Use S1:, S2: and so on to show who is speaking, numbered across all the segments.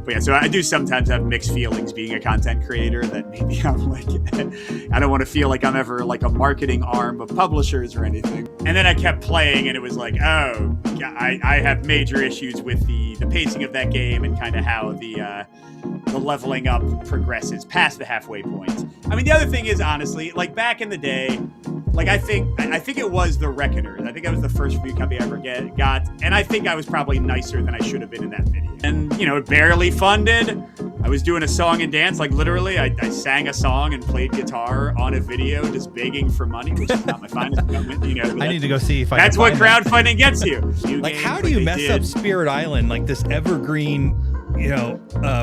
S1: But yeah, so I do sometimes have mixed feelings being a content creator, that maybe I'm like, I don't want to feel like I'm ever like a marketing arm of publishers or anything. And then I kept playing and it was like, oh, I have major issues with the pacing of that game and kind of how the leveling up progresses past the halfway point. I mean, the other thing is, honestly, like back in the day, like I think it was the Reckoners. I think that was the first review copy I ever got, and I think I was probably nicer than I should have been in that video. And you know, barely funded. I was doing a song and dance, like literally, I sang a song and played guitar on a video, just begging for money, which is not my finest moment. You know,
S2: I need to go see if I.
S1: That's what crowdfunding gets you.
S2: Like, how do you mess up Spirit Island, like this evergreen,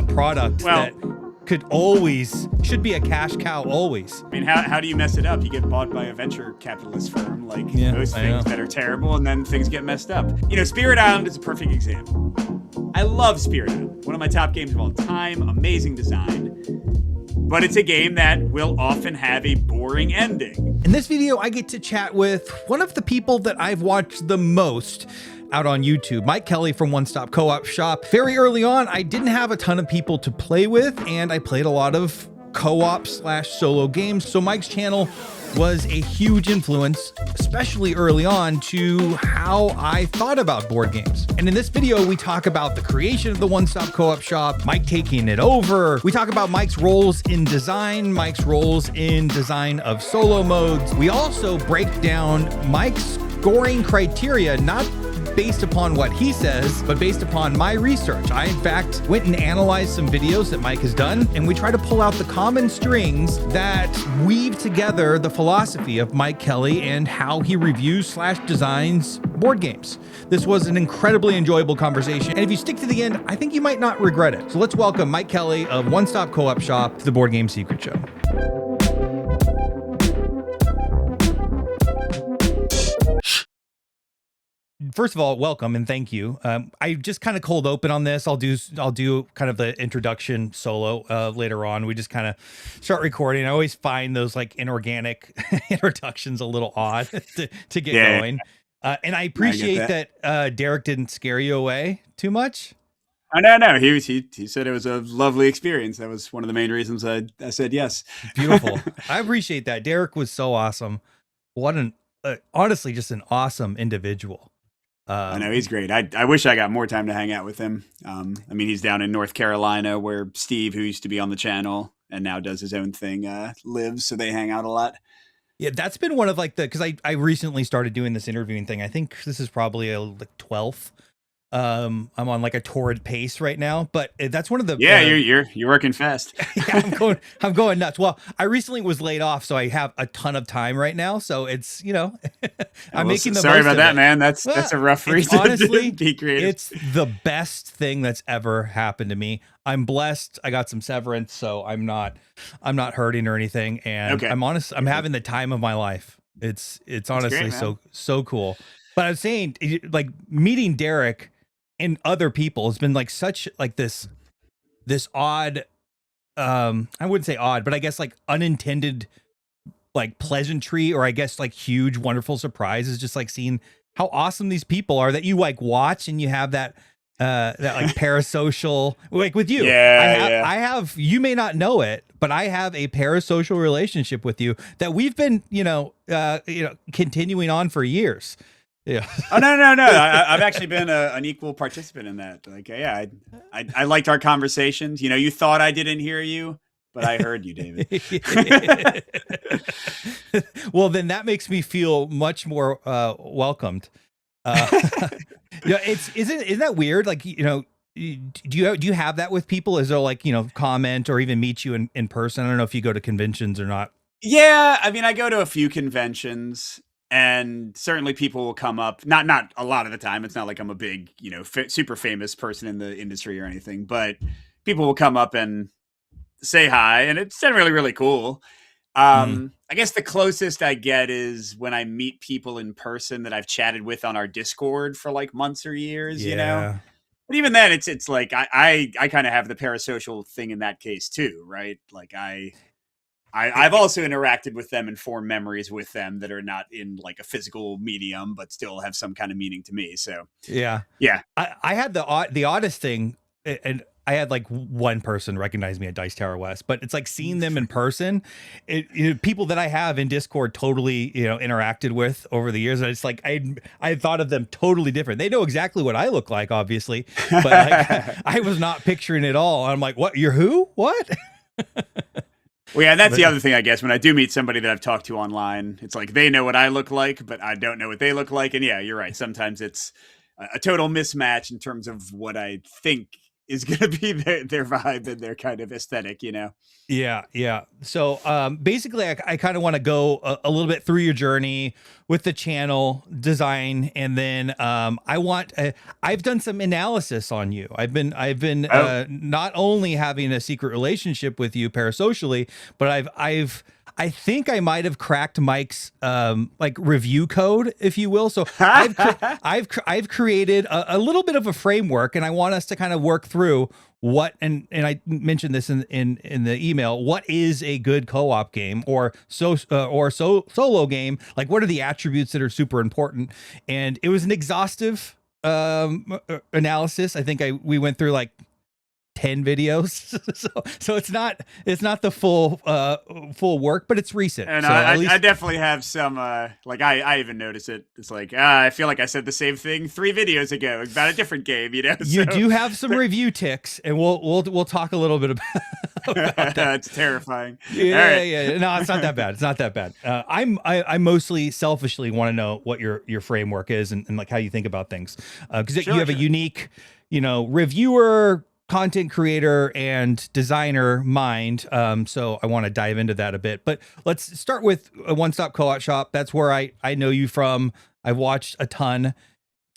S2: product that should be a cash cow always?
S1: I mean, how do you mess it up? You get bought by a venture capitalist firm, like those things that are terrible, and then things get messed up. You know, Spirit Island is a perfect example. I love Spirit Island. One of my top games of all time. Amazing design. But it's a game that will often have a boring ending.
S2: In this video, I get to chat with one of the people that I've watched the most out on YouTube, Mike Kelley from OneStopCoOpShop. Very early on, I didn't have a ton of people to play with, and I played a lot of co-op/solo games. So Mike's channel was a huge influence, especially early on, to how I thought about board games. And in this video, we talk about the creation of the OneStopCoOpShop, Mike taking it over. We talk about Mike's roles in design, Mike's roles in design of solo modes. We also break down Mike's scoring criteria, not based upon what he says, but based upon my research. I, in fact, went and analyzed some videos that Mike has done, and we try to pull out the common strings that weave together the philosophy of Mike Kelley and how he reviews/designs board games. This was an incredibly enjoyable conversation, and if you stick to the end, I think you might not regret it. So let's welcome Mike Kelley of OneStopCoOpShop to the Board Game Secret Show. First of all, welcome and thank you. I just kind of cold open on this. I'll do kind of the introduction solo later on. We just kind of start recording. I always find those like inorganic introductions a little odd to get going. And I appreciate that Derek didn't scare you away too much.
S1: Oh, no. He said it was a lovely experience. That was one of the main reasons I said yes.
S2: Beautiful. I appreciate that. Derek was so awesome. What honestly, just an awesome individual.
S1: I know he's great. I wish I got more time to hang out with him. I mean, he's down in North Carolina where Steve, who used to be on the channel and now does his own thing, lives. So they hang out a lot.
S2: Yeah, that's been one of like because I recently started doing this interviewing thing. I think this is probably a 12th. I'm on like a torrid pace right now, but that's one of the
S1: you're working fast.
S2: Yeah, I'm going nuts. Well, I recently was laid off, so I have a ton of time right now. So it's I'm making the
S1: sorry
S2: most
S1: about
S2: of
S1: that,
S2: it.
S1: man. That's a rough reason.
S2: Honestly,
S1: to be creative.
S2: It's the best thing that's ever happened to me. I'm blessed. I got some severance, so I'm not hurting or anything. And I'm honest. I'm having the time of my life. It's honestly great, so cool. But I was saying, like meeting Derek and other people has been like such like this odd, I wouldn't say odd, but I guess like unintended like pleasantry, or I guess like huge, wonderful surprise is just like seeing how awesome these people are that you like watch and you have that like parasocial, like with you. I have, you may not know it, but I have a parasocial relationship with you that we've been, continuing on for years. Yeah.
S1: Oh no! I've actually been an equal participant in that. Like, yeah, I liked our conversations. You thought I didn't hear you, but I heard you, David.
S2: Well, then that makes me feel much more welcomed. Isn't that weird? Like, do you have that with people? Is there like comment or even meet you in person? I don't know if you go to conventions or not.
S1: Yeah, I mean, I go to a few conventions. And certainly people will come up, not a lot of the time. It's not like I'm a big, super famous person in the industry or anything, but people will come up and say hi, and it's generally really cool. I guess the closest I get is when I meet people in person that I've chatted with on our Discord for like months or years, But even then, it's like I kind of have the parasocial thing in that case too, right? Like I've also interacted with them and formed memories with them that are not in like a physical medium, but still have some kind of meaning to me. So
S2: yeah.
S1: I
S2: had the oddest thing, and I had like one person recognize me at Dice Tower West, but it's like seeing them in person. People that I have in Discord totally, interacted with over the years. And it's like I thought of them totally different. They know exactly what I look like, obviously, but like, I was not picturing it all. I'm like, what? You're who? What?
S1: Well, yeah, that's the other thing, I guess. When I do meet somebody that I've talked to online, it's like they know what I look like, but I don't know what they look like. And yeah, you're right. Sometimes it's a total mismatch in terms of what I think is going to be their vibe and their kind of aesthetic,
S2: Yeah, yeah. So basically, I kind of want to go a little bit through your journey with the channel design, and then I've done some analysis on you. I've been not only having a secret relationship with you parasocially, but I think I might have cracked Mike's like review code, if you will. So I've created a little bit of a framework, and I want us to kind of work through what, and I mentioned this in the email, what is a good co-op game or solo game? Like, what are the attributes that are super important? And it was an exhaustive analysis. I think we went through like 10 videos. so it's not the full work, but it's recent.
S1: And
S2: so
S1: I definitely have some like I even notice it. It's like I feel like I said the same thing 3 videos ago about a different game,
S2: You do have some review ticks, and we'll talk a little bit about that.
S1: That's terrifying.
S2: Yeah, yeah. No, it's not that bad. It's not that bad. I mostly selfishly want to know what your framework is and like how you think about things. Because you have a unique, reviewer, content creator, and designer mind. So I want to dive into that a bit. But let's start with a OneStopCoOpShop. That's where I know you from. I've watched a ton.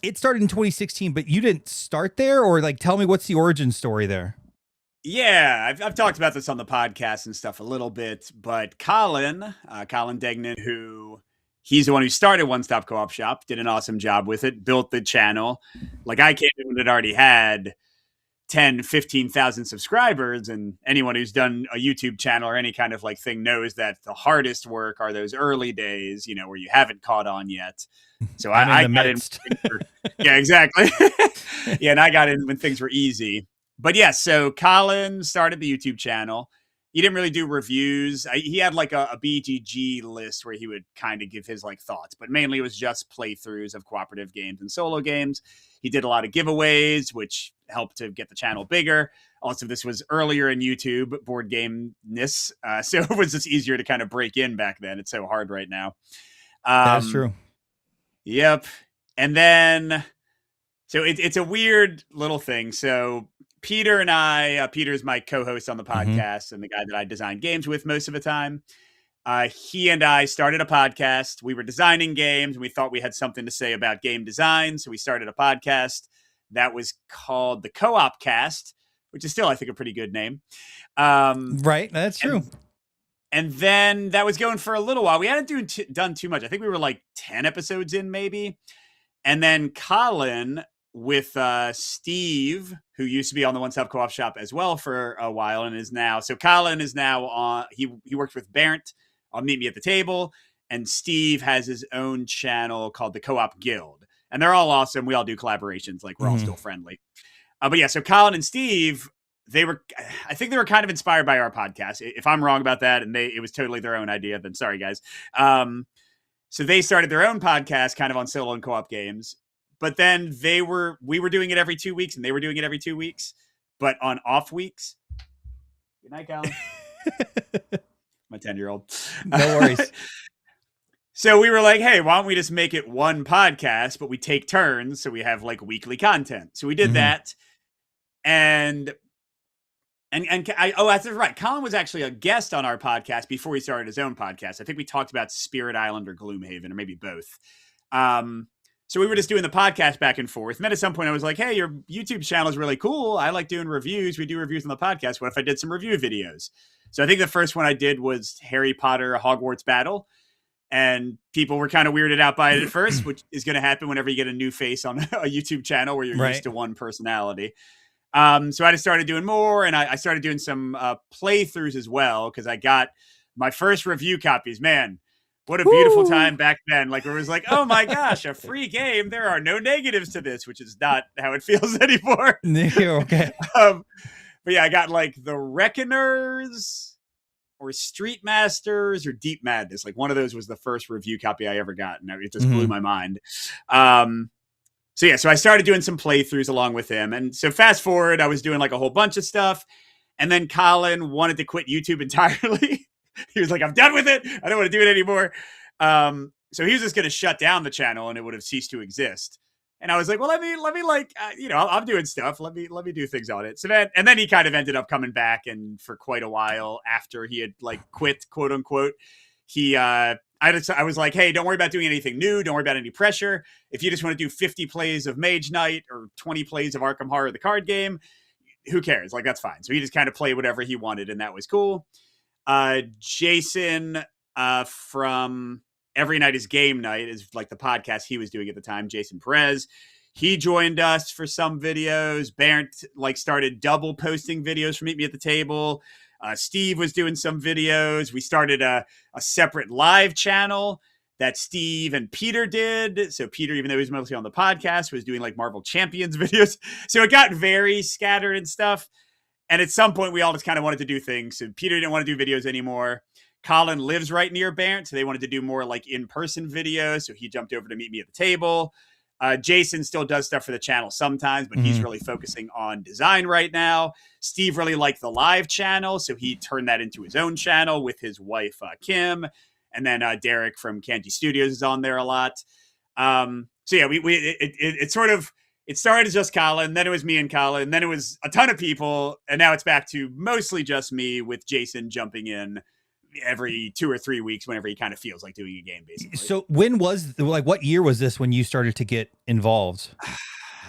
S2: It started in 2016, but you didn't start there, or like tell me what's the origin story there?
S1: Yeah, I've talked about this on the podcast and stuff a little bit, but Colin Degnan, he's the one who started One Stop Co-op Shop, did an awesome job with it, built the channel. Like, I came in when it already had 10, 15,000 subscribers, and anyone who's done a YouTube channel or any kind of like thing knows that the hardest work are those early days, where you haven't caught on yet. So I got in. Yeah, exactly. Yeah, and I got in when things were easy. But yeah, so Colin started the YouTube channel. He didn't really do reviews. He had like a BGG list where he would kind of give his like thoughts, but mainly it was just playthroughs of cooperative games and solo games. He did a lot of giveaways, which helped to get the channel bigger. Also, this was earlier in YouTube, board game-ness. So it was just easier to kind of break in back then. It's so hard right now.
S2: That's true.
S1: Yep. And then, so it's a weird little thing. So Peter and I, Peter's my co-host on the podcast and the guy that I design games with most of the time. He and I started a podcast. We were designing games, and we thought we had something to say about game design. So we started a podcast that was called the Co-op Cast, which is still, I think, a pretty good name.
S2: Right. That's true.
S1: And then that was going for a little while. We hadn't done too much. I think we were like 10 episodes in, maybe. And then Colin with Steve, who used to be on the One Stop Co-op Shop as well for a while, and is now. So Colin is now on. He works with Barrett on Meet Me at the Table, and Steve has his own channel called the Co-op Guild, and they're all awesome. We all do collaborations, like we're all still friendly. But yeah, so Colin and Steve, I think they were kind of inspired by our podcast. If I'm wrong about that, and it was totally their own idea, then sorry guys. So they started their own podcast, kind of on solo and co-op games. But then we were doing it every 2 weeks, and they were doing it every 2 weeks. But on off weeks, good night, Colin. My 10-year-old.
S2: No worries.
S1: So we were like, hey, why don't we just make it one podcast, but we take turns, so we have like weekly content. So we did that, that's right. Colin was actually a guest on our podcast before he started his own podcast. I think we talked about Spirit Island or Gloomhaven, or maybe both. So we were just doing the podcast back and forth. And then at some point I was like, hey, your YouTube channel is really cool. I like doing reviews. We do reviews on the podcast. What if I did some review videos? So I think the first one I did was Harry Potter Hogwarts Battle. And people were kind of weirded out by it at first, which is going to happen whenever you get a new face on a YouTube channel where you're used to one personality. So I just started doing more, and I started doing some playthroughs as well, because I got my first review copies. Man, What a beautiful time back then. Like, where it was like, oh my gosh, a free game. There are no negatives to this, which is not how it feels anymore.
S2: Okay.
S1: But yeah, I got like the Reckoners or Street Masters or Deep Madness. Like one of those was the first review copy I ever got. And it just blew my mind. So yeah, so I started doing some playthroughs along with him. And so fast forward, I was doing like a whole bunch of stuff. And then Colin wanted to quit YouTube entirely. He was like, I'm done with it. I don't want to do it anymore. So he was just going to shut down the channel and it would have ceased to exist. And I was like, well, let me like, I'm doing stuff. Let me do things on it. So then he kind of ended up coming back, and for quite a while after he had like quit, quote unquote, I was like, hey, don't worry about doing anything new. Don't worry about any pressure. If you just want to do 50 plays of Mage Knight or 20 plays of Arkham Horror, the card game, who cares? Like, that's fine. So he just kind of played whatever he wanted, and that was cool. Jason from Every Night is Game Night is like the podcast he was doing at the time. Jason Perez, he joined us for some videos. Barrett like started double posting videos for Meet Me at the Table. Steve was doing some videos. We started a separate live channel that Steve and Peter did. So Peter, even though he was mostly on the podcast, was doing like Marvel Champions videos. So it got very scattered and stuff. And at some point, we all just kind of wanted to do things. So Peter didn't want to do videos anymore. Colin lives right near Barrett, so they wanted to do more like in-person videos. So he jumped over to Meet Me at the Table. Jason still does stuff for the channel sometimes, but he's really focusing on design right now. Steve really liked the live channel, so he turned that into his own channel with his wife, Kim. And then Derek from Kanji Studios is on there a lot. So yeah, it sort of, it started as just Colin, then it was me and Colin, then it was a ton of people, and now it's back to mostly just me with Jason jumping in every 2 or 3 weeks whenever he kind of feels like doing a game, basically.
S2: So when was, like, what year was this when you started to get involved?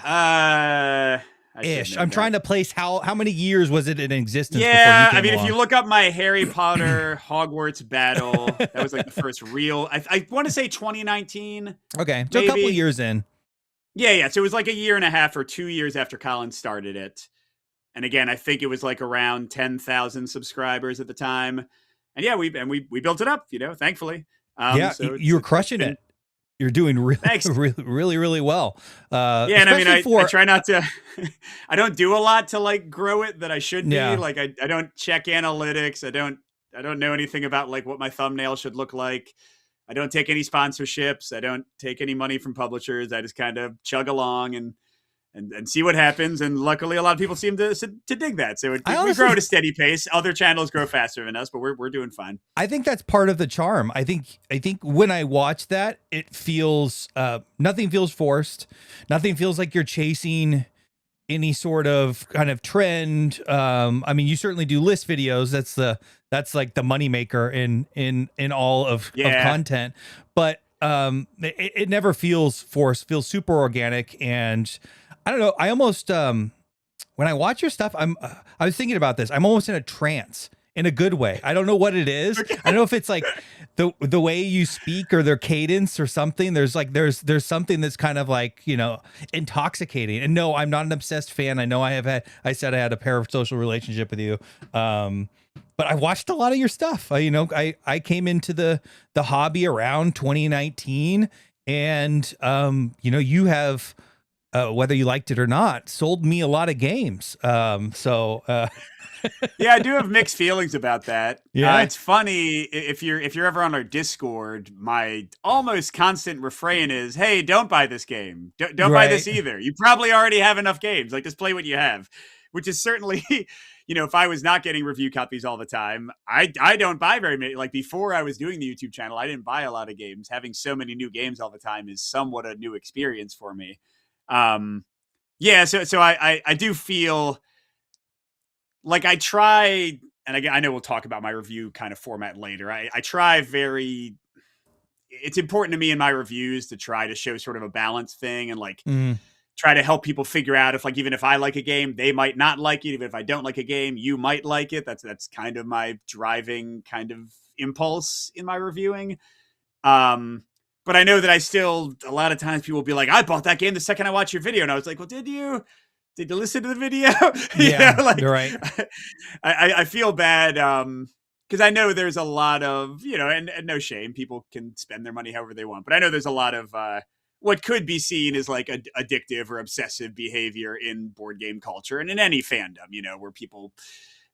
S2: Ish. I'm trying to place how many years was it in existence?
S1: Yeah, I mean, if you look up my Harry Potter Hogwarts battle, that was like the first real, I want to say 2019.
S2: Okay, so maybe a couple of years in.
S1: Yeah. So it was like a year and a half or 2 years after Colin started it. And again, I think it was like around 10,000 subscribers at the time. And yeah, we built it up, thankfully.
S2: So you were crushing it. You're doing really well.
S1: Yeah, and I mean, I try not to, I don't do a lot to like grow it that I should be. Like I don't check analytics. I don't know anything about like what my thumbnail should look like. I don't take any sponsorships. I don't take any money from publishers. I just kind of chug along and see what happens. And luckily, a lot of people seem to dig that. So we grow at a steady pace. Other channels grow faster than us, but we're doing fine.
S2: I think that's part of the charm. I think when I watch that, it feels nothing feels forced. Nothing feels like you're chasing any sort of kind of trend. I mean, you certainly do list videos. That's like the moneymaker in all of content. But it never feels forced. Feels super organic. And I don't know. I almost when I watch your stuff, I was thinking about this. I'm almost in a trance in a good way. I don't know what it is. I don't know if it's like the way you speak or their cadence or something. There's something that's kind of like, intoxicating. And no, I'm not an obsessed fan. I know I said I had a parasocial relationship with you. But I watched a lot of your stuff. I came into the hobby around 2019, and you have, whether you liked it or not, sold me a lot of games.
S1: Yeah, I do have mixed feelings about that. Yeah, it's funny if you're ever on our Discord, my almost constant refrain is, "Hey, don't buy this game. Don't buy this either. You probably already have enough games. Like, just play what you have." Which is certainly, if I was not getting review copies all the time, I don't buy very many. Like before I was doing the YouTube channel, I didn't buy a lot of games. Having so many new games all the time is somewhat a new experience for me. Yeah, so I do feel like I try, and again, I know we'll talk about my review kind of format later. I try it's important to me in my reviews to try to show sort of a balanced thing and like try to help people figure out if like, even if I like a game, they might not like it. Even if I don't like a game, you might like it. That's kind of my driving kind of impulse in my reviewing. But I know that a lot of times people will be like, I bought that game the second I watched your video. And I was like, well, did you listen to the video?
S2: Yeah, you're right.
S1: I feel bad. because I know there's a lot of, and no shame, people can spend their money however they want, but I know there's a lot of what could be seen as like addictive or obsessive behavior in board game culture and in any fandom, where people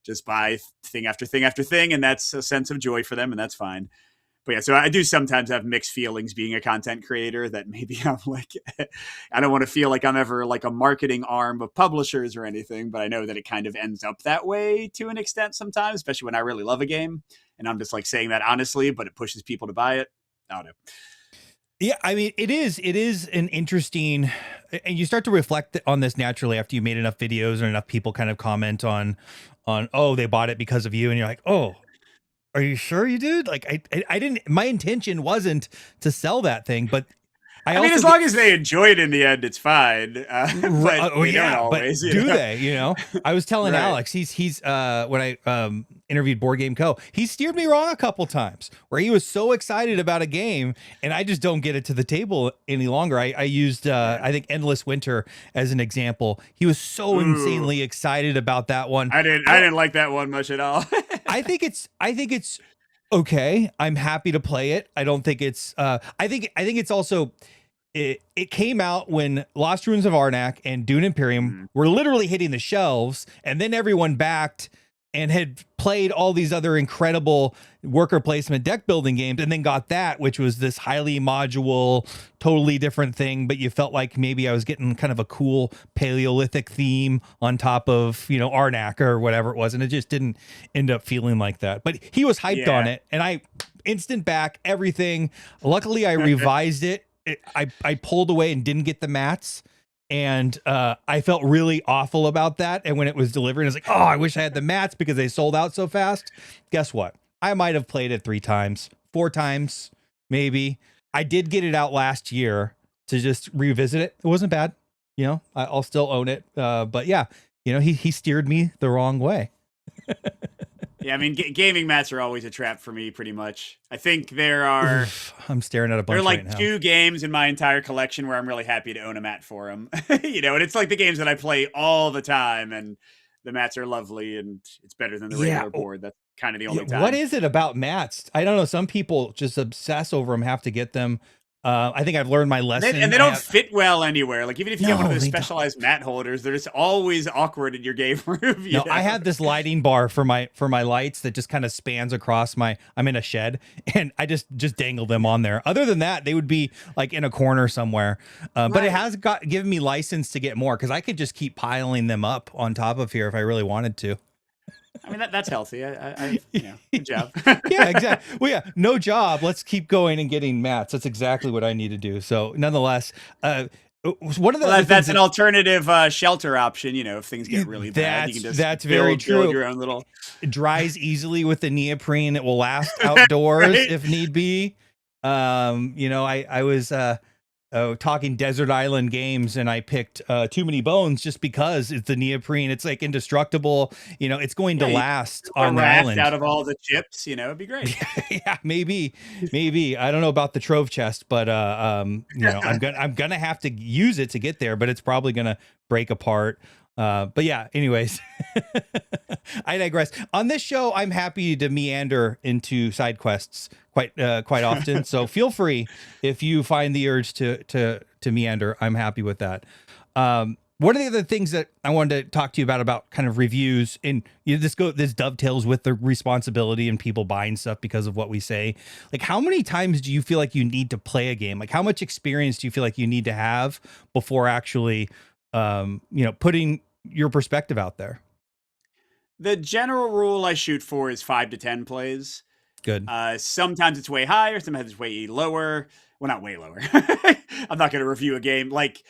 S1: just buy thing after thing after thing, and that's a sense of joy for them, and that's fine. But yeah, so I do sometimes have mixed feelings being a content creator, that maybe I'm like, I don't want to feel like I'm ever like a marketing arm of publishers or anything, but I know that it kind of ends up that way to an extent sometimes, especially when I really love a game. And I'm just like saying that honestly, but it pushes people to buy it. I don't know.
S2: Yeah, I mean, it is an interesting, and you start to reflect on this naturally after you made enough videos and enough people kind of comment on, oh, they bought it because of you. And you're like, oh, are you sure you did? Like, I didn't, my intention wasn't to sell that thing, but
S1: I mean, as long as they enjoy it in the end, it's fine. But they don't always.
S2: But do they? I was telling Alex, he's when I interviewed Board Game Co., he steered me wrong a couple times where he was so excited about a game, and I just don't get it to the table any longer. I used I think Endless Winter as an example. He was so insanely excited about that one.
S1: I didn't like that one much at all.
S2: I think it's okay. I'm happy to play it. I don't think it's I think it's also it came out when Lost Ruins of Arnak and Dune Imperium were literally hitting the shelves, and then everyone backed and had played all these other incredible worker placement deck building games, and then got that, which was this highly module, totally different thing, but you felt like maybe I was getting kind of a cool Paleolithic theme on top of, Arnak or whatever it was, and it just didn't end up feeling like that. But he was hyped on it, and I instant back everything. Luckily, I revised it. I pulled away and didn't get the mats. And I felt really awful about that. And when it was delivered, I was like, oh, I wish I had the mats because they sold out so fast. Guess what? I might have played it 3 times, 4 times, maybe. I did get it out last year to just revisit it. It wasn't bad. I'll still own it. But yeah, he steered me the wrong way.
S1: Yeah, I mean, gaming mats are always a trap for me, pretty much. I think there are...
S2: I'm staring at a bunch right now.
S1: There are 2 games in my entire collection where I'm really happy to own a mat for them. And it's like the games that I play all the time, and the mats are lovely, and it's better than the regular board. That's kind of the only time.
S2: What is it about mats? I don't know. Some people just obsess over them, have to get them. I think I've learned my lesson.
S1: And they don't fit well anywhere. Like, even if you get one of those specialized mat holders, they're just always awkward in your game room.
S2: No, I have this lighting bar for my lights that just kind of spans across I'm in a shed, and I just dangle them on there. Other than that, they would be like in a corner somewhere. But it has given me license to get more, because I could just keep piling them up on top of here if I really wanted to.
S1: I mean, that's healthy. Good job.
S2: Yeah, exactly. Well, yeah, no job. Let's keep going and getting mats. That's exactly what I need to do. So, nonetheless, one of the
S1: that's an alternative shelter option. If things get really bad, you can just
S2: that's very true.
S1: Build your own little.
S2: It dries easily with the neoprene. It will last outdoors if need be. I was talking Desert Island Games, and I picked Too Many Bones just because it's the neoprene. It's like indestructible. It's going to last on the island.
S1: Out of all the chips, it'd be great.
S2: Yeah, maybe. I don't know about the trove chest, but I'm gonna have to use it to get there. But it's probably gonna break apart. But yeah, anyways, I digress. On this show, I'm happy to meander into side quests quite often. So feel free if you find the urge to meander. I'm happy with that. One of the other things that I wanted to talk to you about kind of reviews, and this dovetails with the responsibility and people buying stuff because of what we say. Like, how many times do you feel like you need to play a game? Like, how much experience do you feel like you need to have before actually putting your perspective out there?
S1: The general rule I shoot for is 5 to 10 plays.
S2: Good.
S1: Sometimes it's way higher, sometimes it's way lower. Well, not way lower. I'm not going to review a game. Like,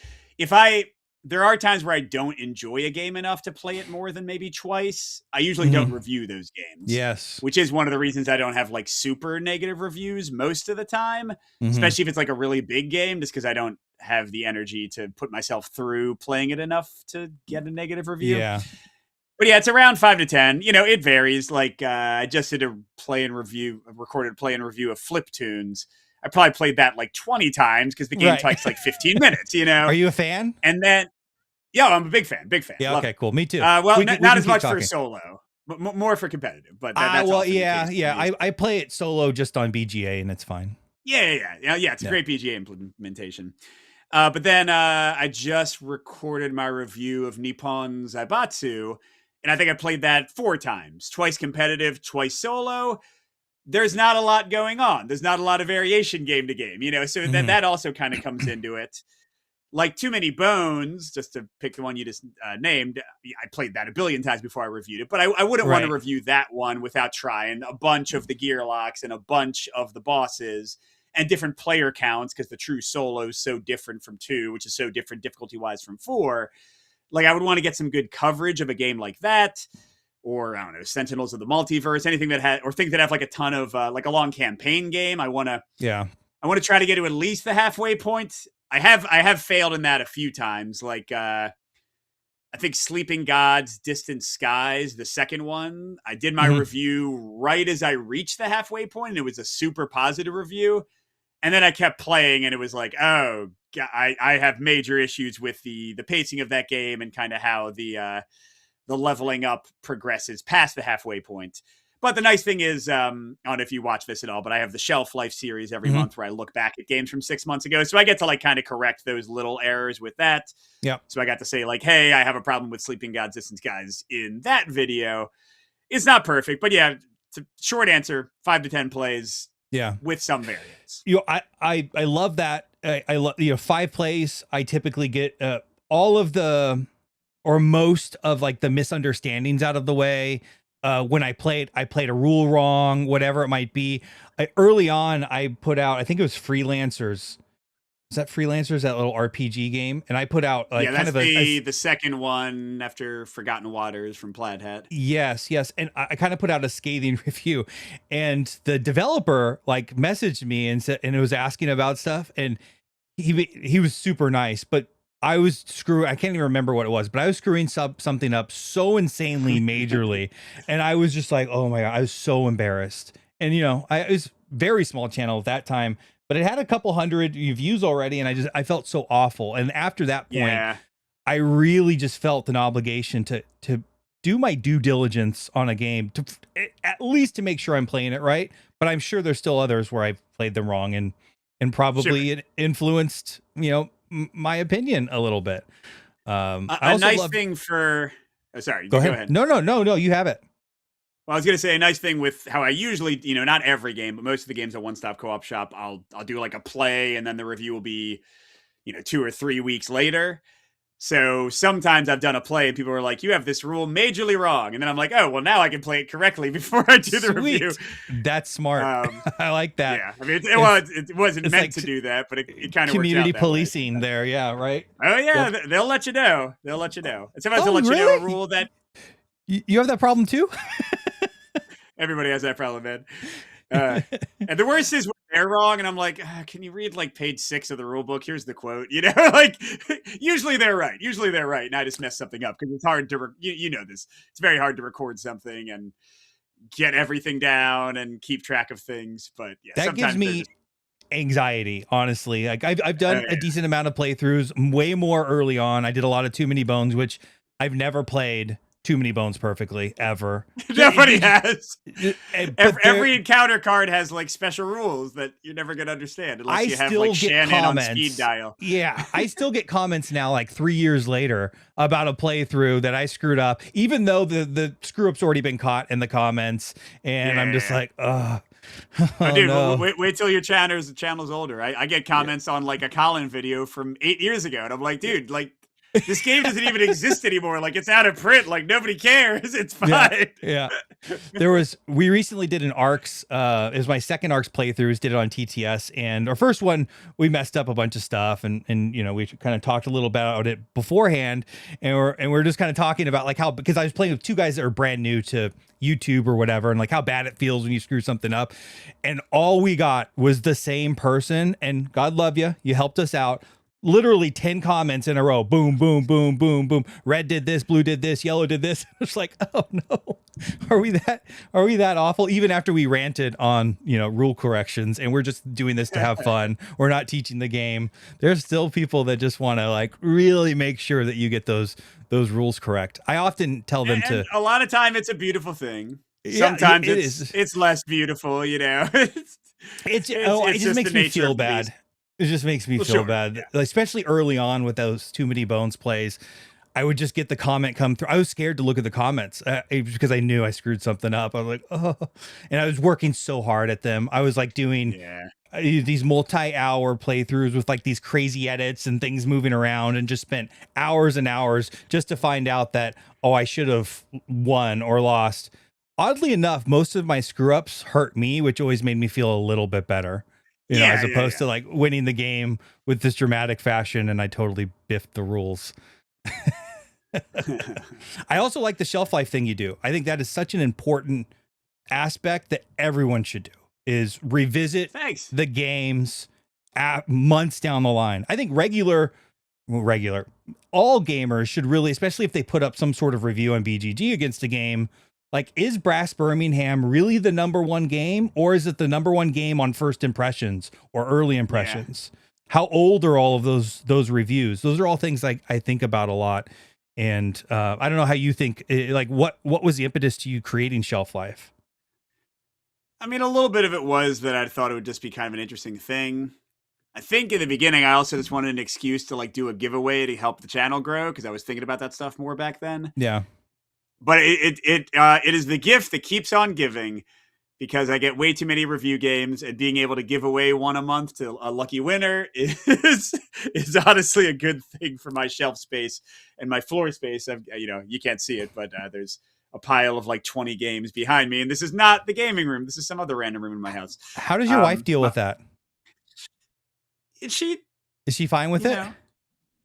S1: there are times where I don't enjoy a game enough to play it more than maybe twice. I usually don't review those games.
S2: Yes.
S1: Which is one of the reasons I don't have like super negative reviews most of the time, especially if it's like a really big game, just because I don't have the energy to put myself through playing it enough to get a negative review.
S2: Yeah.
S1: But yeah, it's around 5 to 10. It varies. Like, I just did a recorded play and review of Flip Tunes. I probably played that like 20 times because the game takes like 15 minutes,
S2: Are you a fan?
S1: And then, yeah, I'm a big fan.
S2: Yeah,
S1: Love
S2: okay,
S1: it.
S2: cool. Me too.
S1: Well, not as much for solo. More for competitive, but that's
S2: well,
S1: often the
S2: yeah,
S1: case.
S2: yeah. I play it solo just on BGA, and it's fine.
S1: Yeah. It's a great BGA implementation. But then I just recorded my review of Nippon Zaibatsu, and I think I played that 4 times, twice competitive, twice solo. There's not a lot going on. There's not a lot of variation game to game, so that also kind of comes into it. Like Too Many Bones, just to pick the one you just named, I played that a billion times before I reviewed it, but I wouldn't want to review that one without trying a bunch of the gear locks and a bunch of the bosses and different player counts, because the true solo is so different from 2, which is so different difficulty-wise from 4. Like, I would want to get some good coverage of a game like that, or, I don't know, Sentinels of the Multiverse, anything that had, or things that have like a ton of, like a long campaign game. I want to try to get to at least the halfway point. I have failed in that a few times. Like, I think Sleeping Gods, Distant Skies, the second one, I did my review right as I reached the halfway point, and it was a super positive review. And then I kept playing, and it was like, oh, I have major issues with the pacing of that game and kind of how the leveling up progresses past the halfway point. But the nice thing is, I don't know if you watch this at all, but I have the Shelf Life series every month where I look back at games from 6 months ago. So I get to like kind of correct those little errors with that.
S2: Yeah.
S1: So I got to say like, hey, I have a problem with Sleeping Gods, Distance Guys in that video. It's not perfect, but yeah, it's a short answer, 5 to 10 plays.
S2: Yeah.
S1: With some variants.
S2: I love that. I love, 5 plays. I typically get all of the, or most of like the misunderstandings out of the way. When I played a rule wrong, whatever it might be. Early on, I put out, I think it was Freelancers. Is that Freelancers, that little RPG game? And I put out like
S1: kind of the second one after Forgotten Waters from Plaid Hat.
S2: Yes. And I kind of put out a scathing review, and the developer like messaged me and said, and it was asking about stuff, and he was super nice, but I was I can't even remember what it was, but I was screwing something up so insanely majorly. And I was just like, oh my God, I was so embarrassed. And, it was very small channel at that time, but it had a couple hundred views already. And I felt so awful. And after that point, I really just felt an obligation to do my due diligence on a game, to at least to make sure I'm playing it right. But I'm sure there's still others where I've played them wrong and probably it influenced, my opinion a little bit.
S1: A nice thing for, sorry,
S2: go ahead. No, you have it.
S1: Well, I was going to say a nice thing with how I usually, not every game, but most of the games at OneStopCoOpShop, I'll do like a play, and then the review will be, 2 or 3 weeks later. So sometimes I've done a play and people are like, you have this rule majorly wrong. And then I'm like, oh, well, now I can play it correctly before I do the review.
S2: That's smart. I like that.
S1: Yeah. I mean, it wasn't meant like to do that, but it kind of worked out
S2: community policing there. Yeah. Right.
S1: Oh, yeah. Well, they'll let you know. And sometimes they'll let you know a rule that.
S2: You have that problem too?
S1: Everybody has that problem, man. And the worst is when they're wrong, and I'm like, can you read like page 6 of the rule book? Here's the quote. Like usually they're right. And I just mess something up because it's hard to, you know this. It's very hard to record something and get everything down and keep track of things. But yeah,
S2: that gives me anxiety, honestly. Like I've done a decent amount of playthroughs, way more early on. I did a lot of Too Many Bones, which I've never played Too Many Bones perfectly ever.
S1: Nobody has. Every encounter card has like special rules that you're never gonna understand unless you have like Shannon on speed dial.
S2: Yeah, I still get comments now, like 3 years later, about a playthrough that I screwed up, even though the screw up's already been caught in the comments, and I'm just like, ugh. Oh,
S1: dude,
S2: no.
S1: wait till your channel's older. I get comments on like a Colin video from 8 years ago, and I'm like, dude, like. This game doesn't even exist anymore. Like it's out of print. Like nobody cares. It's fine.
S2: Yeah. We recently did an ARCS. It was my second ARCS playthroughs. Did it on TTS, and our first one we messed up a bunch of stuff, and we kind of talked a little about it beforehand, and we're just kind of talking about like how, because I was playing with 2 guys that are brand new to YouTube or whatever, and like how bad it feels when you screw something up, and all we got was the same person, and God love you, you helped us out. Literally 10 comments in a row. Boom, boom, boom, boom, boom. Red did this, blue did this, yellow did this. It's like, oh no, are we that awful? Even after we ranted on, rule corrections, and we're just doing this to have fun. We're not teaching the game. There's still people that just want to like really make sure that you get those those rules correct. I often tell them
S1: And
S2: to.
S1: a lot of time it's a beautiful thing.
S2: Yeah,
S1: Sometimes
S2: it is.
S1: it's less beautiful, you know.
S2: It just makes
S1: the
S2: me
S1: nature
S2: feel
S1: of the beast.
S2: bad. It just makes me
S1: Well,
S2: feel
S1: sure.
S2: bad, especially early on with those Too Many Bones plays. I would just get the comment come through. I was scared to look at the comments because I knew I screwed something up. I was like, oh, and I was working so hard at them. I was like doing
S1: Yeah.
S2: these multi-hour playthroughs with like these crazy edits and things moving around, and just spent hours and hours just to find out that, oh, I should have won or lost. Oddly enough, most of my screw ups hurt me, which always made me feel a little bit better, as opposed to like winning the game with this dramatic fashion. And I totally biffed the rules. I also like the shelf life thing you do. I think that is such an important aspect that everyone should do, is revisit the games at months down the line. I think all gamers should really, especially if they put up some sort of review on BGG against a game, like, is Brass Birmingham really the number one game, or is it the number one game on first impressions or early impressions? Yeah. How old are all of those reviews? Those are all things like I think about a lot. And I don't know how you think, like, what was the impetus to you creating Shelf Life?
S1: I mean, a little bit of it was that I thought it would just be kind of an interesting thing. I think in the beginning, I also just wanted an excuse to like do a giveaway to help the channel grow, because I was thinking about that stuff more back then.
S2: Yeah.
S1: But it is the gift that keeps on giving, because I get way too many review games, and being able to give away one a month to a lucky winner is honestly a good thing for my shelf space and my floor space. You can't see it, but there's a pile of like 20 games behind me, and this is not the gaming room. This is some other random room in my house.
S2: How does your wife deal with that?
S1: Is
S2: she fine with it?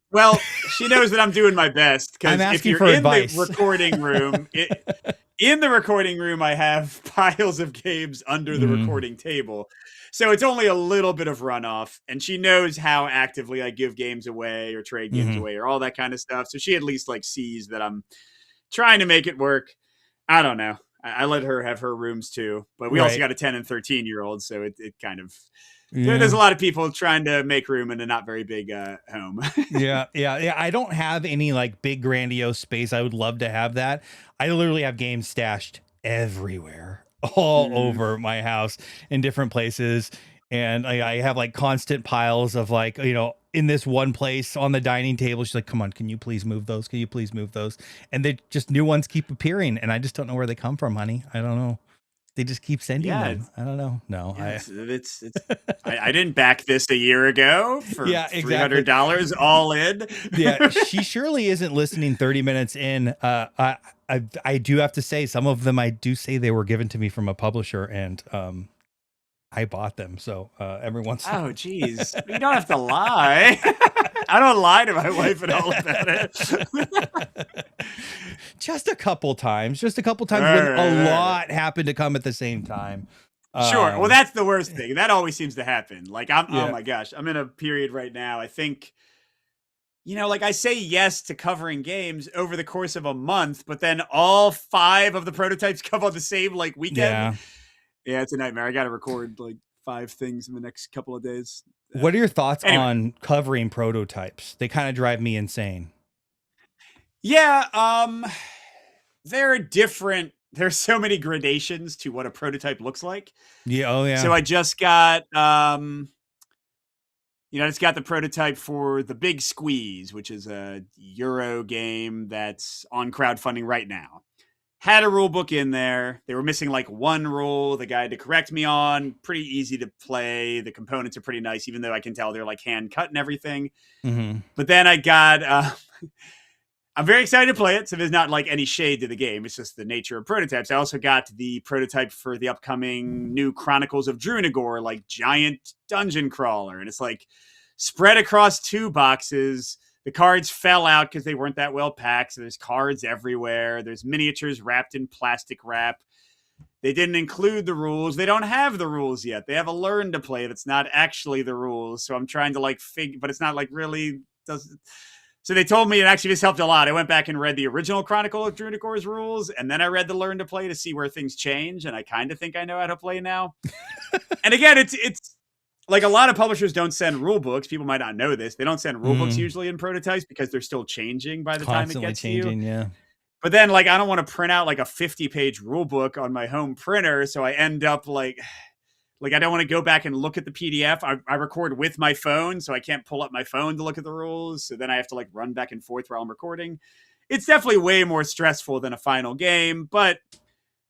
S1: Well, she knows that I'm doing my best, because if you're in
S2: advice.
S1: the recording room, in the recording room, I have piles of games under the recording table. So it's only a little bit of runoff, and she knows how actively I give games away or trade games away or all that kind of stuff. So she at least like sees that I'm trying to make it work. I don't know. I let her have her rooms too, but we also got a 10 and 13-year-old. So it kind of, there's a lot of people trying to make room in a not very big home.
S2: Yeah. I don't have any like big grandiose space. I would love to have that. I literally have games stashed everywhere, all over my house in different places. And I have like constant piles of like, in this one place on the dining table. She's like, come on, can you please move those? Can you please move those? And they just, new ones keep appearing, and I just don't know where they come from, honey. I don't know. They just keep sending them. I don't know. No,
S1: I didn't back this a year ago for $300 all in.
S2: Yeah, she surely isn't listening 30 minutes in. I do have to say, some of them I do say they were given to me from a publisher, and I bought them. So every once in a while.
S1: Oh, geez. You don't have to lie. I don't lie to my wife at all about it.
S2: Just a couple times when a lot happened to come at the same time.
S1: Sure. Well, that's the worst thing. That always seems to happen. Like, oh my gosh, I'm in a period right now. I think, like I say yes to covering games over the course of a month, but then all 5 of the prototypes come on the same like weekend. Yeah, it's a nightmare. I got to record like 5 things in the next couple of days.
S2: What are your thoughts on covering prototypes? They kind of drive me insane.
S1: Yeah, they're different. There's so many gradations to what a prototype looks like.
S2: Yeah, oh yeah.
S1: So I just got it's got the prototype for The Big Squeeze, which is a Euro game that's on crowdfunding right now. Had a rule book in there. They were missing like one rule the guy had to correct me on. Pretty easy to play. The components are pretty nice, even though I can tell they're like hand cut and everything. But then I got, I'm very excited to play it. So there's not like any shade to the game. It's just the nature of prototypes. I also got the prototype for the upcoming new Chronicles of Drunagor, like giant dungeon crawler. And it's like spread across 2 boxes. The cards fell out because they weren't that well packed. So there's cards everywhere. There's miniatures wrapped in plastic wrap. They didn't include the rules. They don't have the rules yet. They have a learn to play that's not actually the rules. So I'm trying to like figure, but it's not like really does. So they told me, it actually just helped a lot. I went back and read the original Chronicle of Drunagor's rules, and then I read the learn to play to see where things change. And I kind of think I know how to play now. And again, like a lot of publishers don't send rule books. People might not know this. They don't send rule books
S2: Mm.
S1: usually in prototypes because they're still changing by the time it
S2: Constantly
S1: gets to you.
S2: changing, yeah.
S1: But then, like, I don't want to print out like a 50-page rule book on my home printer, so I end up like I don't want to go back and look at the PDF. I record with my phone, so I can't pull up my phone to look at the rules. So then I have to like run back and forth while I'm recording. It's definitely way more stressful than a final game, but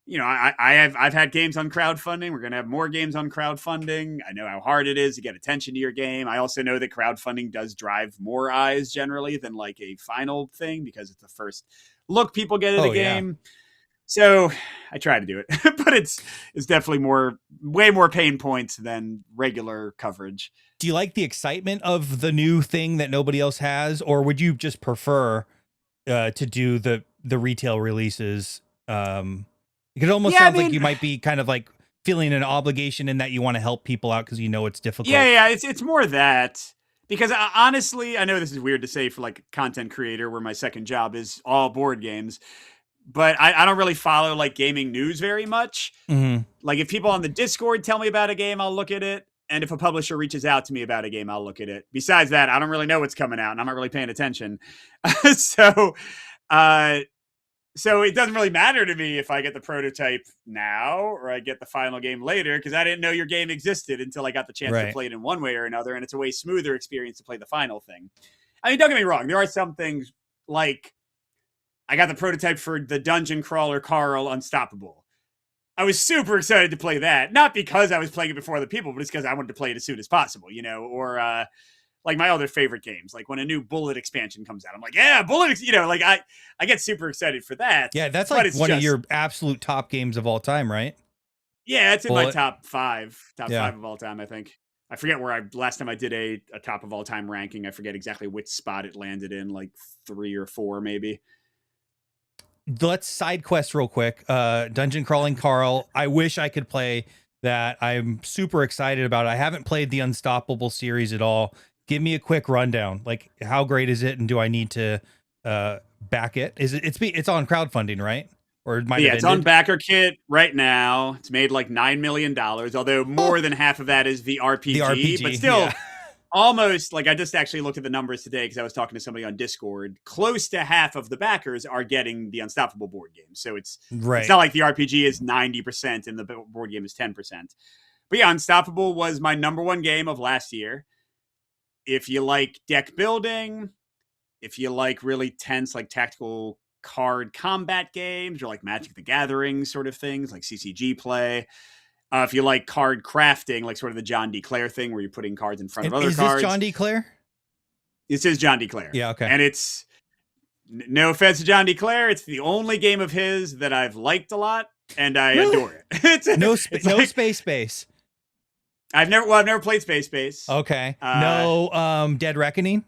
S1: you know, I've had games on crowdfunding. We're gonna have more games on crowdfunding. I know how hard it is to get attention to your game. I also know that crowdfunding does drive more eyes generally than like a final thing because it's the first look people get at a game. Yeah. So I try to do it, but it's definitely way more pain points than regular coverage.
S2: Do you like the excitement of the new thing that nobody else has, or would you just prefer to do the retail releases? It almost sounds like you might be kind of like feeling an obligation in that you want to help people out because you know it's difficult.
S1: Yeah, it's more that. Because honestly, I know this is weird to say for like a content creator where my second job is all board games, but I don't really follow like gaming news very much.
S2: Mm-hmm.
S1: Like if people on the Discord tell me about a game, I'll look at it. And if a publisher reaches out to me about a game, I'll look at it. Besides that, I don't really know what's coming out and I'm not really paying attention. So it doesn't really matter to me if I get the prototype now or I get the final game later because I didn't know your game existed until I got the chance to play it in one way or another. And it's a way smoother experience to play the final thing. I mean, don't get me wrong. There are some things like I got the prototype for the Dungeon Crawler Carl Unstoppable. I was super excited to play that. Not because I was playing it before other people, but it's because I wanted to play it as soon as possible, you know, or like my other favorite games, like when a new Bullet expansion comes out, I'm like, yeah, Bullet, you know, like I get super excited for that.
S2: Yeah, that's like one of your absolute top games of all time, right?
S1: Yeah, it's in my top five of all time, I think. I forget where last time I did a top of all time ranking. I forget exactly which spot it landed in, like 3 or 4 maybe.
S2: Let's side quest real quick. Dungeon Crawling Carl. I wish I could play that. I'm super excited about it. I haven't played the Unstoppable series at all. Give me a quick rundown. Like, how great is it, and do I need to back it? It's on crowdfunding, right? Or it might have
S1: it's on BackerKit right now. It's made like $9 million, although more than half of that is the RPG. But still, almost like I just actually looked at the numbers today because I was talking to somebody on Discord. Close to half of the backers are getting the Unstoppable board game. So it's not like the RPG is 90% and the board game is 10%. But yeah, Unstoppable was my number one game of last year. If you like deck building, if you like really tense, like tactical card combat games or like Magic the Gathering sort of things, like CCG play. If you like card crafting, like sort of the John D. Clare thing where you're putting cards in front of other cards.
S2: Is this John D. Clare?
S1: This is John D. Clare.
S2: Yeah, okay.
S1: And it's, no offense to John D. Clare, it's the only game of his that I've liked a lot, and I adore it.
S2: No Space.
S1: I've never played Space.
S2: Okay. No Dead Reckoning?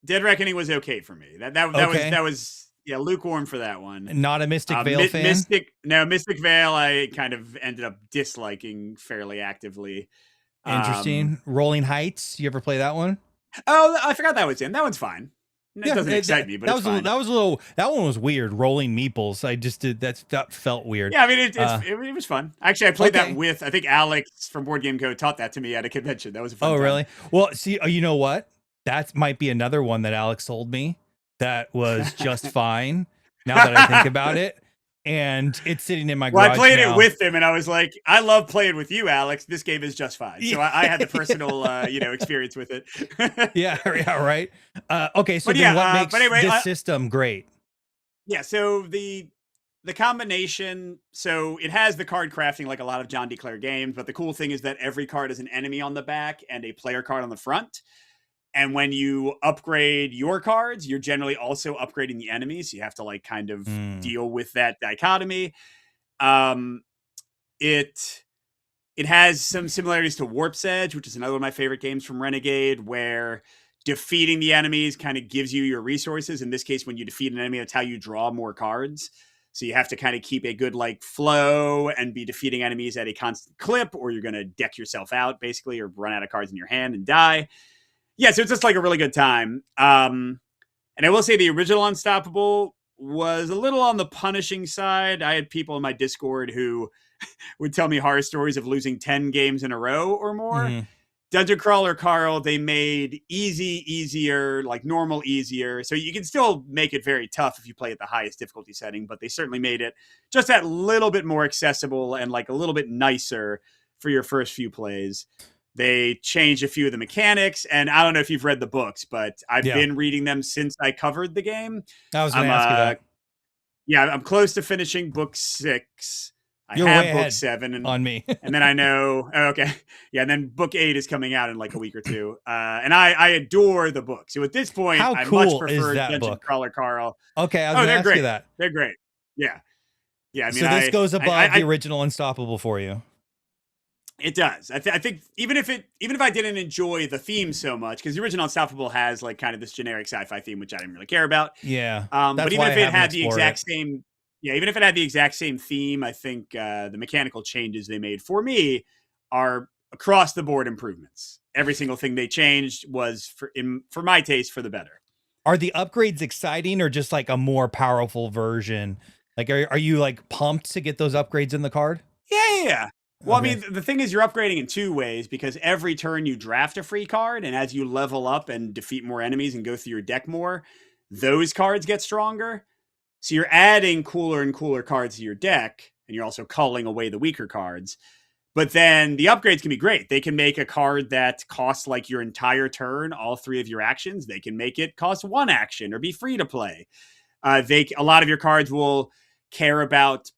S1: Dead Reckoning was okay for me. That was lukewarm for that one.
S2: Not a Mystic Vale fan?
S1: Mystic Vale I kind of ended up disliking fairly actively.
S2: Interesting. Rolling Heights, you ever play that one?
S1: Oh, I forgot that was in. That one's fine. It doesn't excite me, but it's fine.
S2: That one was weird. Rolling Meeples. I just did that felt weird.
S1: Yeah, I mean it was fun. Actually, I played that with I think Alex from Board Game Co taught that to me at a convention. That was a fun time.
S2: Really? Well, see, you know what? That might be another one that Alex sold me that was just fine. Now that I think about it, and it's sitting in my garage.
S1: Well, I played it with him, and I was like, I love playing with you, Alex. This game is just fine. So I had the personal, experience with it.
S2: yeah, right. Okay, so then what makes this system great?
S1: Yeah, so the combination, so it has the card crafting like a lot of John D. Clare games, but the cool thing is that every card is an enemy on the back and a player card on the front. And when you upgrade your cards, you're generally also upgrading the enemies. So you have to like kind of deal with that dichotomy. It has some similarities to Warp's Edge, which is another one of my favorite games from Renegade, where defeating the enemies kind of gives you your resources. In this case, when you defeat an enemy, that's how you draw more cards. So you have to kind of keep a good like flow and be defeating enemies at a constant clip, or you're going to deck yourself out basically, or run out of cards in your hand and die. Yeah, so it's just like a really good time. And I will say the original Unstoppable was a little on the punishing side. I had people in my Discord who would tell me horror stories of losing 10 games in a row or more.
S2: Mhm.
S1: Dungeon Crawler Carl, they made easy easier, like normal easier. So you can still make it very tough if you play at the highest difficulty setting, but they certainly made it just that little bit more accessible and like a little bit nicer for your first few plays. They changed a few of the mechanics, and I don't know if you've read the books, but I've
S2: Yeah.
S1: been reading them since I covered the game.
S2: I was going
S1: I'm
S2: to ask you that.
S1: yeah, I'm close to finishing book 6. I
S2: You're way
S1: have book
S2: ahead
S1: 7, and
S2: on me.
S1: then I know. Oh, okay, yeah, and then book 8 is coming out in like a week or two. And I adore the book. So at this point,
S2: How
S1: I much
S2: cool is
S1: prefer
S2: that
S1: Dungeon
S2: book?
S1: Crawler Carl.
S2: Okay, I was
S1: Oh,
S2: going to
S1: they're
S2: ask you
S1: great.
S2: that.
S1: They're great. Yeah, yeah. I mean,
S2: So this goes above
S1: I
S2: the original Unstoppable for you.
S1: it does. I think even if I didn't enjoy the theme so much, because the original Unstoppable has like kind of this generic sci-fi theme, which I didn't really care about.
S2: Yeah,
S1: But
S2: that's
S1: even
S2: why
S1: if
S2: I
S1: it
S2: haven't
S1: had the
S2: explored
S1: exact
S2: it.
S1: same, yeah, even if it had the exact same theme, I think the mechanical changes they made for me are across the board improvements. Every single thing they changed was for my taste for the better.
S2: Are the upgrades exciting or just like a more powerful version? Like, are you like pumped to get those upgrades in the card?
S1: Yeah. Well, I
S2: Okay.
S1: mean, the thing is, you're upgrading in two ways because every turn you draft a free card, and as you level up and defeat more enemies and go through your deck more, those cards get stronger. So you're adding cooler and cooler cards to your deck, and you're also culling away the weaker cards. But then the upgrades can be great. They can make a card that costs like your entire turn, all 3 of your actions. They can make it cost 1 action or be free to play. A lot of your cards will care about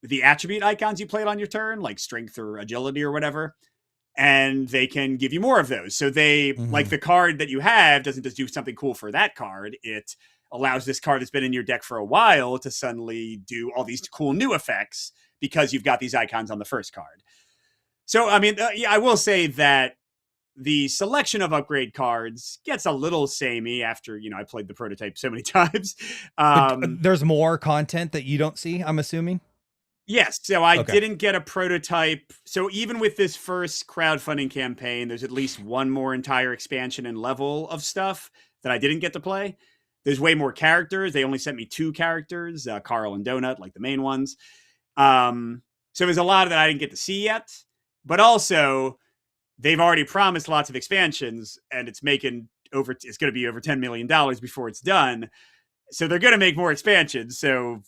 S1: the attribute icons you played on your turn, like strength or agility or whatever, and they can give you more of those. So they like the card that you have doesn't just do something cool for that card. It allows this card that's been in your deck for a while to suddenly do all these cool new effects because you've got these icons on the first card. So, I mean, yeah, I will say that the selection of upgrade cards gets a little samey after, I played the prototype so many times.
S2: But there's more content that you don't see, I'm assuming.
S1: Yes, so I
S2: Okay.
S1: didn't get a prototype. So even with this first crowdfunding campaign, there's at least one more entire expansion and level of stuff that I didn't get to play. There's way more characters. They only sent me 2 characters, Carl and Donut, like the main ones. So there's a lot that I didn't get to see yet. But also, they've already promised lots of expansions, and it's going to be over $10 million before it's done. So they're going to make more expansions. So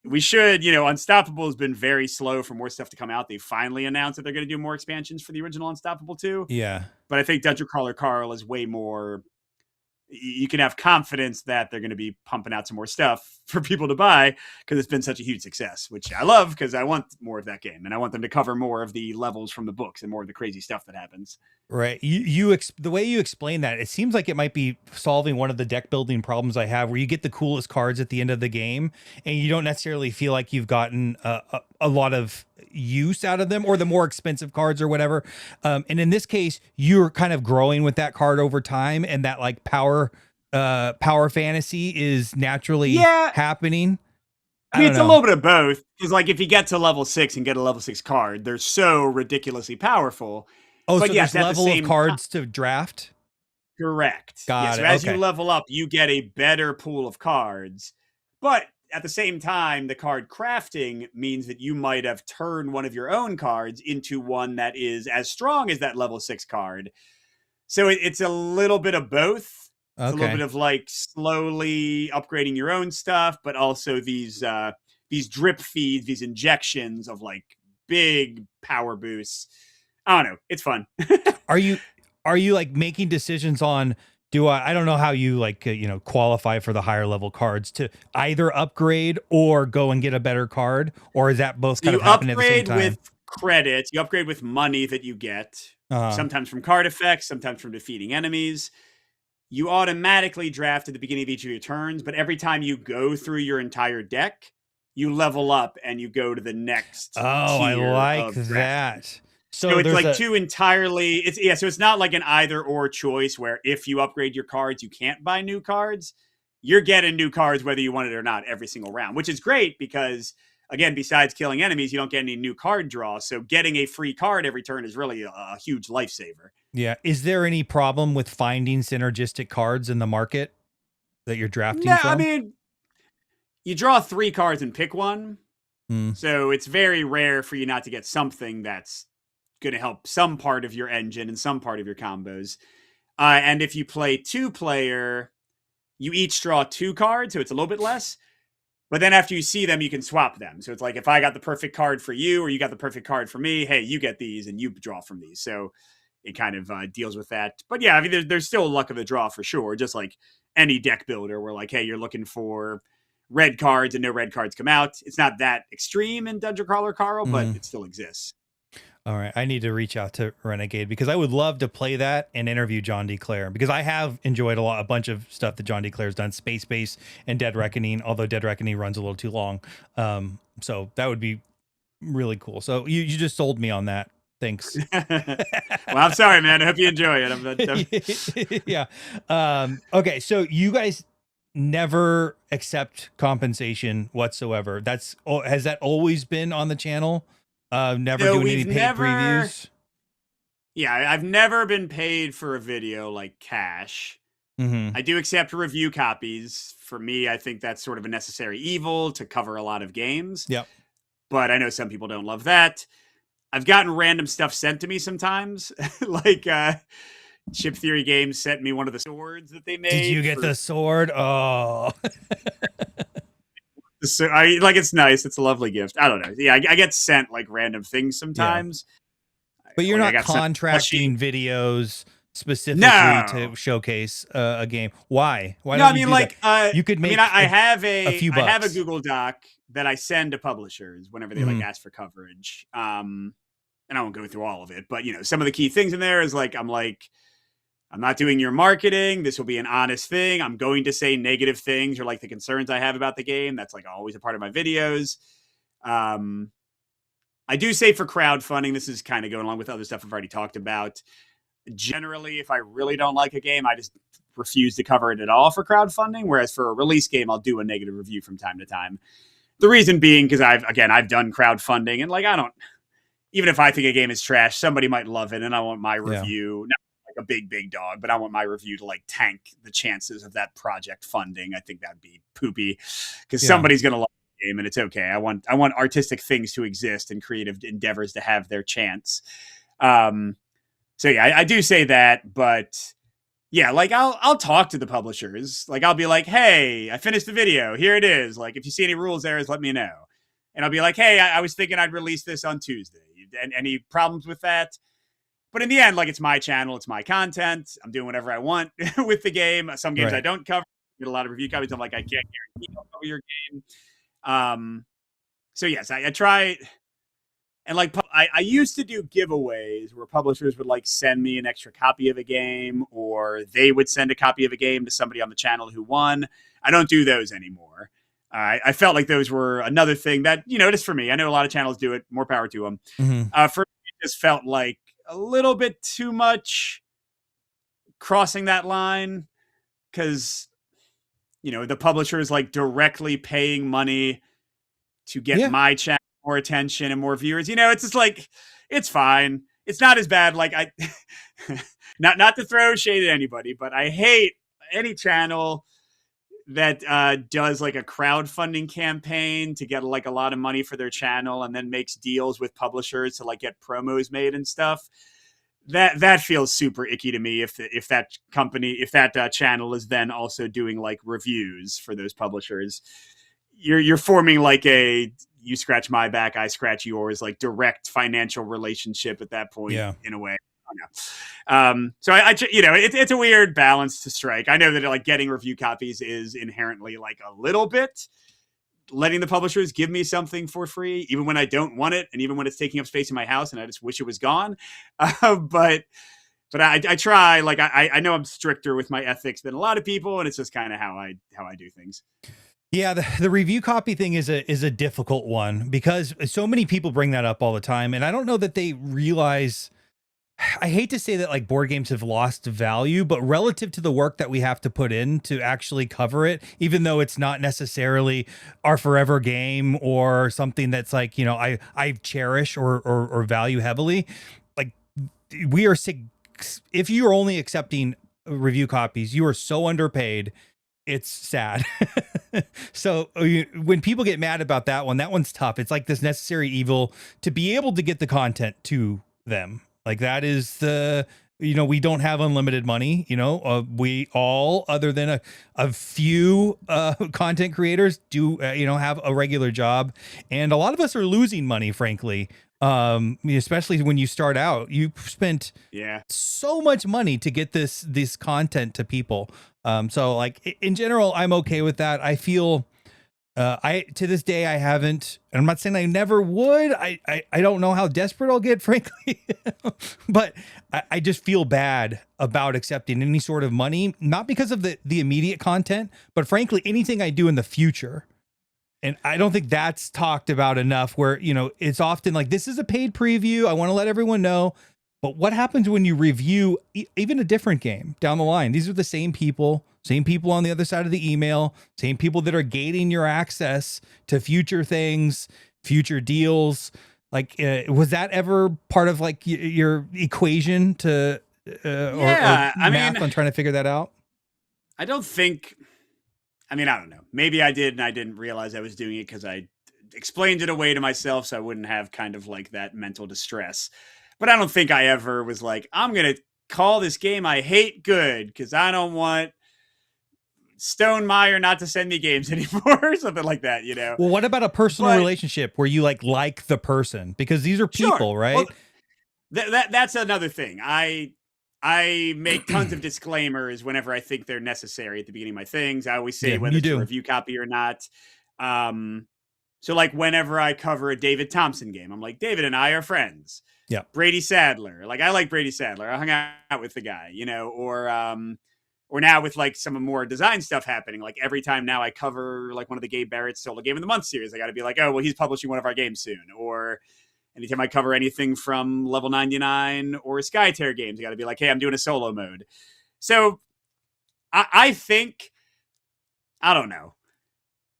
S1: we should, Unstoppable has been very slow for more stuff to come out. They finally announced that they're going to do more expansions for the original Unstoppable 2.
S2: Yeah.
S1: But I think Dungeon Crawler Carl is way more. You can have confidence that they're going to be pumping out some more stuff for people to buy because it's been such a huge success, which I love because I want more of that game and I want them to cover more of the levels from the books and more of the crazy stuff that happens.
S2: Right. The way you explain that, it seems like it might be solving one of the deck building problems I have where you get the coolest cards at the end of the game and you don't necessarily feel like you've gotten a lot of use out of them or the more expensive cards or whatever. And in this case, you're kind of growing with that card over time and that like power fantasy is naturally happening.
S1: I mean, it's a little bit of both because like if you get to level 6 and get a level 6 card, they're so ridiculously powerful.
S2: Oh,
S1: but
S2: so
S1: yes,
S2: there's level of cards to draft?
S1: Correct.
S2: Got
S1: So
S2: it.
S1: as
S2: Okay.
S1: you level up, you get a better pool of cards. But at the same time, the card crafting means that you might have turned one of your own cards into one that is as strong as that level 6 card. So it's a little bit of both. It's a little bit of like slowly upgrading your own stuff, but also these drip feeds, these injections of like big power boosts. I don't know. It's fun.
S2: Are you like making decisions on I don't know how you like, qualify for the higher level cards to either upgrade or go and get a better card? Or is that both kind of happening at the same time?
S1: You upgrade with credits. You upgrade with money that you get, sometimes from card effects, sometimes from defeating enemies. You automatically draft at the beginning of each of your turns, but every time you go through your entire deck, you level up and you go to the next tier.
S2: I like that.
S1: So it's like so it's not like an either or choice where if you upgrade your cards, you can't buy new cards. You're getting new cards whether you want it or not every single round, which is great because, again, besides killing enemies, you don't get any new card draw. So getting a free card every turn is really a huge lifesaver.
S2: Yeah. Is there any problem with finding synergistic cards in the market that you're drafting from?
S1: I mean, you draw 3 cards and pick one.
S2: Mm.
S1: So it's very rare for you not to get something that's going to help some part of your engine and some part of your combos. And if you play 2-player, you each draw 2 cards, so it's a little bit less. But then after you see them, you can swap them. So it's like if I got the perfect card for you or you got the perfect card for me, hey, you get these and you draw from these. So it kind of deals with that. But yeah, I mean, there's still luck of the draw for sure. Just like any deck builder where like, hey, you're looking for red cards and no red cards come out. It's not that extreme in Dungeon Crawler Carl, but it still exists.
S2: All right. I need to reach out to Renegade because I would love to play that and interview John D. Clare because I have enjoyed a bunch of stuff that John D. Clare's done, Space Base and Dead Reckoning, although Dead Reckoning runs a little too long. So that would be really cool. So you just sold me on that. Thanks.
S1: Well, I'm sorry, man. I hope you enjoy it.
S2: Yeah. Okay. So you guys never accept compensation whatsoever. Has that always been on the channel? Never doing any paid previews?
S1: Yeah, I've never been paid for a video like cash. I do accept review copies. For me, I think that's sort of a necessary evil to cover a lot of games.
S2: Yep.
S1: But I know some people don't love that. I've gotten random stuff sent to me sometimes. Like Chip Theory Games sent me one of the swords that they made.
S2: Did you get the sword? Oh.
S1: So it's nice. It's a lovely gift. I don't know. Yeah, I get sent like random things sometimes.
S2: Yeah. But you're not contracting videos specifically to showcase a game. Why? Why
S1: no,
S2: don't
S1: I mean,
S2: you do
S1: like,
S2: that? You could make.
S1: I have a
S2: few bucks.
S1: I have a Google Doc that I send to publishers whenever they like ask for coverage. And I won't go through all of it, but some of the key things in there is I'm not doing your marketing. This will be an honest thing. I'm going to say negative things or like the concerns I have about the game. That's like always a part of my videos. I do say for crowdfunding, this is kind of going along with other stuff I've already talked about. Generally, if I really don't like a game, I just refuse to cover it at all for crowdfunding. Whereas for a release game, I'll do a negative review from time to time. The reason being because I've done crowdfunding and even if I think a game is trash, somebody might love it and I want my review. Not like a big dog, but I want my review to tank the chances of that project funding. I think that'd be poopy because somebody's going to love the game and it's okay. I want artistic things to exist and creative endeavors to have their chance. So yeah, I do say that, but yeah, I'll talk to the publishers. I'll be like, hey, I finished the video. Here it is. If you see any rules errors, let me know. And I'll be like, hey, I was thinking I'd release this on Tuesday. And any problems with that? But in the end, it's my channel, it's my content. I'm doing whatever I want with the game. Some games I don't cover. I get a lot of review copies. I'm like, I can't guarantee I'll cover your game. So yes, I try. And I used to do giveaways where publishers would send me an extra copy of a game, or they would send a copy of a game to somebody on the channel who won. I don't do those anymore. I felt like those were another thing that, just for me. I know a lot of channels do it. More power to them. For me, it just felt like a little bit too much crossing that line because, the publisher is directly paying money to get my channel more attention and more viewers. It's just it's fine. It's not as bad. Not to throw shade at anybody, but I hate any channel that does a crowdfunding campaign to get a lot of money for their channel and then makes deals with publishers to get promos made and stuff. That feels super icky to me. If that channel is then also doing reviews for those publishers, you're forming you scratch my back, I scratch yours, direct financial relationship at that point. In a way. So it's a weird balance to strike. I know that getting review copies is inherently a little bit letting the publishers give me something for free, even when I don't want it, and even when it's taking up space in my house and I just wish it was gone. But I try. I know I'm stricter with my ethics than a lot of people, and it's just kind of how I do things.
S2: Yeah, the review copy thing is a difficult one because so many people bring that up all the time, and I don't know that they realize. I hate to say that board games have lost value, but relative to the work that we have to put in to actually cover it, even though it's not necessarily our forever game or something that's I cherish or value heavily, we are if you're only accepting review copies, you are so underpaid. It's sad. So when people get mad about that one's tough. It's like this necessary evil to be able to get the content to them. Like that is we don't have unlimited money, we all, other than a few content creators do, have a regular job. And a lot of us are losing money, frankly. Especially when you start out, you spent so much money to get this content to people. So like in general, I'm okay with that. I feel to this day, I haven't, and I'm not saying I never would. I don't know how desperate I'll get, frankly, but I just feel bad about accepting any sort of money, not because of the immediate content, but frankly, anything I do in the future. And I don't think that's talked about enough, where, it's often like, this is a paid preview. I want to let everyone know. But what happens when you review even a different game down the line? These are the same people on the other side of the email, same people that are gating your access to future things, future deals. Like, was that ever part of like your equation to, or math on trying to figure that out?
S1: I don't think, I don't know. Maybe I did and I didn't realize I was doing it because I explained it away to myself so I wouldn't have kind of like that mental distress. But I don't think I ever was like, I'm going to call this game I hate good because I don't want Stone Meyer not to send me games anymore or something like that,
S2: Well, what about a personal relationship where you like the person? Because these are people, right?
S1: Well, that's another thing. I make tons of disclaimers whenever I think they're necessary at the beginning of my things. I always say whether it's a review copy or not. So like whenever I cover a David Thompson game, I'm like, David and I are friends.
S2: Yeah.
S1: Brady Sadler. Like I like Brady Sadler. I hung out with the guy, or now with like some more design stuff happening. Like every time now I cover like one of the Gabe Barrett's solo game of the month series, I got to be like, oh, well, he's publishing one of our games soon. Or anytime I cover anything from Level 99 or Skytear games, I got to be like, hey, I'm doing a solo mode. So I think, I don't know.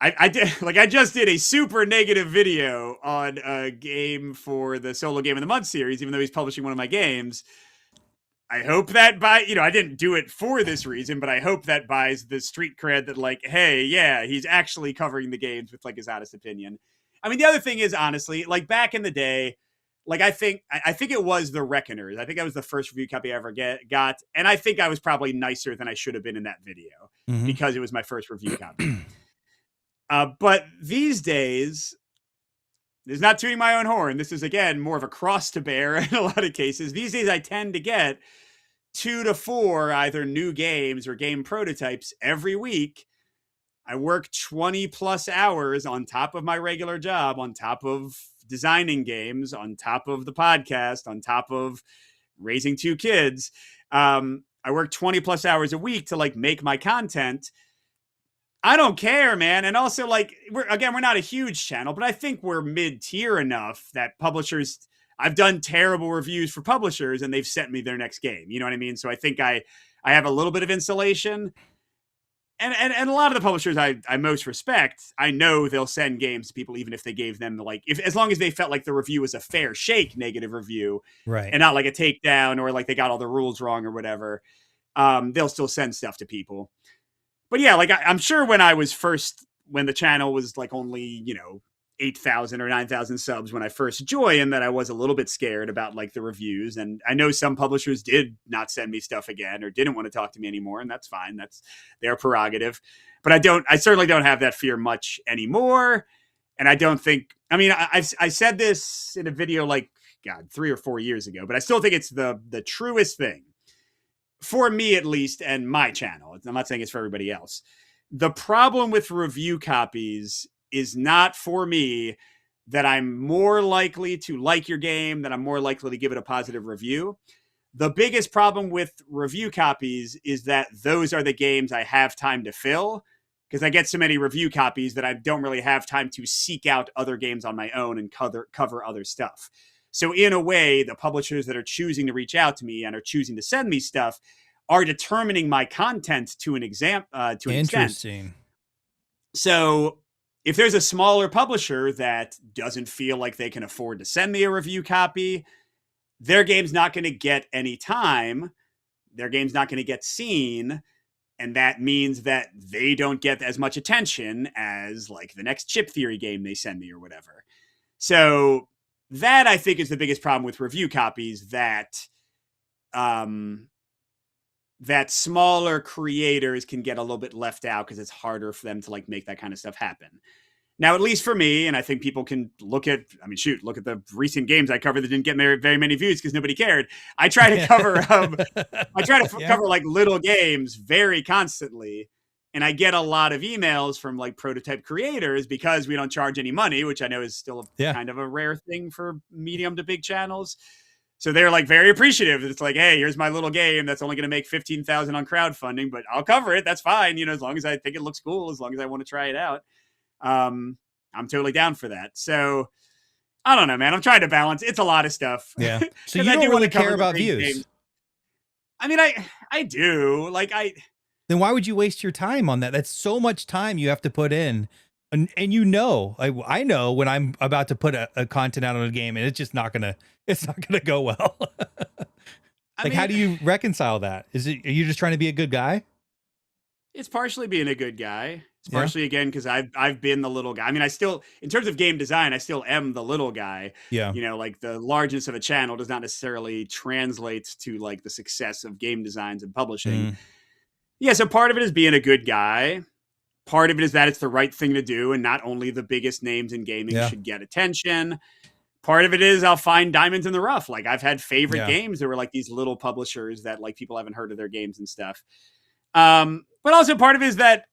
S1: I just did a super negative video on a game for the solo game of the month series, even though he's publishing one of my games. I hope that I didn't do it for this reason, but I hope that buys the street cred that like, hey, yeah, he's actually covering the games with like his honest opinion. The other thing is, honestly, like back in the day, like I think it was the Reckoners. I think that was the first review copy I ever got. And I think I was probably nicer than I should have been in that video because it was my first review copy. But these days, there's not tooting my own horn. This is, again, more of a cross to bear in a lot of cases. These days, I tend to get 2 to 4 either new games or game prototypes every week. I work 20 plus hours on top of my regular job, on top of designing games, on top of the podcast, on top of raising 2 kids. I work 20 plus hours a week to like make my content. I don't care, man. And also, like, we're not a huge channel, but I think we're mid-tier enough that publishers, I've done terrible reviews for publishers and they've sent me their next game. You know what I mean? So I think I have a little bit of insulation. And a lot of the publishers I most respect, I know they'll send games to people even if they gave them as long as they felt like the review was a fair shake negative review,
S2: right,
S1: and not like a takedown or like they got all the rules wrong or whatever. They'll still send stuff to people. But yeah, like I'm sure when the channel was like only, 8,000 or 9,000 subs when I first joined, that I was a little bit scared about like the reviews. And I know some publishers did not send me stuff again or didn't want to talk to me anymore. And that's fine. That's their prerogative. But I certainly don't have that fear much anymore. And I don't think, I said this in a video like, God, 3 or 4 years ago, but I still think it's the truest thing. For me, at least, and my channel. I'm not saying it's for everybody else. The problem with review copies is not for me that I'm more likely to like your game, that I'm more likely to give it a positive review. The biggest problem with review copies is that those are the games I have time to fill, because I get so many review copies that I don't really have time to seek out other games on my own and cover other stuff. So in a way, the publishers that are choosing to reach out to me and are choosing to send me stuff are determining my content to an extent.
S2: Interesting.
S1: So if there's a smaller publisher that doesn't feel like they can afford to send me a review copy, their game's not going to get any time. Their game's not going to get seen. And that means that they don't get as much attention as like the next chip theory game they send me or whatever. So that I think is the biggest problem with review copies, that that smaller creators can get a little bit left out because it's harder for them to like make that kind of stuff happen. Now, at least for me, and I think people can look at the recent games I covered that didn't get very many views because nobody cared. I try to cover, cover like little games very constantly. And I get a lot of emails from like prototype creators because we don't charge any money, which I know is still kind of a rare thing for medium to big channels. So they're like very appreciative. It's like, hey, here's my little game that's only going to make 15,000 on crowdfunding, but I'll cover it. That's fine. You know, as long as I think it looks cool, as long as I want to try it out. I'm totally down for that. So I don't know, man. I'm trying to balance. It's a lot of stuff.
S2: Yeah. So you don't really care about views. Games.
S1: I mean, I do. Like
S2: Then why would you waste your time on that? That's so much time you have to put in. And you know, I know when I'm about to put a content out on a game and it's just not gonna go well. Like, how do you reconcile that? Are you just trying to be a good guy?
S1: It's partially being a good guy. It's partially, again, because I've been the little guy. I mean, I still, in terms of game design, I still am the little guy.
S2: Yeah.
S1: You know, like the largeness of a channel does not necessarily translate to like the success of game designs and publishing. Yeah, so part of it is being a good guy. Part of it is that it's the right thing to do, and not only the biggest names in gaming should get attention. Part of it is I'll find diamonds in the rough. Like I've had favorite games that were like these little publishers that like people haven't heard of their games and stuff. But also part of it is that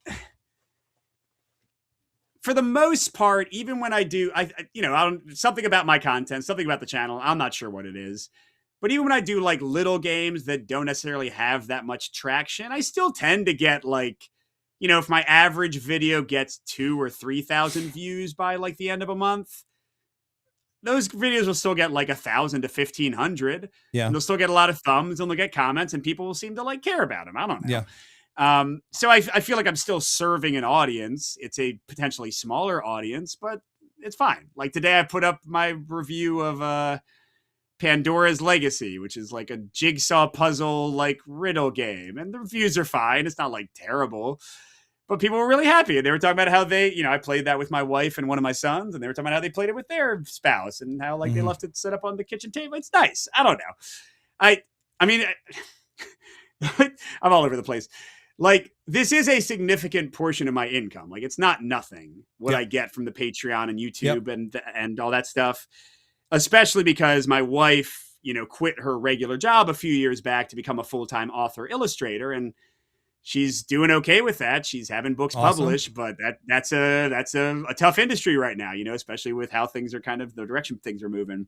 S1: for the most part, even when I do, something about my content, something about the channel, I'm not sure what it is. But even when I do like little games that don't necessarily have that much traction, I still tend to get like, you know, if my average video gets 2,000 or 3,000 views by like the end of a month, those videos will still get like 1,000 to 1,500.
S2: Yeah.
S1: And they'll still get a lot of thumbs and they'll get comments and people will seem to like care about them. I don't know.
S2: Yeah.
S1: So I feel like I'm still serving an audience. It's a potentially smaller audience, but it's fine. Like today I put up my review of Pandora's Legacy, which is like a jigsaw puzzle, like riddle game. And the reviews are fine. It's not like terrible, but people were really happy. And they were talking about how they, you know, I played that with my wife and one of my sons, and they were talking about how they played it with their spouse and how like they left it set up on the kitchen table. It's nice. I don't know. I mean, I'm all over the place. Like this is a significant portion of my income. Like it's not nothing what I get from the Patreon and YouTube and all that stuff. Especially because my wife, you know, quit her regular job a few years back to become a full-time author illustrator, and she's doing okay with that. She's having books published, but that's a tough industry right now, you know, especially with how things are kind of the direction things are moving.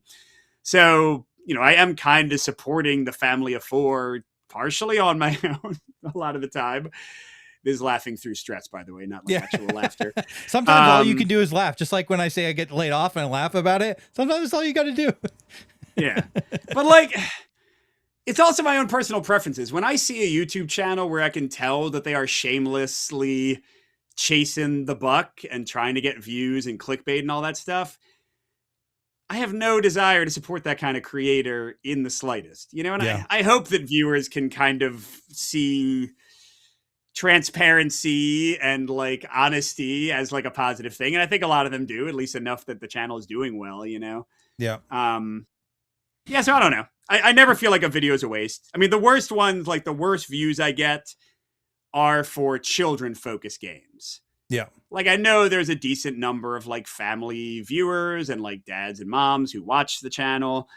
S1: So, you know, I am kind of supporting the family of four partially on my own a lot of the time. This is laughing through stress, by the way, not like actual laughter.
S2: Sometimes all you can do is laugh. Just like when I say I get laid off and I laugh about it. Sometimes that's all you got to do.
S1: Yeah. But like, it's also my own personal preferences. When I see a YouTube channel where I can tell that they are shamelessly chasing the buck and trying to get views and clickbait and all that stuff, I have no desire to support that kind of creator in the slightest, you know? And I hope that viewers can kind of see transparency and like honesty as like a positive thing. And I think a lot of them do, at least enough that the channel is doing well, you know?
S2: Yeah.
S1: So I don't know. I never feel like a video is a waste. I mean, the worst ones, like the worst views I get are for children focused games.
S2: Yeah.
S1: Like I know there's a decent number of like family viewers and like dads and moms who watch the channel,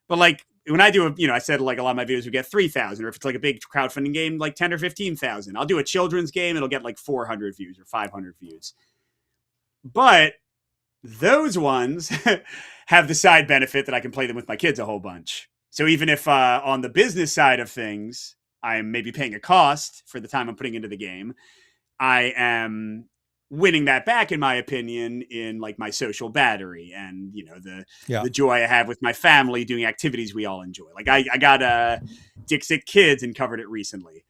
S1: but like when I do I said like a lot of my videos would get 3,000, or if it's like a big crowdfunding game, like 10 or 15,000. I'll do a children's game. It'll get like 400 views or 500 views. But those ones have the side benefit that I can play them with my kids a whole bunch. So even if on the business side of things, I'm maybe paying a cost for the time I'm putting into the game, I am winning that back, in my opinion, in like my social battery and, you know, the joy I have with my family doing activities we all enjoy. Like I got Dixit Kids and covered it recently.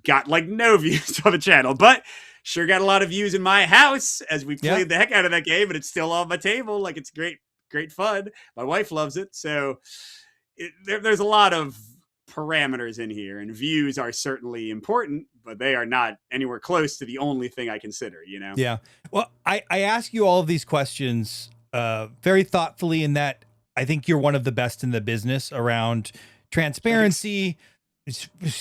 S1: Got like no views on the channel, but sure got a lot of views in my house as we played the heck out of that game, and it's still on my table. Like it's great fun. My wife loves it. So there's a lot of parameters in here, and views are certainly important, but they are not anywhere close to the only thing I consider, you know?
S2: Yeah. Well, I ask you all of these questions very thoughtfully, in that I think you're one of the best in the business around transparency.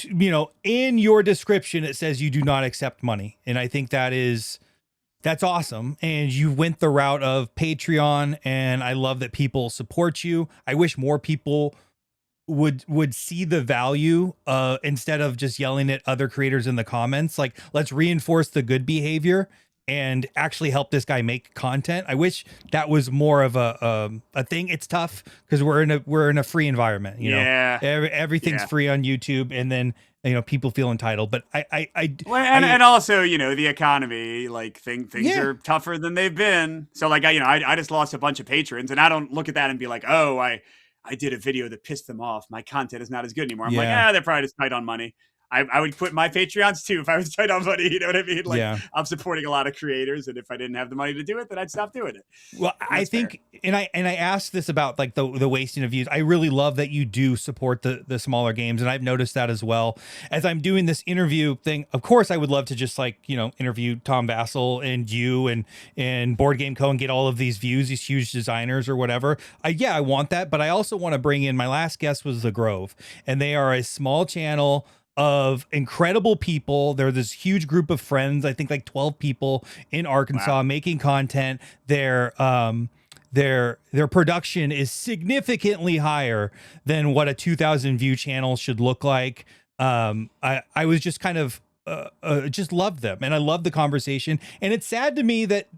S2: You know, in your description, it says you do not accept money. And I think that's awesome. And you went the route of Patreon, and I love that people support you. I wish more people would see the value instead of just yelling at other creators in the comments. Like, let's reinforce the good behavior and actually help this guy make content. I wish that was more of a thing. It's tough because we're in a free environment, you know. Everything's free on YouTube, and then, you know, people feel entitled. But
S1: and also, you know, the economy, like things are tougher than they've been. So like, I just lost a bunch of patrons, and I don't look at that and be like, oh, I did a video that pissed them off. My content is not as good anymore. I'm like, they're probably just tight on money. I would quit my Patreons too if I was tight on money. You know what I mean? Like, I'm supporting a lot of creators, and if I didn't have the money to do it, then I'd stop doing it.
S2: Well, I think, and I asked this about like the wasting of views. I really love that you do support the smaller games, and I've noticed that as well. As I'm doing this interview thing, of course, I would love to just like, you know, interview Tom Vassell and you and Board Game Co. and get all of these views, these huge designers or whatever. I want that, but I also want to bring in, my last guest was The Grove, and they are a small channel of incredible people. They're this huge group of friends, I think like 12 people in Arkansas making content. Their production is significantly higher than what a 2,000 view channel should look like. I was just kind of just loved them, and I love the conversation. And it's sad to me that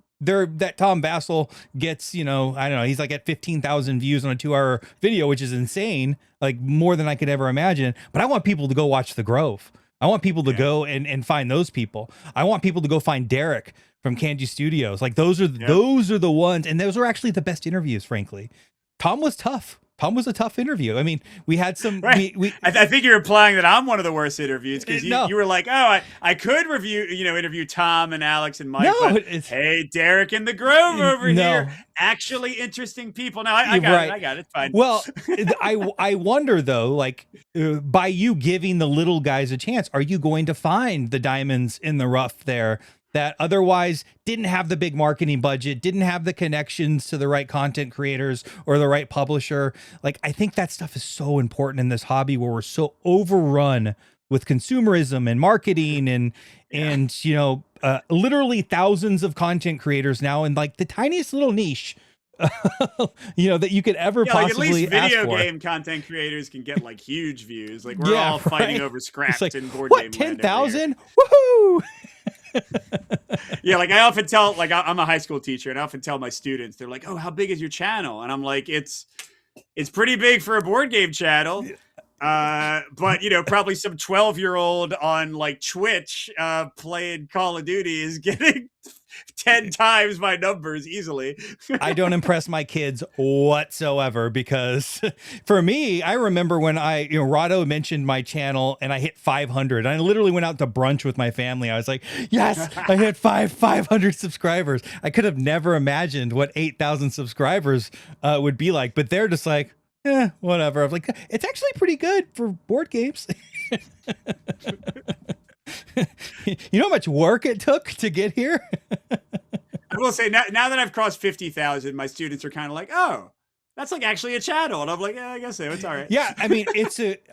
S2: Tom Vassell gets, you know, I don't know, he's like at 15,000 views on a 2-hour video, which is insane, like more than I could ever imagine. But I want people to go watch The Grove. I want people to go and find those people. I want people to go find Derek from Kanji Studios. Like those are the ones, and those are actually the best interviews, frankly. Tom was tough. Tom was a tough interview. I mean, we had some.
S1: Right. I think you're implying that I'm one of the worst interviews, because you were like, oh, I could interview Tom and Alex and Mike. No, but hey, Derek and The Grove over here, actually interesting people. Now I got it. It's fine.
S2: Well, I wonder though, like by you giving the little guys a chance, are you going to find the diamonds in the rough there that otherwise didn't have the big marketing budget, didn't have the connections to the right content creators or the right publisher? Like, I think that stuff is so important in this hobby where we're so overrun with consumerism and marketing and you know, literally thousands of content creators now in like the tiniest little niche, you know, that you could ever possibly
S1: like at least
S2: video
S1: game content creators can get like huge views. Like we're all fighting over scraps
S2: like,
S1: in board
S2: what,
S1: game
S2: 10,000? Woohoo!
S1: Yeah, like I often tell, like I'm a high school teacher, and I often tell my students, they're like, oh, how big is your channel? And I'm like, it's pretty big for a board game channel. But you know, probably some 12-year-old on like Twitch playing Call of Duty is getting 10 times my numbers easily.
S2: I don't impress my kids whatsoever, because for me, I remember when Rado mentioned my channel and I hit 500. I literally went out to brunch with my family. I was like, yes, I hit 500 subscribers. I could have never imagined what 8,000 subscribers would be like, but they're just like, whatever. I'm like, it's actually pretty good for board games. You know how much work it took to get here?
S1: I will say, now that I've crossed 50,000, my students are kind of like, oh, that's like actually a channel. And I'm like, yeah, I guess so. It's all right.
S2: Yeah. I mean,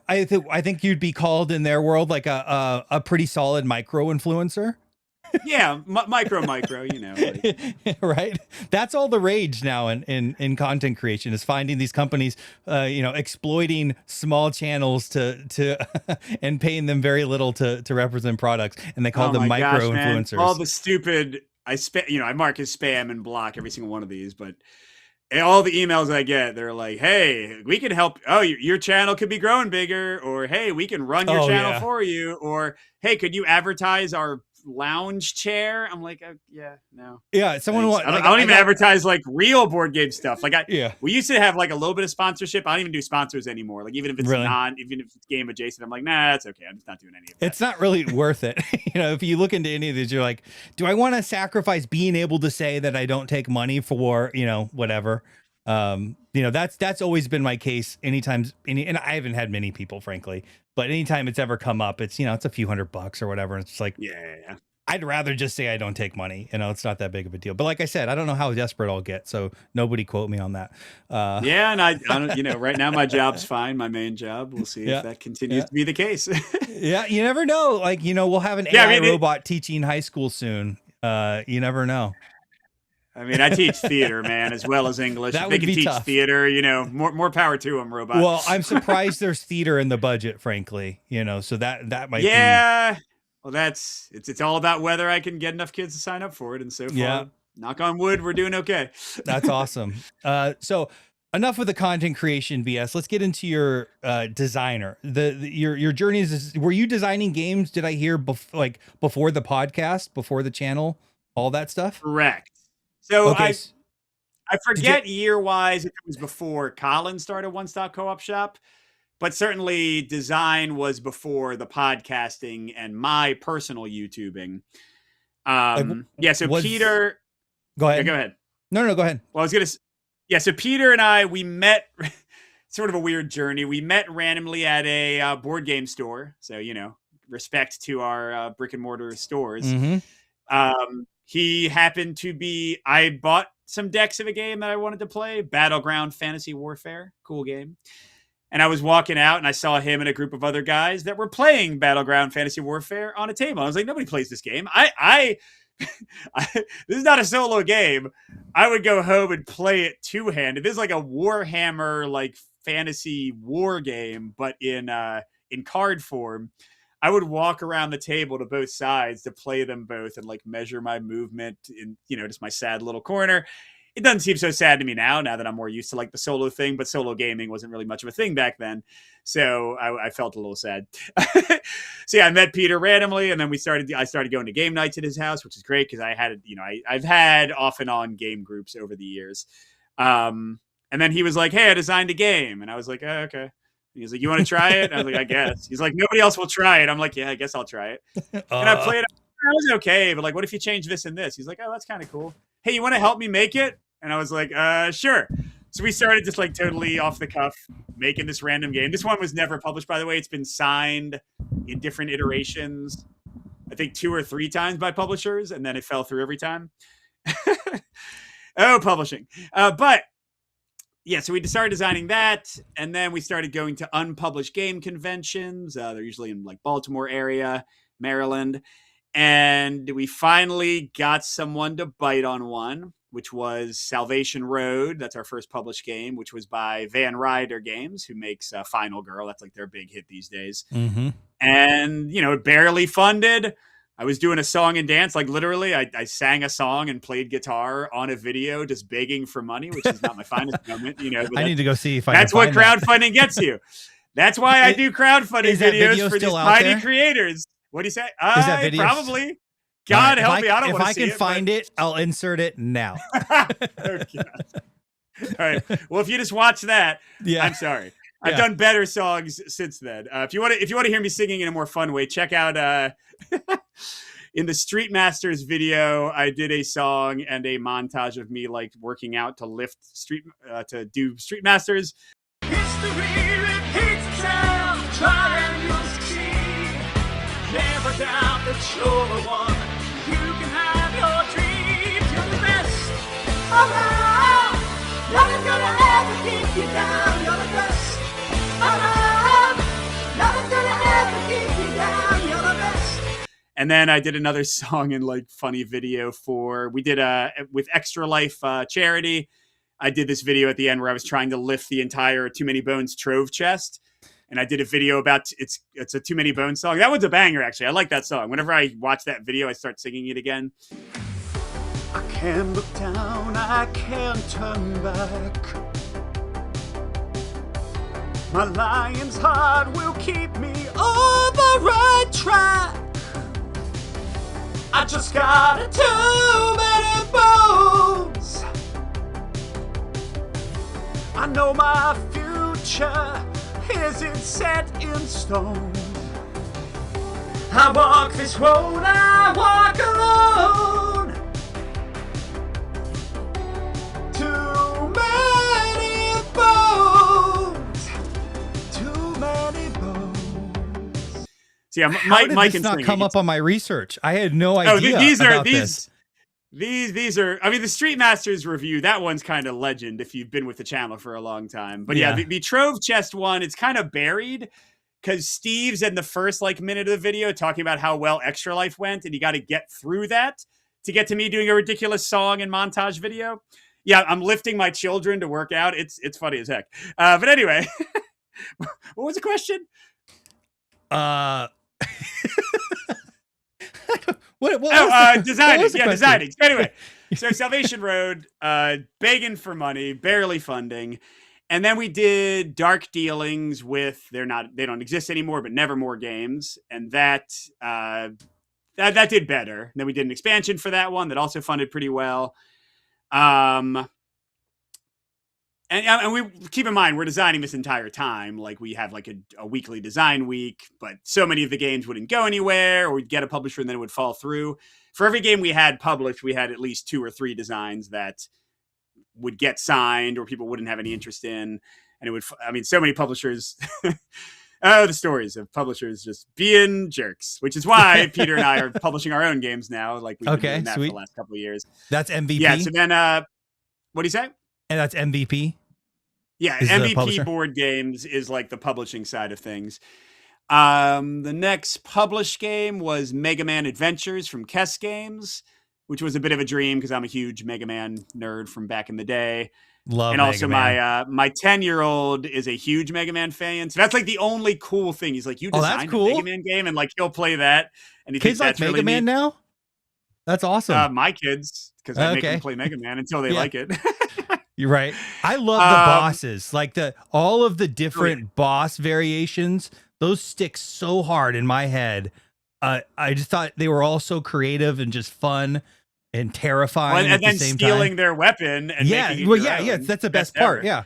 S2: I think you'd be called in their world like a pretty solid micro influencer.
S1: Yeah, micro, you know, like.
S2: Right. That's all the rage now in content creation, is finding these companies, you know, exploiting small channels to and paying them very little to represent products, and they call them micro influencers.
S1: All the stupid, I mark as spam and block every single one of these, but all the emails I get, they're like, hey, we can help. Oh, your channel could be growing bigger, or hey, we can run your channel for you, or hey, could you advertise our lounge chair? I'm like, no.
S2: Yeah, someone want.
S1: I don't even advertise like real board game stuff. Like we used to have like a little bit of sponsorship. I don't even do sponsors anymore. Like even if it's even if it's game adjacent, I'm like, nah, that's okay. I'm just not doing any of that.
S2: It's not really worth it. You know, if you look into any of these, you're like, do I want to sacrifice being able to say that I don't take money for, you know, whatever? That's always been my case. And I haven't had many people, frankly, but anytime it's ever come up, it's a few $100 or whatever. It's like,
S1: Yeah.
S2: I'd rather just say I don't take money. It's not that big of a deal. But like I said, I don't know how desperate I'll get. So nobody quote me on that.
S1: Yeah. And I don't, right now my job's fine. My main job. We'll see if that continues to be the case.
S2: Yeah. You never know. Like, we'll have an AI robot teaching high school soon. You never know.
S1: I mean, I teach theater, man, as well as English.
S2: That
S1: if they
S2: would
S1: can
S2: be
S1: teach
S2: tough.
S1: theater, more power to them, robot.
S2: Well, I'm surprised there's theater in the budget, frankly, so that might be.
S1: Yeah. Well, it's all about whether I can get enough kids to sign up for it. And so far, knock on wood, we're doing okay.
S2: That's awesome. So enough with the content creation BS. Let's get into your designer. Your journey were you designing games? Did I hear before the podcast, before the channel, all that stuff?
S1: Correct. So
S2: okay.
S1: I forget year-wise if it was before Colin started OneStopCoOpShop, but certainly design was before the podcasting and my personal YouTubing. So Peter...
S2: Go ahead.
S1: Yeah, go ahead.
S2: No, go ahead.
S1: Well, so Peter and I, we met... sort of a weird journey. We met randomly at a board game store. So, respect to our brick and mortar stores.
S2: Mm-hmm.
S1: He happened to be, I bought some decks of a game that I wanted to play, Battleground Fantasy Warfare, cool game. And I was walking out and I saw him and a group of other guys that were playing Battleground Fantasy Warfare on a table. I was like, nobody plays this game. This is not a solo game. I would go home and play it two-handed. This is like a Warhammer, like fantasy war game, but in card form. I would walk around the table to both sides to play them both and like measure my movement in, just my sad little corner. It doesn't seem so sad to me now that I'm more used to like the solo thing, but solo gaming wasn't really much of a thing back then. So I felt a little sad. So yeah, I met Peter randomly and then I started going to game nights at his house, which is great because I had, I've had off and on game groups over the years. And then he was like, hey, I designed a game. And I was like, oh, okay. He's like, you want to try it? And I was like, I guess. He's like, nobody else will try it. I'm like, yeah, I guess I'll try it. And I played it. I was okay, but like, what if you change this and this? He's like, oh, that's kind of cool. Hey, you want to help me make it? And I was like, sure. So we started just like totally off the cuff making this random game. This one was never published, by the way. It's been signed in different iterations, I think 2 or 3 times by publishers, and then it fell through every time. Oh, publishing. But yeah, so we started designing that, and then we started going to unpublished game conventions. They're usually in like Baltimore area, Maryland. And we finally got someone to bite on one, which was Salvation Road. That's our first published game, which was by Van Ryder Games, who makes Final Girl. That's like their big hit these days.
S2: Mm-hmm.
S1: And, it barely funded. I was doing a song and dance, like literally I sang a song and played guitar on a video, just begging for money, which is not my finest moment, But
S2: I need to go see if I
S1: that's
S2: can
S1: what
S2: find
S1: crowdfunding gets you. That's why I do crowdfunding videos for these tiny creators. What do you say?
S2: Is that video
S1: probably. God help me. I don't want to see it.
S2: If I can find it, I'll insert it now.
S1: Okay. All right. Well, if you just watch that, I'm sorry. I've done better songs since then. If you want to hear me singing in a more fun way, check out in the Street Masters video. I did a song and a montage of me like working out to lift to do Street Masters. History repeats itself. Try and you'll succeed. Never doubt that you're the one. You can have your dreams. You're the best around. Nothing's gonna ever keep you down. You're the best. And then I did another song and like funny video we did with Extra Life charity. I did this video at the end where I was trying to lift the entire Too Many Bones Trove chest. And I did a video about it's a Too Many Bones song. That was a banger, actually. I like that song. Whenever I watch that video, I start singing it again. I can't look down, I can't turn back. My lion's heart will keep me on the right track. I just got too many bones. I know my future isn't set in stone. I walk this road, I walk alone. Too many So yeah,
S2: How did
S1: Mike
S2: this
S1: and
S2: not
S1: Stringy,
S2: come up on my research? I had no idea
S1: these
S2: about this.
S1: These are, I mean, the Street Masters review, that one's kind of legend if you've been with the channel for a long time. But yeah, the Trove Chest one, it's kind of buried because Steve's in the first like minute of the video talking about how well Extra Life went, and you got to get through that to get to me doing a ridiculous song and montage video. Yeah, I'm lifting my children to work out. It's funny as heck. But anyway, what was the question? Designing. Designing. Anyway, so Salvation Road, begging for money, barely funding. And then we did Dark Dealings with they don't exist anymore, but Nevermore games. And that did better. And then we did an expansion for that one that also funded pretty well. And we keep in mind, we're designing this entire time. Like we have like a weekly design week, but so many of the games wouldn't go anywhere, or we'd get a publisher and then it would fall through. For every game we had published, we had at least 2 or 3 designs that would get signed or people wouldn't have any interest in. And it would, I mean, so many publishers, the stories of publishers just being jerks, which is why Peter and I are publishing our own games now. Like we've been doing that for the last couple of years.
S2: That's MVP.
S1: Yeah. So then, what do you say?
S2: And that's MVP.
S1: Yeah, MVP Board Games is like the publishing side of things. The next published game was Mega Man Adventures from Kess Games, which was a bit of a dream because I'm a huge Mega Man nerd from back in the day.
S2: Love
S1: and also
S2: Mega Man.
S1: my 10-year-old is a huge Mega Man fan. So that's like the only cool thing. He's like, you designed a Mega Man game, and like he'll play that. And he
S2: kids
S1: thinks that's
S2: like
S1: really
S2: Mega Man now? That's awesome.
S1: My kids, because I make them play Mega Man until they like it.
S2: You're right. I love the bosses, like all of the different boss variations. Those stick so hard in my head. I just thought they were all so creative and just fun and terrifying at the same time. And then
S1: stealing their weapon and making it your own.
S2: That's the best part. Yeah.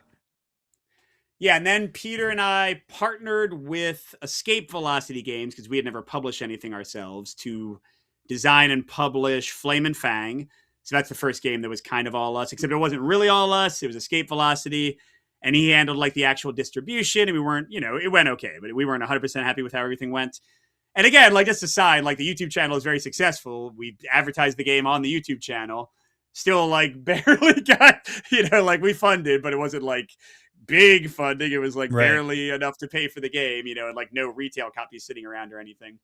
S1: Yeah, and then Peter and I partnered with Escape Velocity Games because we had never published anything ourselves to design and publish Flame and Fang. So that's the first game that was kind of all us, except it wasn't really all us. It was Escape Velocity, and he handled like the actual distribution, and we weren't, it went okay, but we weren't 100% happy with how everything went. And again, like just aside, like the YouTube channel is very successful. We advertised the game on the YouTube channel, still like barely got, like we funded, but it wasn't like big funding. It was like barely enough to pay for the game, and like no retail copies sitting around or anything.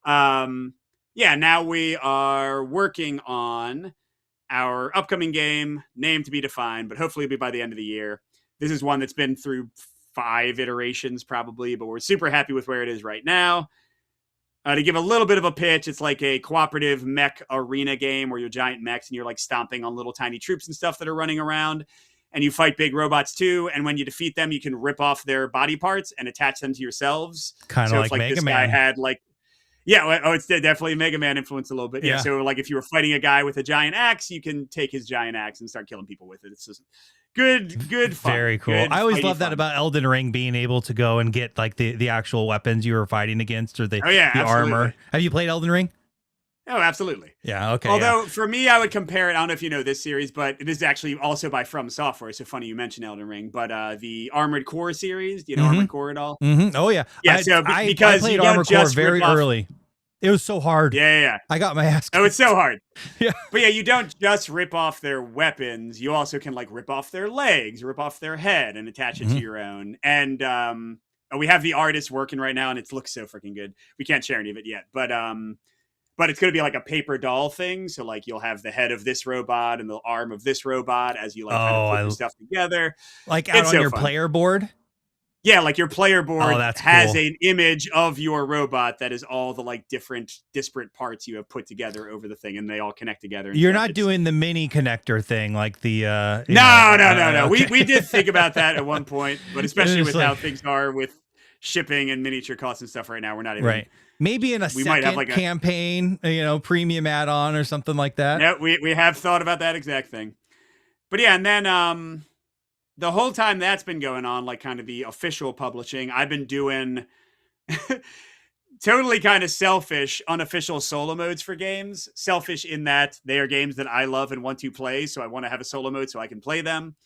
S1: Now we are working on our upcoming game, name to be defined, but hopefully it'll be by the end of the year. This is one that's been through 5 iterations probably, but we're super happy with where it is right now. To give a little bit of a pitch, it's like a cooperative mech arena game where you're giant mechs and you're like stomping on little tiny troops and stuff that are running around, and you fight big robots too. And when you defeat them, you can rip off their body parts and attach them to yourselves.
S2: Kind of like Mega Man.
S1: Guy had like, it's definitely Mega Man influence a little bit. Yeah. So like if you were fighting a guy with a giant axe, you can take his giant axe and start killing people with it. It's just good fun.
S2: Very cool. I always love that about Elden Ring, being able to go and get like the actual weapons you were fighting against, or the armor. Have you played Elden Ring?
S1: Oh, absolutely.
S2: Yeah, okay.
S1: Although for me, I would compare it, I don't know if you know this series, but it is actually also by From Software. So funny you mentioned Elden Ring, but the Armored Core series, do you know Armored Core at all?
S2: Mm-hmm. Oh, yeah.
S1: Yeah, because
S2: I played Armored Core very early. It was so hard.
S1: Yeah.
S2: I got my ass kicked.
S1: Oh, it's so hard.
S2: Yeah.
S1: But yeah, you don't just rip off their weapons. You also can like rip off their legs, rip off their head and attach it to your own. And we have the artist working right now and it looks so freaking good. We can't share any of it yet, but it's going to be like a paper doll thing. So like you'll have the head of this robot and the arm of this robot as you like kind of put your stuff together.
S2: Like out on your player board?
S1: Yeah, like your player board has
S2: cool.
S1: an image of your robot that is all the like different disparate parts you have put together over the thing, and they all connect together.
S2: You're not doing the mini connector thing like the
S1: No.
S2: Okay.
S1: We did think about that at one point, but especially with how things are with shipping and miniature costs and stuff right now, we're not even
S2: right. Maybe in a second campaign, premium add-on or something like that.
S1: Yeah, we have thought about that exact thing. But yeah, and then the whole time that's been going on, like kind of the official publishing, I've been doing totally kind of selfish, unofficial solo modes for games. Selfish in that they are games that I love and want to play, so I want to have a solo mode so I can play them.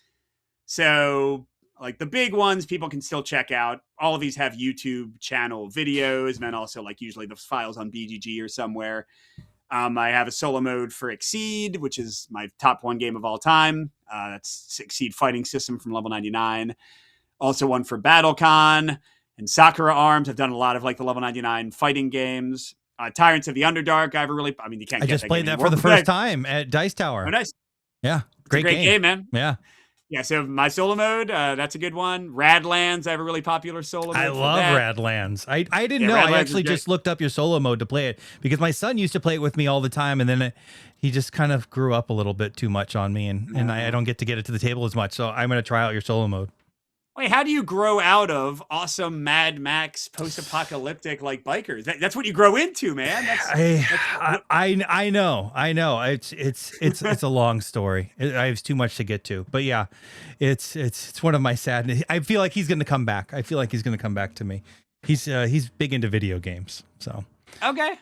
S1: So like the big ones people can still check out. All of these have YouTube channel videos, and then also like usually the files on BGG or somewhere. I have a solo mode for Exceed, which is my top one game of all time. That's Exceed fighting system from level 99. Also one for BattleCon and Sakura Arms. I've done a lot of like the level 99 fighting games. Tyrants of the Underdark. You can't.
S2: I
S1: get
S2: just
S1: that
S2: played
S1: game
S2: that for the
S1: anymore,
S2: first time at Dice Tower.
S1: Oh, nice.
S2: Yeah,
S1: It's a great game, man.
S2: Yeah.
S1: Yeah, so my solo mode, that's a good one. Radlands, I have a really popular solo mode.
S2: I love Radlands. I didn't know.
S1: Radlands
S2: I actually just looked up your solo mode to play it because my son used to play it with me all the time, and then he just kind of grew up a little bit too much on me, and I don't get to it to the table as much. So I'm going to try out your solo mode.
S1: Wait, how do you grow out of awesome Mad Max post-apocalyptic like bikers? That's what you grow into, man.
S2: I know. It's a long story. I have too much to get to, but yeah, it's one of my sadness. I feel like he's going to come back. I feel like he's going to come back to me. He's big into video games, so
S1: okay.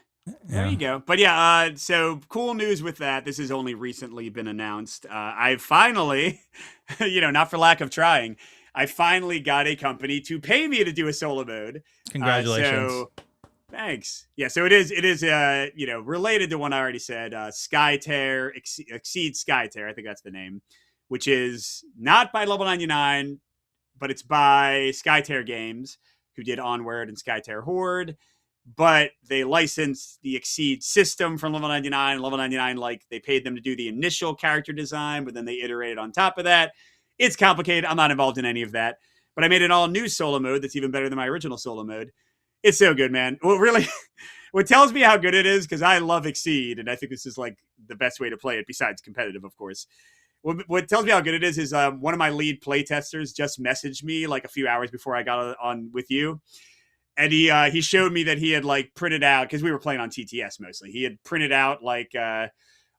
S1: There you go. But yeah, so cool news with that. This has only recently been announced. I've finally, not for lack of trying, I finally got a company to pay me to do a solo mode.
S2: Congratulations.
S1: Thanks. Yeah, so it is related to one I already said, Skytear, Exceed Skytear, I think that's the name, which is not by Level 99, but it's by Skytear Games, who did Onward and Skytear Horde, but they licensed the Exceed system from Level 99. Level 99, like, they paid them to do the initial character design, but then they iterated on top of that. It's complicated. I'm not involved in any of that. But I made an all-new solo mode that's even better than my original solo mode. It's so good, man. What tells me how good it is, because I love Exceed, and I think this is like the best way to play it, besides competitive, of course. What tells me how good it is one of my lead playtesters just messaged me like a few hours before I got on with you. And he showed me that he had like printed out, because we were playing on TTS mostly. He had printed out like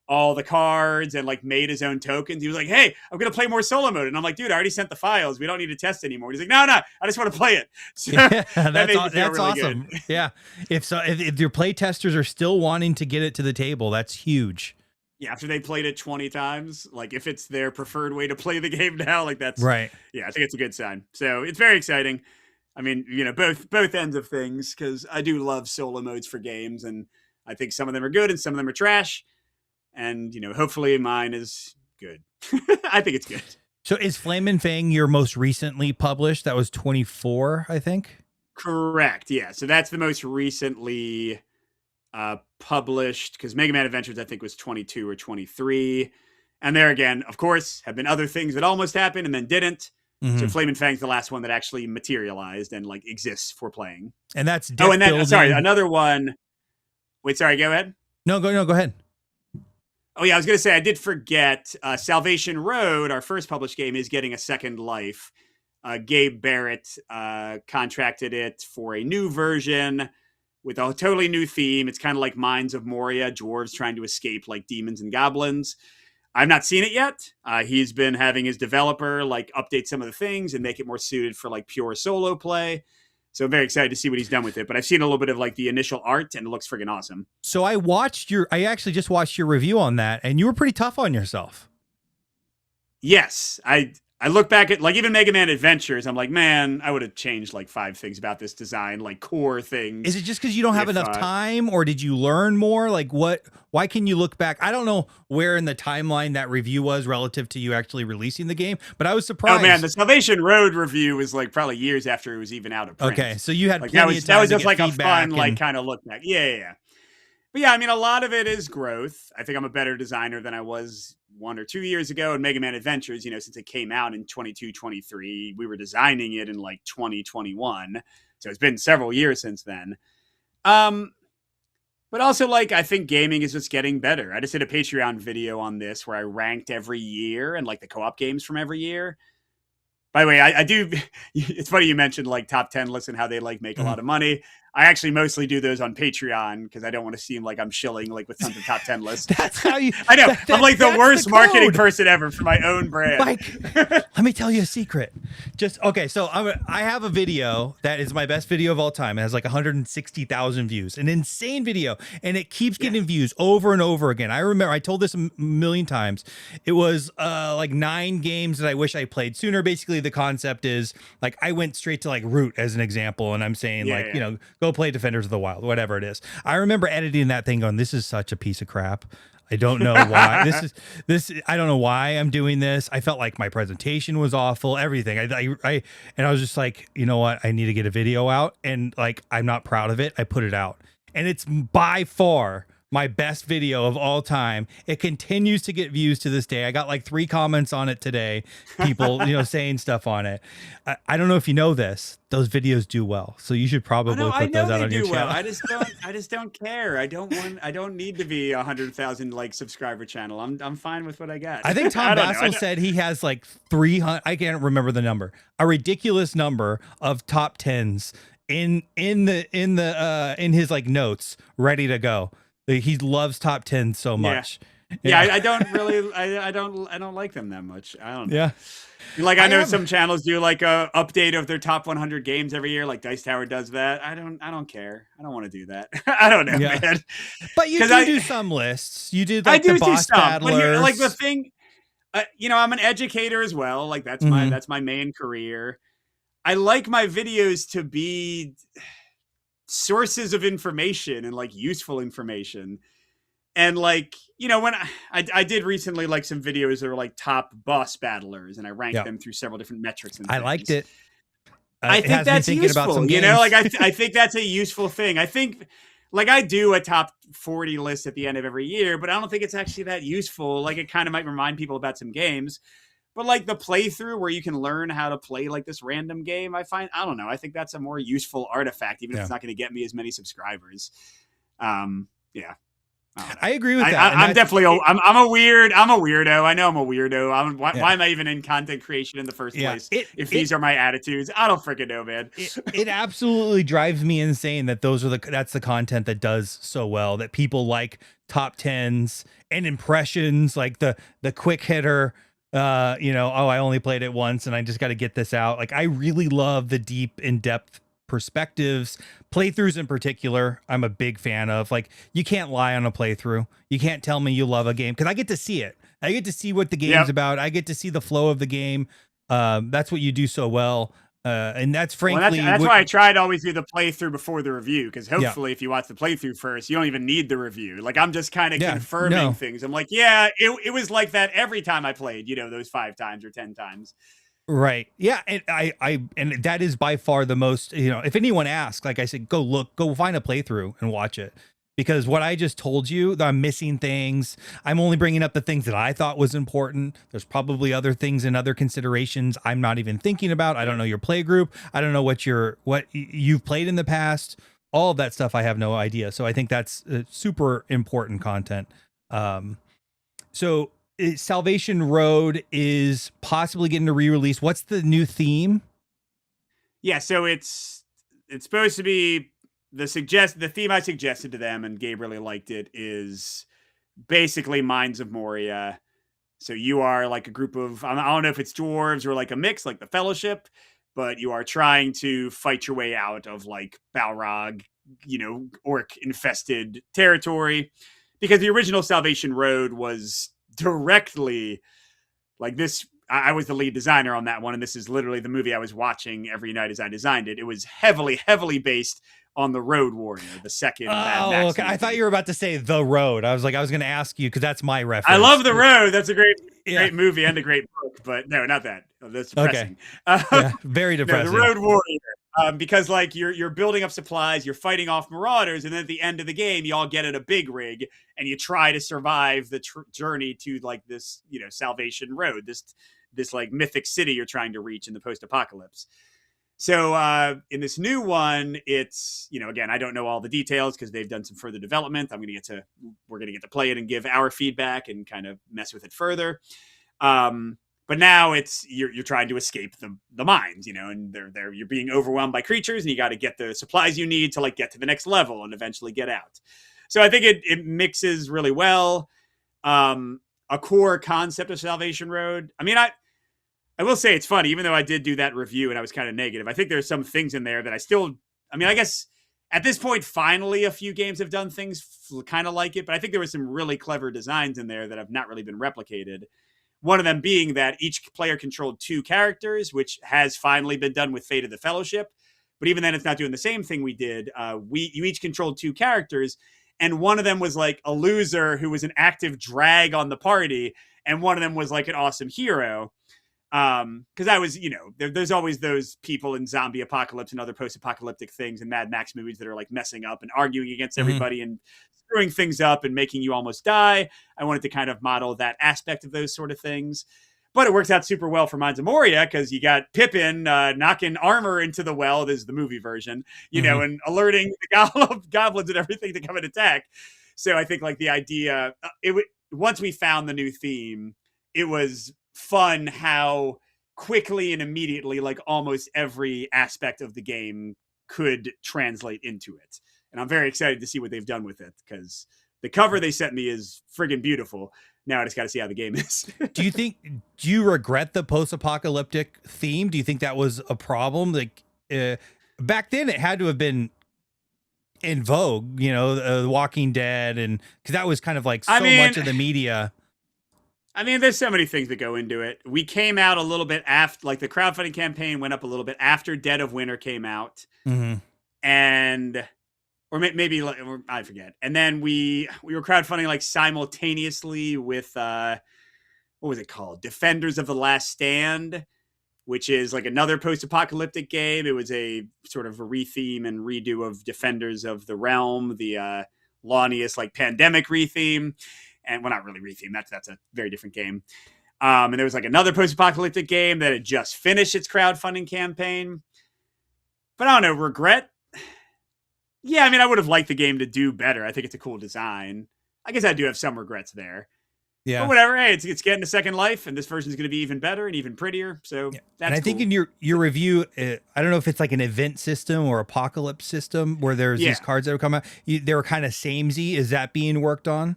S1: all the cards and like made his own tokens. He was like, "Hey, I'm going to play more solo mode." And I'm like, "Dude, I already sent the files. We don't need to test anymore." He's like, No, I just want to play it. So
S2: yeah, that's
S1: really
S2: awesome.
S1: Good.
S2: Yeah. If your play testers are still wanting to get it to the table, that's huge.
S1: Yeah, after they played it 20 times, like if it's their preferred way to play the game now, like that's
S2: right.
S1: Yeah, I think it's a good sign. So it's very exciting. I mean, both ends of things, because I do love solo modes for games, and I think some of them are good and some of them are trash. And, hopefully mine is good. I think it's good.
S2: So is Flame and Fang your most recently published? That was 24, I think.
S1: Correct. Yeah. So that's the most recently published, because Mega Man Adventures, I think, was 22 or 23. And there again, of course, have been other things that almost happened and then didn't. Mm-hmm. So Flame and Fang's the last one that actually materialized and like exists for playing.
S2: And that's
S1: another one. Wait, sorry, go ahead.
S2: No, go ahead.
S1: Oh, yeah, I was going to say, I did forget, Salvation Road, our first published game, is getting a second life. Gabe Barrett contracted it for a new version with a totally new theme. It's kind of like Mines of Moria, dwarves trying to escape like demons and goblins. I've not seen it yet. He's been having his developer like update some of the things and make it more suited for like pure solo play. So I'm very excited to see what he's done with it. But I've seen a little bit of like the initial art, and it looks friggin' awesome.
S2: So I actually just watched your review on that, and you were pretty tough on yourself.
S1: Yes. I look back at like even Mega Man Adventures. I'm like, man, I would have changed like 5 things about this design, like core things.
S2: Is it just because you don't have enough time, or did you learn more? Like why can you look back? I don't know where in the timeline that review was relative to you actually releasing the game, but I was surprised.
S1: Oh man, the Salvation Road review was like probably years after it was even out of print.
S2: Okay, so you had
S1: like
S2: that
S1: was just like a fun like kind of look back. Yeah. But yeah, I mean, a lot of it is growth. I think I'm a better designer than I was 1 or 2 years ago. In Mega Man Adventures, since it came out in 22, 23, we were designing it in like 2021. So it's been several years since then. But also, like, I think gaming is just getting better. I just did a Patreon video on this where I ranked every year and like the co-op games from every year. By the way, I do. It's funny you mentioned like top 10 lists and how they like make a lot of money. I actually mostly do those on Patreon because I don't want to seem like I'm shilling like with tons of top 10 lists.
S2: That's how you.
S1: I know. I'm like the worst marketing
S2: code.
S1: person ever for my own brand.
S2: Mike, let me tell you a secret. Just okay. So I have a video that is my best video of all time. It has like 160,000 views, an insane video, and it keeps getting views over and over again. I remember I told this a million times. It was like 9 games that I wish I played sooner. Basically, the concept is like I went straight to like Root as an example, and I'm saying you know, go play Defenders of the Wild, whatever it is. I remember editing that thing going, this is such a piece of crap. I don't know why I don't know why I'm doing this. I felt like my presentation was awful, everything. I was just like, you know what? I need to get a video out, and like, I'm not proud of it. I put it out, and it's by far my best video of all time. It continues to get views to this day. I got like 3 comments on it today. People, you know, saying stuff on it. I don't know if you know this. Those videos do well, so you should probably put those out on your channel.
S1: I just don't care. I don't need to be 100,000 like subscriber channel. I'm fine with what I got.
S2: I think Tom Bassel said he has like 300. I can't remember the number. A ridiculous number of top 10s in his like notes ready to go. He loves top 10 so much.
S1: Yeah, I don't really, I don't like them that much. I don't know.
S2: Yeah.
S1: Like I know some channels do like a update of their top 100 games every year. Like Dice Tower does that. I don't care. I don't want to do that. I don't know, man.
S2: But you do some lists. You did like
S1: I do
S2: the boss
S1: some,
S2: battlers.
S1: but here, like the thing, you know, I'm an educator as well. Like that's my main career. I like my videos to be sources of information and like useful information. And like, you know, when I did recently like some videos that were like top boss battlers, and I ranked them through several different metrics. And
S2: I liked it.
S1: I think that's useful. You know, like I think that's a useful thing. I think like I do a top 40 list at the end of every year, but I don't think it's actually that useful. Like it kind of might remind people about some games. But like the playthrough where you can learn how to play like this random game, I don't know. I think that's a more useful artifact, even if it's not going to get me as many subscribers. Yeah.
S2: I agree with that.
S1: I'm definitely I'm a weirdo. I know I'm a weirdo. Why am I even in content creation in the first place? If these are my attitudes, I don't freaking know, man.
S2: It absolutely drives me insane that that's the content that does so well, that people like top 10s and impressions, like the quick hitter. You know, I only played it once and I just got to get this out. Like I really love the deep, in-depth perspectives, playthroughs in particular. I'm a big fan of. Like, you can't lie on a playthrough. You can't tell me you love a game because I get to see it. I get to see what the game's about. I get to see the flow of the game. That's what you do so well. And that's frankly
S1: that's why I try to always do the playthrough before the review, because hopefully if you watch the playthrough first, you don't even need the review. Like I'm just kind of confirming things. I'm like, it was like that every time I played, you know, those 5 times or 10 times.
S2: Right. Yeah. And and that is by far the most, you know, if anyone asks, like I said, go find a playthrough and watch it. Because what I just told you, that I'm missing things. I'm only bringing up the things that I thought was important. There's probably other things and other considerations I'm not even thinking about. I don't know your play group. I don't know what you've played in the past. All of that stuff, I have no idea. So I think that's super important content. So Salvation Road is possibly getting a re-release. What's the new theme?
S1: Yeah, so it's supposed to be the theme I suggested to them, and Gabe really liked it, is basically Mines of Moria. So you are like a group of, I don't know if it's dwarves or like a mix, like the Fellowship, but you are trying to fight your way out of like Balrog, you know, orc infested territory, because the original Salvation Road was directly like this. I was the lead designer on that one, and this is literally the movie I was watching every night as I designed it. It was heavily based on the Road Warrior, the second.
S2: Okay. I thought you were about to say The Road. I was going to ask you because that's my reference.
S1: I love The Road. That's a great movie and a great book, but no, not that. That's depressing.
S2: Okay. Very depressing.
S1: No, The Road Warrior, because like you're building up supplies, you're fighting off marauders, and then at the end of the game, you all get in a big rig and you try to survive the journey to like this, you know, Salvation Road, this like mythic city you're trying to reach in the post-apocalypse. So in this new one, it's, you know, again, I don't know all the details because they've done some further development. We're going to get to play it and give our feedback and kind of mess with it further. But But now it's you're trying to escape the mines, and you're being overwhelmed by creatures, and you got to get the supplies you need to like get to the next level and eventually get out. So I think it mixes really well. A core concept of Salvation Road. I mean, I will say it's funny, even though I did do that review and I was kind of negative. I think there's some things in there that I guess at this point, finally, a few games have done things kind of like it, but I think there were some really clever designs in there that have not really been replicated. One of them being that each player controlled 2 characters, which has finally been done with Fate of the Fellowship. But even then, it's not doing the same thing we did. You each controlled 2 characters, and one of them was like a loser who was an active drag on the party, and one of them was like an awesome hero. Because I was, there's always those people in zombie apocalypse and other post-apocalyptic things and Mad Max movies that are like messing up and arguing against everybody and screwing things up and making you almost die. I wanted to kind of model that aspect of those sort of things. But it works out super well for Mines of Moria because you got Pippin knocking armor into the well. This is the movie version, and alerting the goblins and everything to come and attack. So I think like the idea, once we found the new theme, it was fun how quickly and immediately like almost every aspect of the game could translate into it. And I'm very excited to see what they've done with it because the cover they sent me is friggin' beautiful. Now I just got to see how the game is. Do
S2: you regret the post-apocalyptic theme? Do you think that was a problem? Like back then it had to have been in vogue, Walking Dead, and because that was kind of like much of the media.
S1: I mean, there's so many things that go into it. We came out a little bit after, like the crowdfunding campaign went up a little bit after Dead of Winter came out. And, or maybe, I forget. And then we were crowdfunding like simultaneously with, what was it called? Defenders of the Last Stand, which is like another post-apocalyptic game. It was a sort of a retheme and redo of Defenders of the Realm, the Launius like pandemic retheme. And well, not really retheme. That's a very different game. And there was like another post-apocalyptic game that had just finished its crowdfunding campaign. But I don't know, regret? Yeah, I mean, I would have liked the game to do better. I think it's a cool design. I guess I do have some regrets there. Yeah. But whatever. Hey, it's getting a second life, and this version is going to be even better and even prettier. So that's
S2: and I think in your review, I don't know if it's like an event system or apocalypse system where there's these cards that would come out. They were kind of samey. Is that being worked on?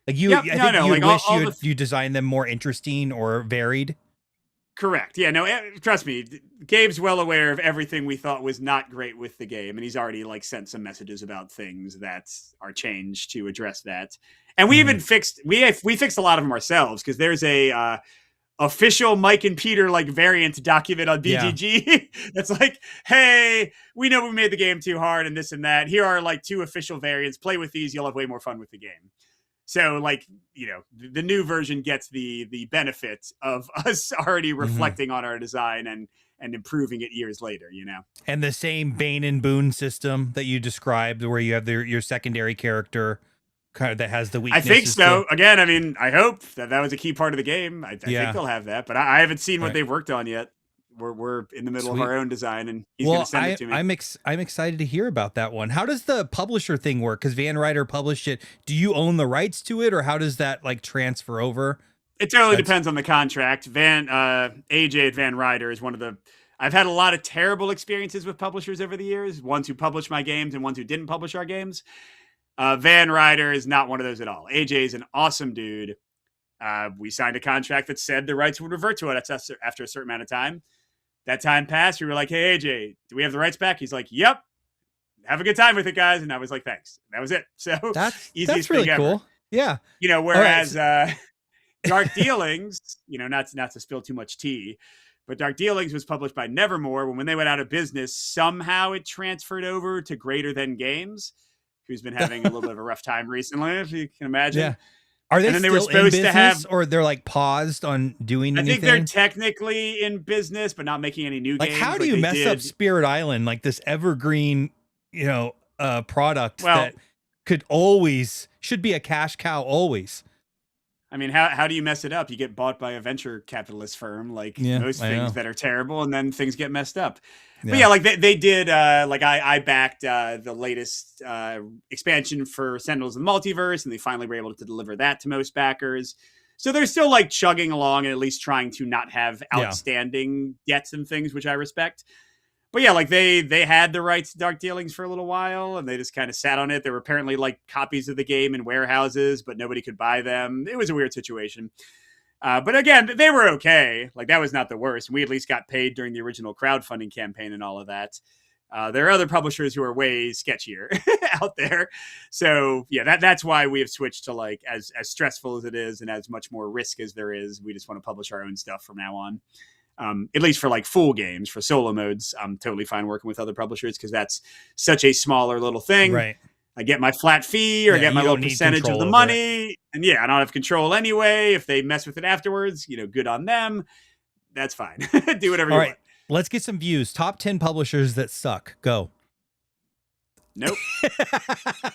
S2: Like I think you wish you designed them more interesting or varied.
S1: Correct. Yeah, no, trust me. Gabe's well aware of everything we thought was not great with the game. And he's already like sent some messages about things that are changed to address that. And we even fixed a lot of them ourselves because there's a official Mike and Peter like variant document on BGG. That's like, hey, we know we made the game too hard and this and that. Here are like 2 official variants. Play with these. You'll have way more fun with the game. So, like, the new version gets the benefit of us already reflecting on our design and improving it years later,
S2: And the same Bane and Boon system that you described where you have your secondary character kind of that has the weaknesses.
S1: I think so. Again, I mean, I hope that was a key part of the game. I think they'll have that, but I haven't seen what they've worked on yet. We're in the middle of our own design, and he's going to send it to me.
S2: I'm excited to hear about that one. How does the publisher thing work? Because Van Ryder published it. Do you own the rights to it, or how does that like transfer over?
S1: It totally depends on the contract. AJ at Van Ryder is one of the. I've had a lot of terrible experiences with publishers over the years. Ones who published my games and ones who didn't publish our games. Van Ryder is not one of those at all. AJ is an awesome dude. We signed a contract that said the rights would revert to it after a certain amount of time. That time passed. We were like, hey, AJ, do we have the rights back? He's like, yep. Have a good time with it, guys. And I was like, thanks. That was it. So
S2: that's really cool. Yeah.
S1: Whereas Dark Dealings, not to spill too much tea, but Dark Dealings was published by Nevermore. When they went out of business, somehow it transferred over to Greater Than Games, who's been having a little bit of a rough time recently, if you can imagine. Yeah.
S2: Are they still in business, or they're like paused on doing anything?
S1: I think they're technically in business, but not making any new games.
S2: How do you mess up Spirit Island, like this evergreen, product that should be a cash cow always?
S1: I mean, how do you mess it up? You get bought by a venture capitalist firm, like most things that are terrible, and then things get messed up. But like they did, I backed the latest expansion for Sentinels of the Multiverse, and they finally were able to deliver that to most backers. So they're still like chugging along and at least trying to not have outstanding debts and things, which I respect. But yeah, like they had the rights to Dark Dealings for a little while, and they just kind of sat on it. There were apparently like copies of the game in warehouses, but nobody could buy them. It was a weird situation. But again, they were okay. Like that was not the worst. We at least got paid during the original crowdfunding campaign and all of that. There are other publishers who are way sketchier out there. So yeah, that's why we have switched to like as stressful as it is and as much more risk as there is. We just want to publish our own stuff from now on. At least for like full games. For solo modes, I'm totally fine working with other publishers because that's such a smaller little thing.
S2: Right.
S1: I get my flat fee or get my little percentage of the money. And yeah, I don't have control anyway. If they mess with it afterwards, good on them. That's fine. Do whatever you want.
S2: Let's get some views. Top 10 publishers that suck. Go.
S1: Nope.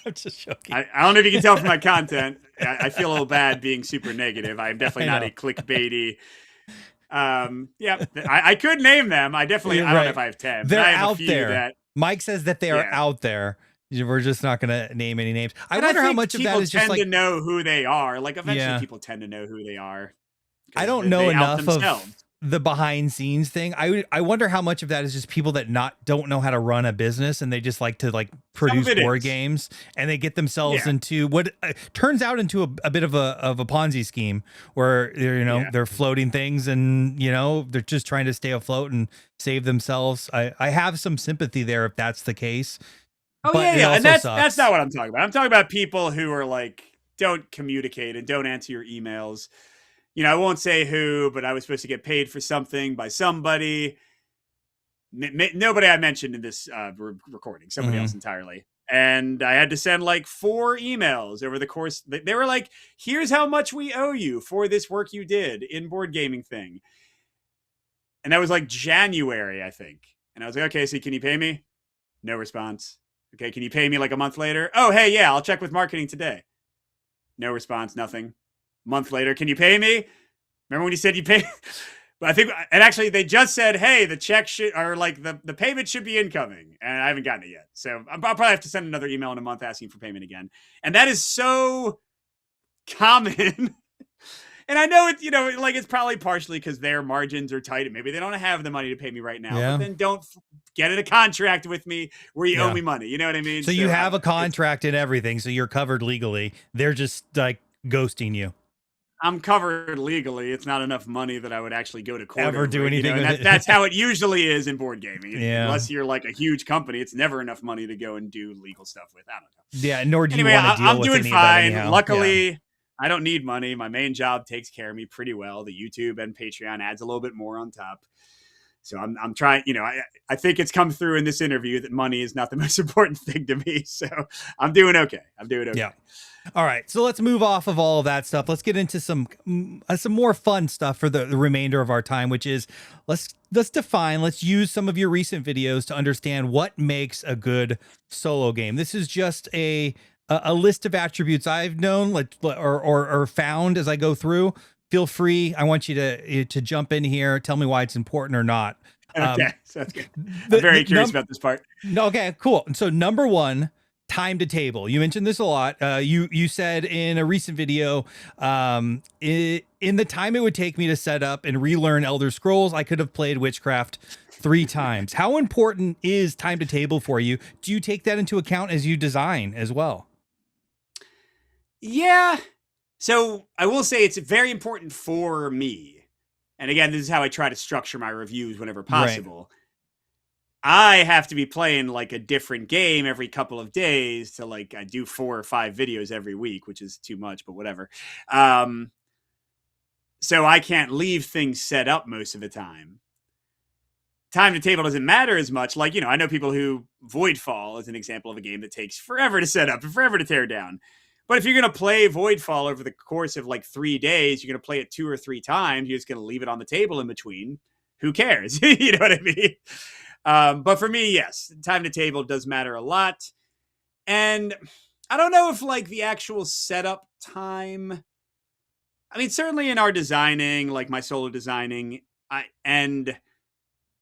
S2: I'm just joking.
S1: I don't know if you can tell from my content. I feel a little bad being super negative. I'm definitely not a clickbaity. I could name them. I don't know if I have 10.
S2: They're
S1: I have
S2: out there. Mike says that they are out there. We're just not going to name any names. I wonder how much of that is just like...
S1: people tend to know who they are. Like eventually people tend to know who they are.
S2: I don't know enough of the behind scenes thing. I wonder how much of that is just people that don't know how to run a business and they just like to like produce board games and they get themselves into what turns out into a bit of a Ponzi scheme where they're floating things and they're just trying to stay afloat and save themselves. I have some sympathy there if that's the case.
S1: Oh yeah, and that's not what I'm talking about. I'm talking about people who are like don't communicate and don't answer your emails. I won't say who, but I was supposed to get paid for something by somebody. Nobody I mentioned in this recording, somebody else entirely. And I had to send like 4 emails over the course. They were like, here's how much we owe you for this work you did in board gaming thing. And that was like January, I think. And I was like, okay, so can you pay me? No response. Okay, can you pay me like a month later? Oh, hey, yeah, I'll check with marketing today. No response, nothing. Month later, can you pay me? Remember when you said you pay? But I think, and actually they just said, hey, the check should, or like the payment should be incoming. And I haven't gotten it yet. So I'll probably have to send another email in a month asking for payment again. And that is so common. And I know it's, like it's probably partially because their margins are tight and maybe they don't have the money to pay me right now. But then don't get in a contract with me where you owe me money. You know what I mean?
S2: So you have a contract and everything. So you're covered legally. They're just like ghosting you.
S1: I'm covered legally. It's not enough money that I would actually go to court
S2: ever do anything.
S1: And that's how it usually is in board gaming. Unless you're like a huge company, it's never enough money to go and do legal stuff with. I don't know.
S2: Yeah, nor do you want to deal with any of that anyhow.
S1: Luckily, I don't need money. My main job takes care of me pretty well. The YouTube and Patreon adds a little bit more on top. So I'm trying, I think it's come through in this interview that money is not the most important thing to me. So I'm doing okay.
S2: Yeah. All right. So let's move off of all of that stuff. Let's get into some more fun stuff for the remainder of our time, which is let's use some of your recent videos to understand what makes a good solo game. This is just a list of attributes I've known or found as I go through. Feel free. I want you to jump in here. Tell me why it's important or not.
S1: Okay, sounds good. I'm very curious about this part.
S2: Okay, cool. So number 1, time to table. You mentioned this a lot. You said in a recent video, in the time it would take me to set up and relearn Elder Scrolls, I could have played Witchcraft 3 times. How important is time to table for you? Do you take that into account as you design as well?
S1: Yeah. So I will say it's very important for me. And again, this is how I try to structure my reviews whenever possible. Right. I have to be playing like a different game every couple of days to like, I do 4 or 5 videos every week, which is too much, but whatever. So I can't leave things set up most of the time. Time to table doesn't matter as much. Like, I know people who Voidfall is an example of a game that takes forever to set up and forever to tear down. But if you're going to play Voidfall over the course of like 3 days, you're going to play it 2 or 3 times. You're just going to leave it on the table in between. Who cares? You know what I mean? But for me, yes, time to table does matter a lot. And I don't know if like the actual setup time, I mean, certainly in our designing, like my solo designing and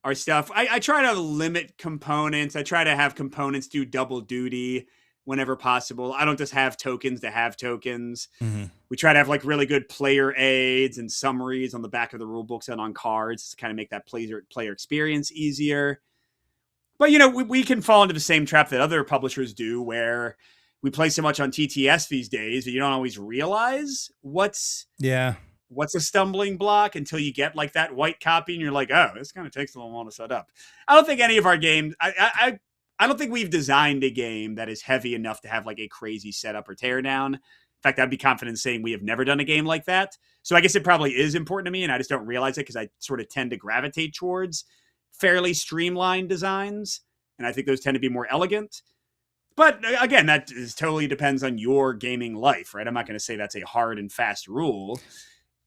S1: our stuff, I try to limit components. I try to have components do double duty. whenever possible. I don't just have tokens to have tokens.
S2: Mm-hmm.
S1: We try to have like really good player aids and summaries on the back of the rule books and on cards to kind of make that player experience easier. But, you know, we can fall into the same trap that other publishers do, where we play so much on TTS these days that you don't always realize what's a stumbling block until you get like that white copy and you're like, oh, this kind of takes a little while to set up. I don't think any of our games, I don't think we've designed a game that is heavy enough to have like a crazy setup or teardown. In fact, I'd be confident in saying we have never done a game like that. So I guess it probably is important to me, and I just don't realize it because I sort of tend to gravitate towards fairly streamlined designs, and I think those tend to be more elegant. But again, that totally depends on your gaming life, right? I'm not going to say that's a hard and fast rule.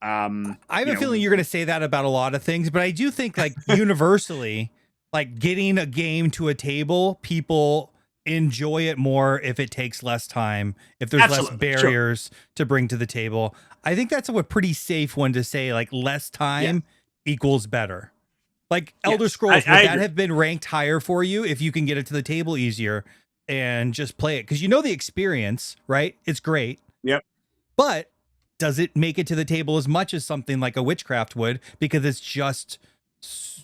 S2: I have a feeling you're going to say that about a lot of things, but I do think like universally, like getting a game to a table, people enjoy it more if it takes less time, if there's less barriers to bring to the table. I think that's a pretty safe one to say, like less time equals better. Like Elder Scrolls, would that have been ranked higher for you if you can get it to the table easier and just play it? Because you know the experience, right? It's great.
S1: Yep.
S2: But does it make it to the table as much as something like a Witchcraft would? Because it's just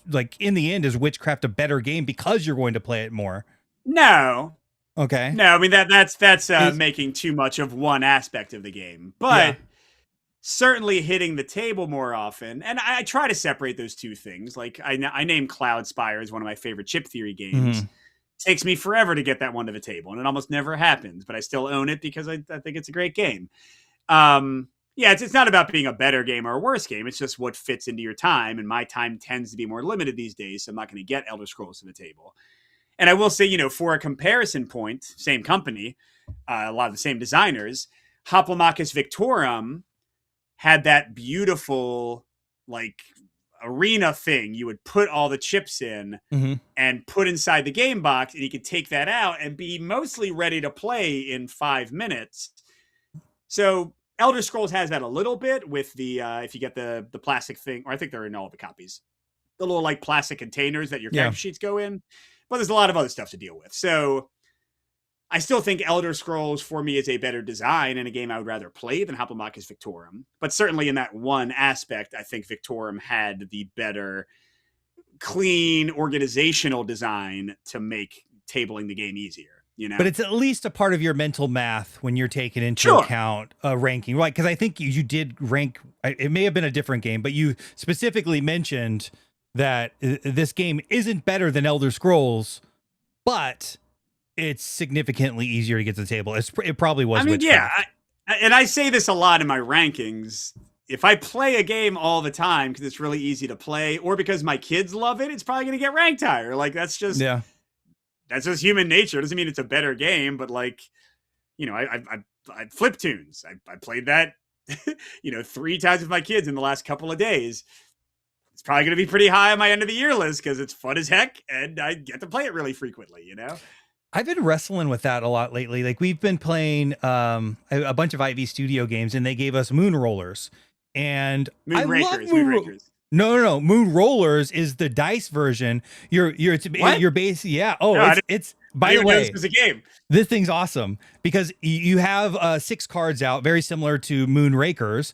S2: like, in the end, is Witchcraft a better game because you're going to play it more?
S1: No.
S2: Okay.
S1: No, I mean that's making too much of one aspect of the game. But certainly hitting the table more often, and I try to separate those two things. Like I name Cloud Spire as one of my favorite chip theory games. Takes me forever to get that one to the table, and it almost never happens, but I still own it because I think it's a great game. It's not about being a better game or a worse game. It's just what fits into your time, and my time tends to be more limited these days, so I'm not going to get Elder Scrolls to the table. And I will say, you know, for a comparison point, same company, a lot of the same designers, Hoplomachus Victorum had that beautiful, like, arena thing you would put all the chips in and put inside the game box, and you could take that out and be mostly ready to play in 5 minutes. So Elder Scrolls has that a little bit with the, if you get the plastic thing, or I think they're in all the copies, the little like plastic containers that your character sheets go in. But there's a lot of other stuff to deal with. So I still think Elder Scrolls for me is a better design and a game I would rather play than Hoplomachus Victorum. But certainly in that one aspect, I think Victorum had the better clean organizational design to make tabling the game easier. You know?
S2: But it's at least a part of your mental math when you're taking into account ranking, right? Because I think you did rank, it may have been a different game, but you specifically mentioned that this game isn't better than Elder Scrolls, but it's significantly easier to get to the table. It probably was.
S1: I mean, and I say this a lot in my rankings. If I play a game all the time because it's really easy to play, or because my kids love it, it's probably going to get ranked higher. Like that's just human nature. It doesn't mean it's a better game, but like, you know, I Flip Tunes. I played that, 3 times with my kids in the last couple of days. It's probably going to be pretty high on my end of the year list because it's fun as heck and I get to play it really frequently, you know?
S2: I've been wrestling with that a lot lately. Like we've been playing a bunch of IV Studio games and they gave us Moon Rollers. And
S1: Moonrakers.
S2: No. Moon Rollers is the dice version. Your base. Yeah. Oh, no, it's by the way,
S1: it's a game.
S2: This thing's awesome because you have 6 cards out, very similar to Moonrakers,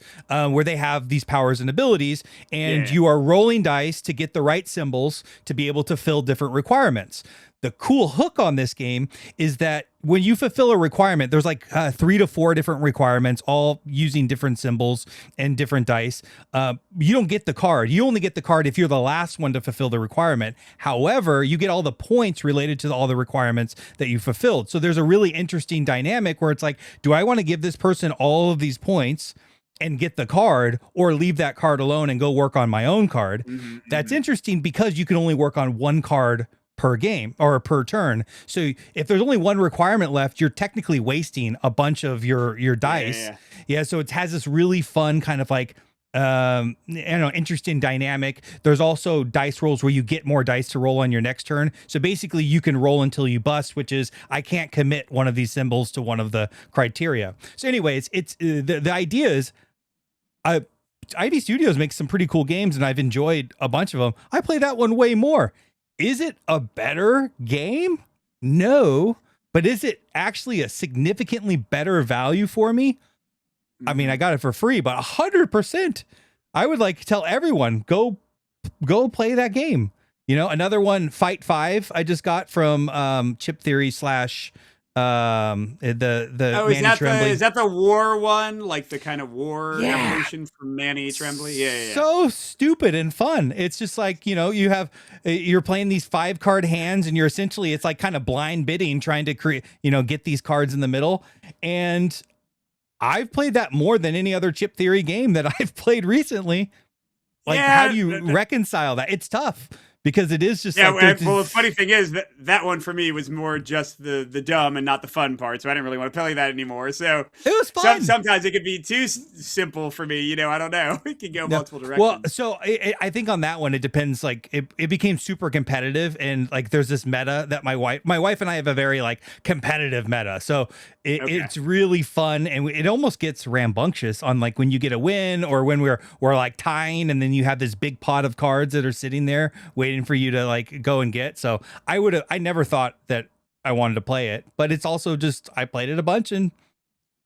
S2: where they have these powers and abilities, and you are rolling dice to get the right symbols to be able to fill different requirements. The cool hook on this game is that when you fulfill a requirement, there's like 3 to 4 different requirements, all using different symbols and different dice. You don't get the card. You only get the card if you're the last one to fulfill the requirement. However, you get all the points related to all the requirements that you fulfilled. So there's a really interesting dynamic where it's like, do I want to give this person all of these points and get the card, or leave that card alone and go work on my own card? That's interesting because you can only work on one card per game or per turn. So if there's only one requirement left, you're technically wasting a bunch of your dice. So it has this really fun kind of like interesting dynamic. There's also dice rolls where you get more dice to roll on your next turn. So basically you can roll until you bust, which is I can't commit one of these symbols to one of the criteria. So anyways, it's the idea is ID Studios makes some pretty cool games and I've enjoyed a bunch of them. I play that one way more. Is it a better game? No, but is it actually a significantly better value for me? I mean, I got it for free, but 100%, I would like to tell everyone, go play that game. You know, another one, Fight 5, I just got from Chip Theory slash the
S1: Oh,
S2: Manny Tremblay.
S1: is that the war one? Like the kind of war evolution from Manny Tremblay? Yeah.
S2: So stupid and fun. It's just like, you know, you're playing these 5-card hands and you're essentially, it's like kind of blind bidding, trying to create, you know, get these cards in the middle. And I've played that more than any other Chip Theory game that I've played recently. Like, how do you reconcile that? It's tough. Because it is just like...
S1: Well, the funny thing is that one for me was more just the dumb and not the fun part, so I didn't really want to play that anymore. So
S2: it was fun.
S1: Sometimes it could be too simple for me, you know, I don't know. It can go multiple directions.
S2: Well, so I think on that one, it depends. Like, it became super competitive, and like there's this meta that my wife and I have a very like competitive meta. So it's really fun, and it almost gets rambunctious on like when you get a win or when we're like tying, and then you have this big pot of cards that are sitting there waiting for you to like go and get. So I never thought that I wanted to play it, but it's also just, I played it a bunch and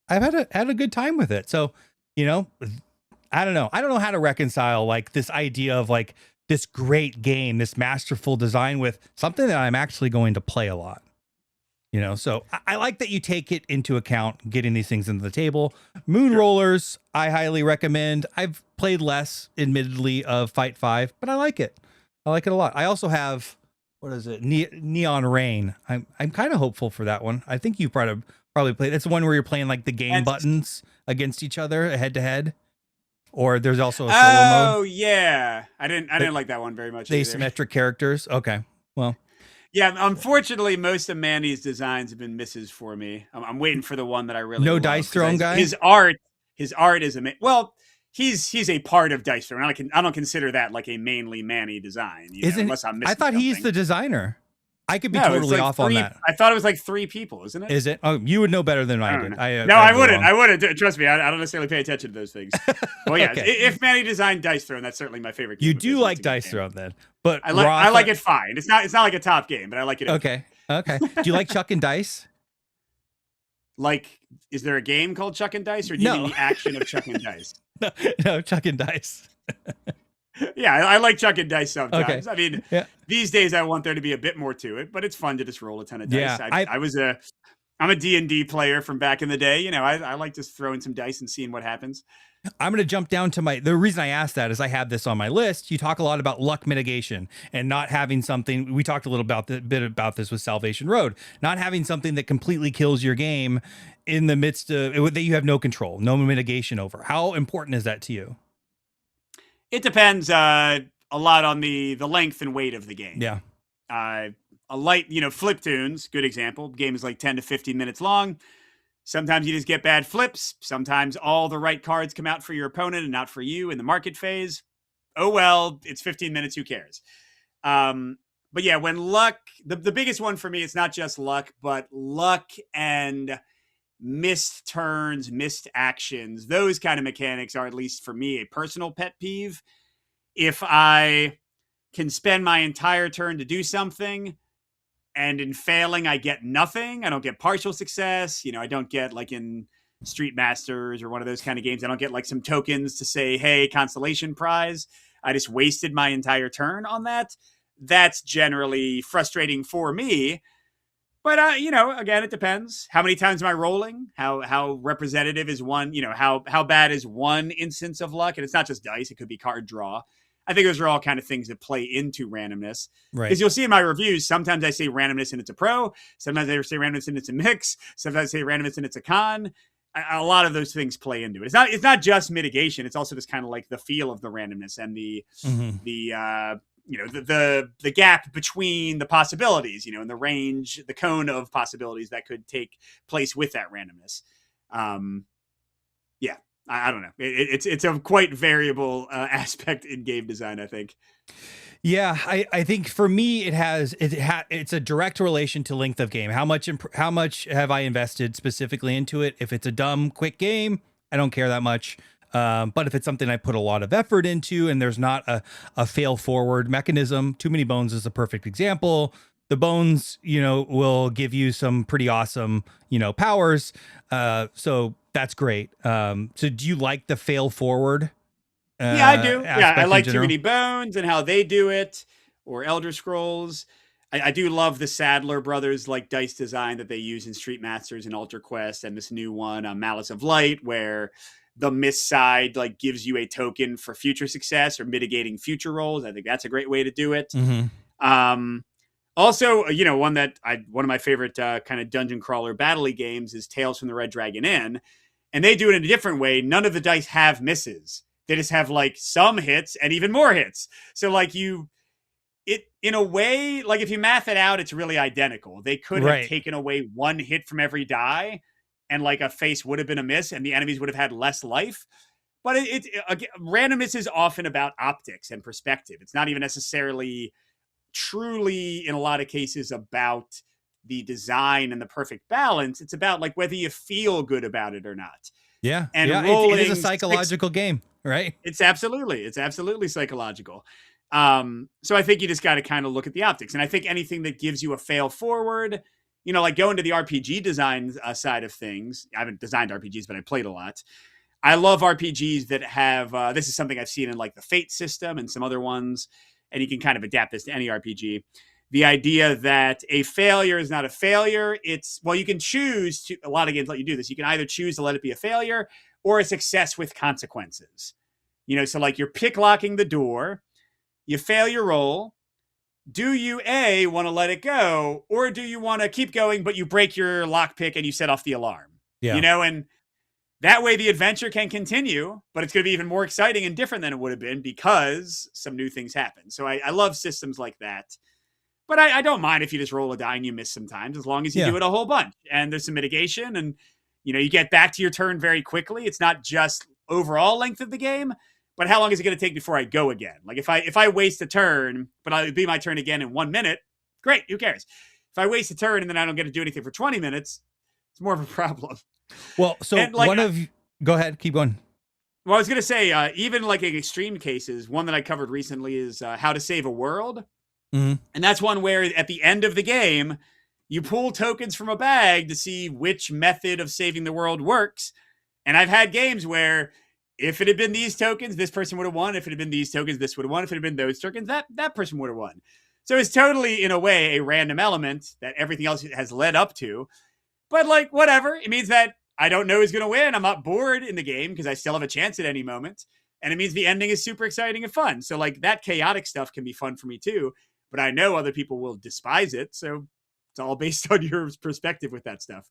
S2: I've had a good time with it. So, you know, I don't know how to reconcile like this idea of like this great game, this masterful design with something that I'm actually going to play a lot. You know, so I like that you take it into account, getting these things into the table. Moon Rollers, I highly recommend. I've played less, admittedly, of Fight 5, but I like it. I like it a lot. I also have, what is it? Neon Rain. I'm kind of hopeful for that one. I think you probably played. It's the one where you're playing like the game buttons against each other head to head. Or there's also a solo mode.
S1: Oh yeah, I didn't like that one very much.
S2: The asymmetric characters. Okay, well.
S1: Yeah, unfortunately, most of Manny's designs have been misses for me. I'm waiting for the one that I really love.
S2: Dice Throne guy.
S1: His art is well. He's a part of Dice Throne. I don't consider that like a mainly Manny design. Unless I'm missing
S2: I thought he's the designer. I could be totally off on that.
S1: I thought it was like 3 people, isn't it?
S2: Is it? Oh, you would know better than I did.
S1: I wouldn't. I wouldn't. Trust me, I don't necessarily pay attention to those things. Well, yeah, if Manny designed Dice Throne, that's certainly my favorite game.
S2: You do like Dice Throne then, but
S1: I like it fine. It's not like a top game, but I like it.
S2: Okay. Do you like Chuck and Dice?
S1: Like, is there a game called Chuck and Dice, or do you mean the action of Chuck and Dice?
S2: No, Chuck and Dice.
S1: Yeah, I like Chuck and Dice sometimes.
S2: Okay.
S1: I mean, these days I want there to be a bit more to it, but it's fun to just roll a ton of dice.
S2: Yeah,
S1: I'm a D&D player from back in the day. You know, I like just throwing some dice and seeing what happens.
S2: I'm going to jump down to the reason I asked that is I have this on my list. You talk a lot about luck mitigation and not having something. We talked a little bit about this with Salvation Road, not having something that completely kills your game in the midst of that you have no control, no mitigation over. How important is that to you?
S1: It depends a lot on the length and weight of the game.
S2: Yeah.
S1: A light, flip tunes, good example. Game is like 10 to 15 minutes long. Sometimes you just get bad flips. Sometimes all the right cards come out for your opponent and not for you in the market phase. Oh, well, it's 15 minutes. Who cares? But yeah, when luck, the biggest one for me, it's not just luck, but luck and missed turns, missed actions. Those kind of mechanics are, at least for me, a personal pet peeve. If I can spend my entire turn to do something, and in failing, I get nothing. I don't get partial success. I don't get, like in Street Masters or one of those kind of games, I don't get like some tokens to say, hey, consolation prize. I just wasted my entire turn on that. That's generally frustrating for me. But, again, it depends. How many times am I rolling? How representative is one? How bad is one instance of luck? And it's not just dice. It could be card draw. I think those are all kind of things that play into randomness. Right. Because you'll see in my reviews, sometimes I say randomness and it's a pro. Sometimes I say randomness and it's a mix. Sometimes I say randomness and it's a con. A lot of those things play into it. It's not just mitigation. It's also just kind of like the feel of the randomness and the gap between the possibilities, and the range, the cone of possibilities that could take place with that randomness. Yeah. I don't know. It's a quite variable aspect in game design, I think.
S2: Yeah, I think for me it's a direct relation to length of game. How much have I invested specifically into it? If it's a dumb quick game, I don't care that much. But if it's something I put a lot of effort into and there's not a fail forward mechanism, Too Many Bones is a perfect example. The bones, will give you some pretty awesome, powers. So that's great. So do you like the fail forward?
S1: Yeah, I do. Yeah, I
S2: Aspect in
S1: like Too
S2: general?
S1: Many Bones and how they do it, or Elder Scrolls. I do love the Sadler brothers like dice design that they use in Street Masters and Ultra Quest, and this new one, Malice of Light, where the miss side like gives you a token for future success or mitigating future rolls. I think that's a great way to do it. Um, Also, one of my favorite kind of dungeon crawler battle games is Tales from the Red Dragon Inn, and they do it in a different way. None of the dice have misses; they just have like some hits and even more hits. So like in a way, like if you math it out, it's really identical. They could have taken away one hit from every die, and like a face would have been a miss, and the enemies would have had less life. But randomness is often about optics and perspective. It's not even necessarily truly in a lot of cases about the design and the perfect balance. It's about like whether you feel good about it or not.
S2: Yeah.
S1: And
S2: it is a psychological game, right?
S1: It's absolutely psychological. So I think you just got to kind of look at the optics. And I think anything that gives you a fail forward, like going to the RPG design side of things. I haven't designed RPGs, but I played a lot. I love RPGs that have, this is something I've seen in like the Fate system and some other ones, and you can kind of adapt this to any RPG. The idea that a failure is not a failure. You can choose to, a lot of games let you do this. You can either choose to let it be a failure or a success with consequences. So like you're pick locking the door, you fail your roll. Do you want to let it go, or do you want to keep going, but you break your lockpick and you set off the alarm?
S2: Yeah.
S1: And that way the adventure can continue, but it's going to be even more exciting and different than it would have been because some new things happen. So I love systems like that. But I don't mind if you just roll a die and you miss sometimes, as long as you do it a whole bunch. And there's some mitigation and, you get back to your turn very quickly. It's not just overall length of the game, but how long is it going to take before I go again? Like if I waste a turn, but it'll be my turn again in 1 minute, great, who cares? If I waste a turn and then I don't get to do anything for 20 minutes, it's more of a problem.
S2: Well, so go ahead, keep going.
S1: Well, I was going to say, even like in extreme cases, one that I covered recently is How to Save a World.
S2: Mm-hmm.
S1: And that's one where at the end of the game, you pull tokens from a bag to see which method of saving the world works. And I've had games where if it had been these tokens, this person would have won. If it had been these tokens, this would have won. If it had been those tokens, that person would have won. So it's totally, in a way, a random element that everything else has led up to. But like, whatever. It means that I don't know who's going to win. I'm not bored in the game because I still have a chance at any moment. And it means the ending is super exciting and fun. So like that chaotic stuff can be fun for me too. But I know other people will despise it. So it's all based on your perspective with that stuff.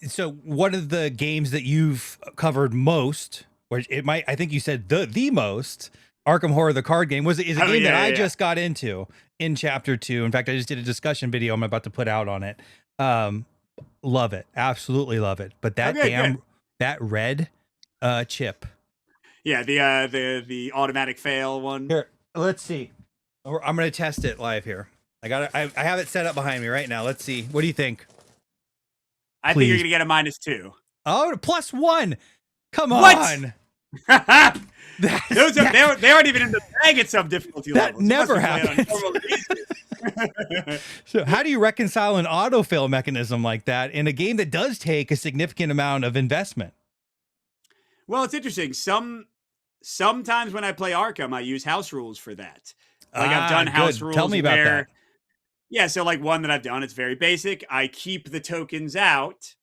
S2: So one of the games that you've covered most, which I think you said the most, Arkham Horror, the card game, is a game that I just got into in chapter 2. In fact, I just did a discussion video I'm about to put out on it. Love it. Absolutely love it. But that that red chip.
S1: Yeah, the automatic fail one.
S2: Here, let's see. I'm going to test it live here. I have it set up behind me right now. Let's see. What do you think?
S1: I think you're going to get a -2.
S2: Oh, +1. Come
S1: on.
S2: What?
S1: They aren't even in the bag at some difficulty levels.
S2: That never happens. So how do you reconcile an autofill mechanism like that in a game that does take a significant amount of investment?
S1: Well, it's interesting. Sometimes when I play Arkham, I use house rules for that. Like I've done house rules.
S2: Tell me about that.
S1: Yeah, so like one that I've done, it's very basic. I keep the tokens out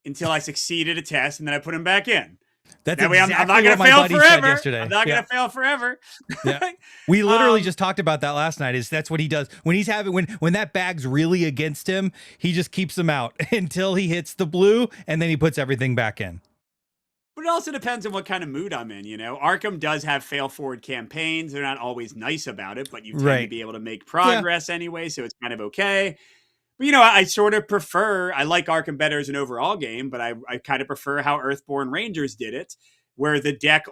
S1: until I succeed at a test, and then I put them back in.
S2: That's
S1: that way
S2: exactly
S1: I'm not going to fail forever.
S2: Yesterday.
S1: I'm not going to fail forever.
S2: Yeah. We literally just talked about that last night. That's what he does when he's when that bag's really against him. He just keeps them out until he hits the blue, and then he puts everything back in.
S1: But it also depends on what kind of mood I'm in, Arkham does have fail-forward campaigns. They're not always nice about it, but you tend to be able to make progress anyway, so it's kind of okay. But, I sort of prefer, I like Arkham better as an overall game, but I kind of prefer how Earthborn Rangers did it, where the deck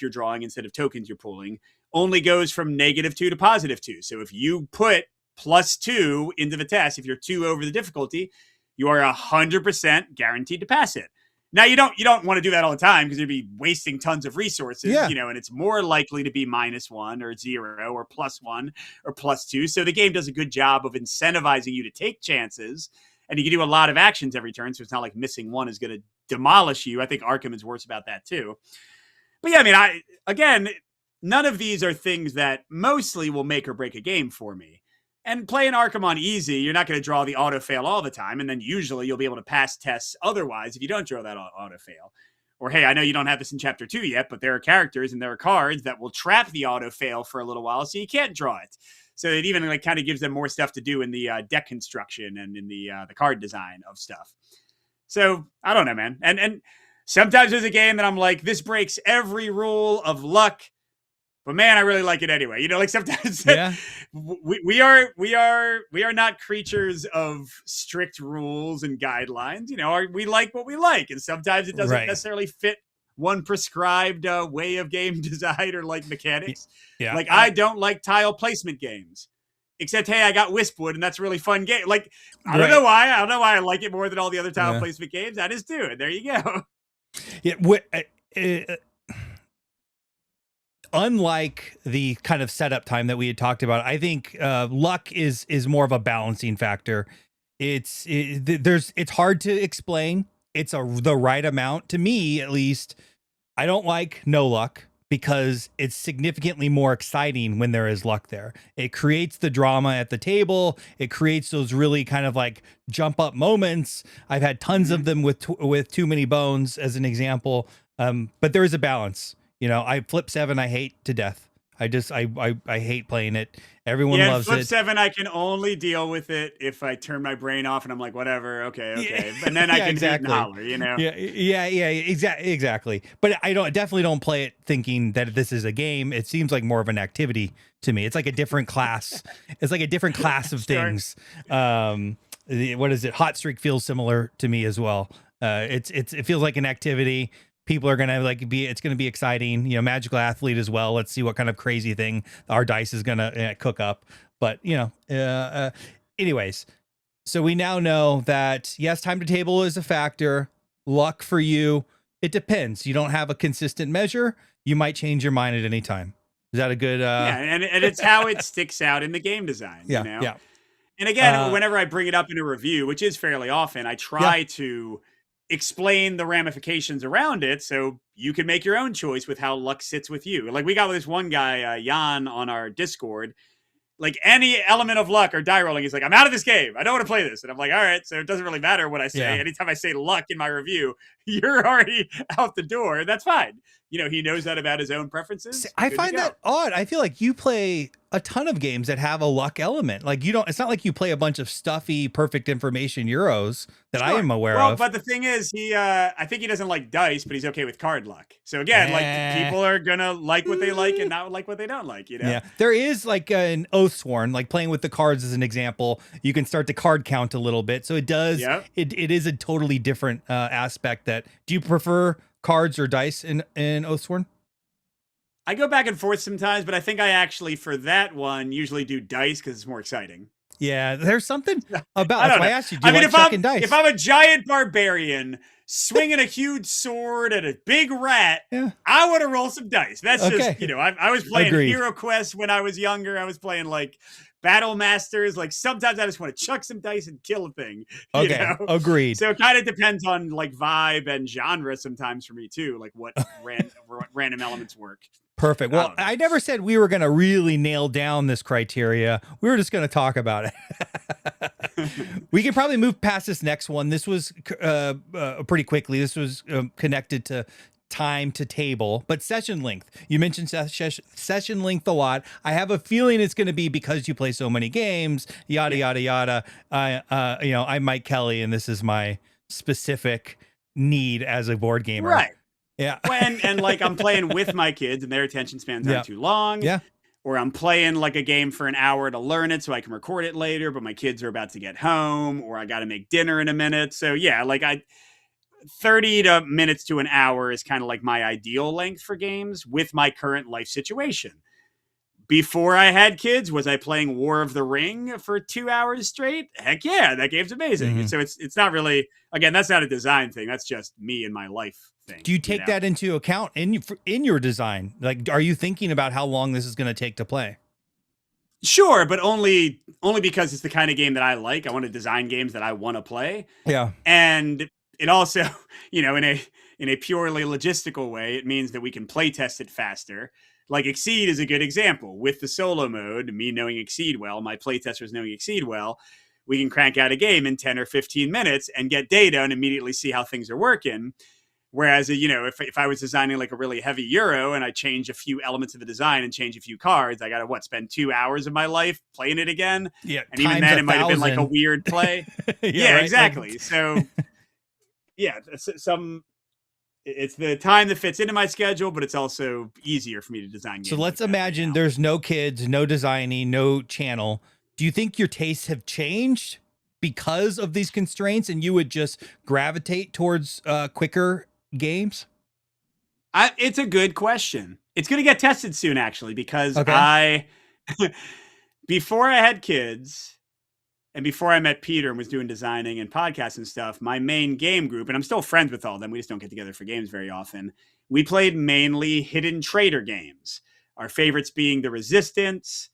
S1: you're drawing instead of tokens you're pulling, only goes from -2 to +2. So if you put +2 into the test, if you're 2 over the difficulty, you are 100% guaranteed to pass it. Now you don't want to do that all the time because you'd be wasting tons of resources,
S2: Yeah.
S1: and it's more likely to be -1 or 0 or +1 or +2. So the game does a good job of incentivizing you to take chances, and you can do a lot of actions every turn. So it's not like missing one is going to demolish you. I think Arkham is worse about that too. But yeah, I mean, again, none of these are things that mostly will make or break a game for me. And playing Arkham on easy, you're not going to draw the auto fail all the time. And then usually you'll be able to pass tests otherwise if you don't draw that auto fail. Or, hey, I know you don't have this in chapter 2 yet, but there are characters and there are cards that will trap the auto fail for a little while, so you can't draw it. So it even like kind of gives them more stuff to do in the deck construction and in the card design of stuff. So I don't know, man. And sometimes there's a game that I'm like, this breaks every rule of luck. But man, I really like it anyway. Like sometimes we are not creatures of strict rules and guidelines. We like what we like, and sometimes it doesn't necessarily fit one prescribed way of game design or like mechanics.
S2: Yeah,
S1: like I don't like tile placement games. Except, hey, I got Wispwood, and that's a really fun game. Like I don't know why. I don't know why I like it more than all the other tile placement games. I just do it. There you go.
S2: Yeah. Unlike the kind of setup time that we had talked about, I think luck is more of a balancing factor. It's hard to explain. It's the right amount to me, at least. I don't like no luck because it's significantly more exciting when there is luck there. It creates the drama at the table. It creates those really kind of like jump up moments. I've had tons of them with Too Many Bones as an example. But there is a balance. I Flip 7, I hate to death. I hate playing it. Everyone loves
S1: Flip
S2: it.
S1: 7, I can only deal with it if I turn my brain off and I'm like, whatever, okay. And then I can hoot and holler,
S2: Yeah, exactly. But I definitely don't play it thinking that this is a game. It seems like more of an activity to me. It's like a different class. It's like a different class of things. What is it? Hot Streak feels similar to me as well. It feels like an activity. People are gonna it's gonna be exciting, Magical Athlete as well. Let's see what kind of crazy thing our dice is gonna cook up. But anyways, so we now know that yes, time to table is a factor. Luck for you, it depends. You don't have a consistent measure. You might change your mind at any time. Is that a good?
S1: And it's how it sticks out in the game design.
S2: Yeah.
S1: And again, whenever I bring it up in a review, which is fairly often, I try to explain the ramifications around it so you can make your own choice with how luck sits with you. Like we got this one guy, Jan, on our Discord. Like any element of luck or die rolling, he's like, I'm out of this game. I don't want to play this. And I'm like, all right, so it doesn't really matter what I say. Yeah. Anytime I say luck in my review, you're already out the door. That's fine. He knows that about his own preferences.
S2: I find that odd. I feel like you play a ton of games that have a luck element. Like it's not like you play a bunch of stuffy, perfect information Euros that I am aware of.
S1: But the thing is, I think he doesn't like dice, but he's okay with card luck. So again, like people are going to like what they like and not like what they don't like, Yeah.
S2: There is like an Oathsworn, like playing with the cards as an example. You can start to card count a little bit. So it does, it is a totally different aspect do you prefer cards or dice in Oathsworn?
S1: I go back and forth sometimes, but I think I actually, for that one, usually do dice because it's more exciting.
S2: Yeah, there's something about that's why I asked you. Do you like checking dice?
S1: If I'm a giant barbarian swinging a huge sword at a big rat, I want to roll some dice. That's just, I was playing Hero Quest when I was younger. I was playing like Battle Masters. Like sometimes I just want to chuck some dice and kill a thing.
S2: Agreed.
S1: So it kind of depends on like vibe and genre sometimes for me too, like what random elements work.
S2: Perfect. Well, I never said we were going to really nail down this criteria. We were just going to talk about it. We can probably move past this next one. This was pretty quickly. This was connected to time to table, but session length. You mentioned session length a lot. I have a feeling it's going to be because you play so many games, yada, yada, yada. I'm Mike Kelley, and this is my specific need as a board gamer.
S1: Right.
S2: Yeah.
S1: And like I'm playing with my kids and their attention spans aren't too long.
S2: Yeah.
S1: Or I'm playing like a game for an hour to learn it so I can record it later, but my kids are about to get home, or I got to make dinner in a minute. So yeah, like 30 minutes to an hour is kind of like my ideal length for games with my current life situation. before I had kids, was I playing War of the Ring for 2 hours straight? Heck yeah, that game's amazing.
S2: Mhm.
S1: So it's not really, again, that's not a design thing. That's just me and my life thing.
S2: Do you take that into account in your design? Like, are you thinking about how long this is going to take to play?
S1: Sure, but only because it's the kind of game that I like. I want to design games that I want to play.
S2: Yeah.
S1: And it also, in a purely logistical way, it means that we can play test it faster. Like Exceed is a good example. With the solo mode, me knowing Exceed well, my playtesters knowing Exceed well, we can crank out a game in 10 or 15 minutes and get data and immediately see how things are working. Whereas, if I was designing like a really heavy Euro and I change a few elements of the design and change a few cards, I got to spend 2 hours of my life playing it again.
S2: Yeah.
S1: And even then it might have been like a weird play. Yeah, right? Exactly. Like, so yeah, it's the time that fits into my schedule, but it's also easier for me to design games.
S2: So let's imagine there's no kids, no designing, no channel. Do you think your tastes have changed because of these constraints and you would just gravitate towards quicker games?
S1: It's a good question. It's going to get tested soon, actually, because before I had kids and before I met Peter and was doing designing and podcasts and stuff, my main game group, and I'm still friends with all of them, we just don't get together for games very often, we played mainly hidden trader games. Our favorites being The Resistance,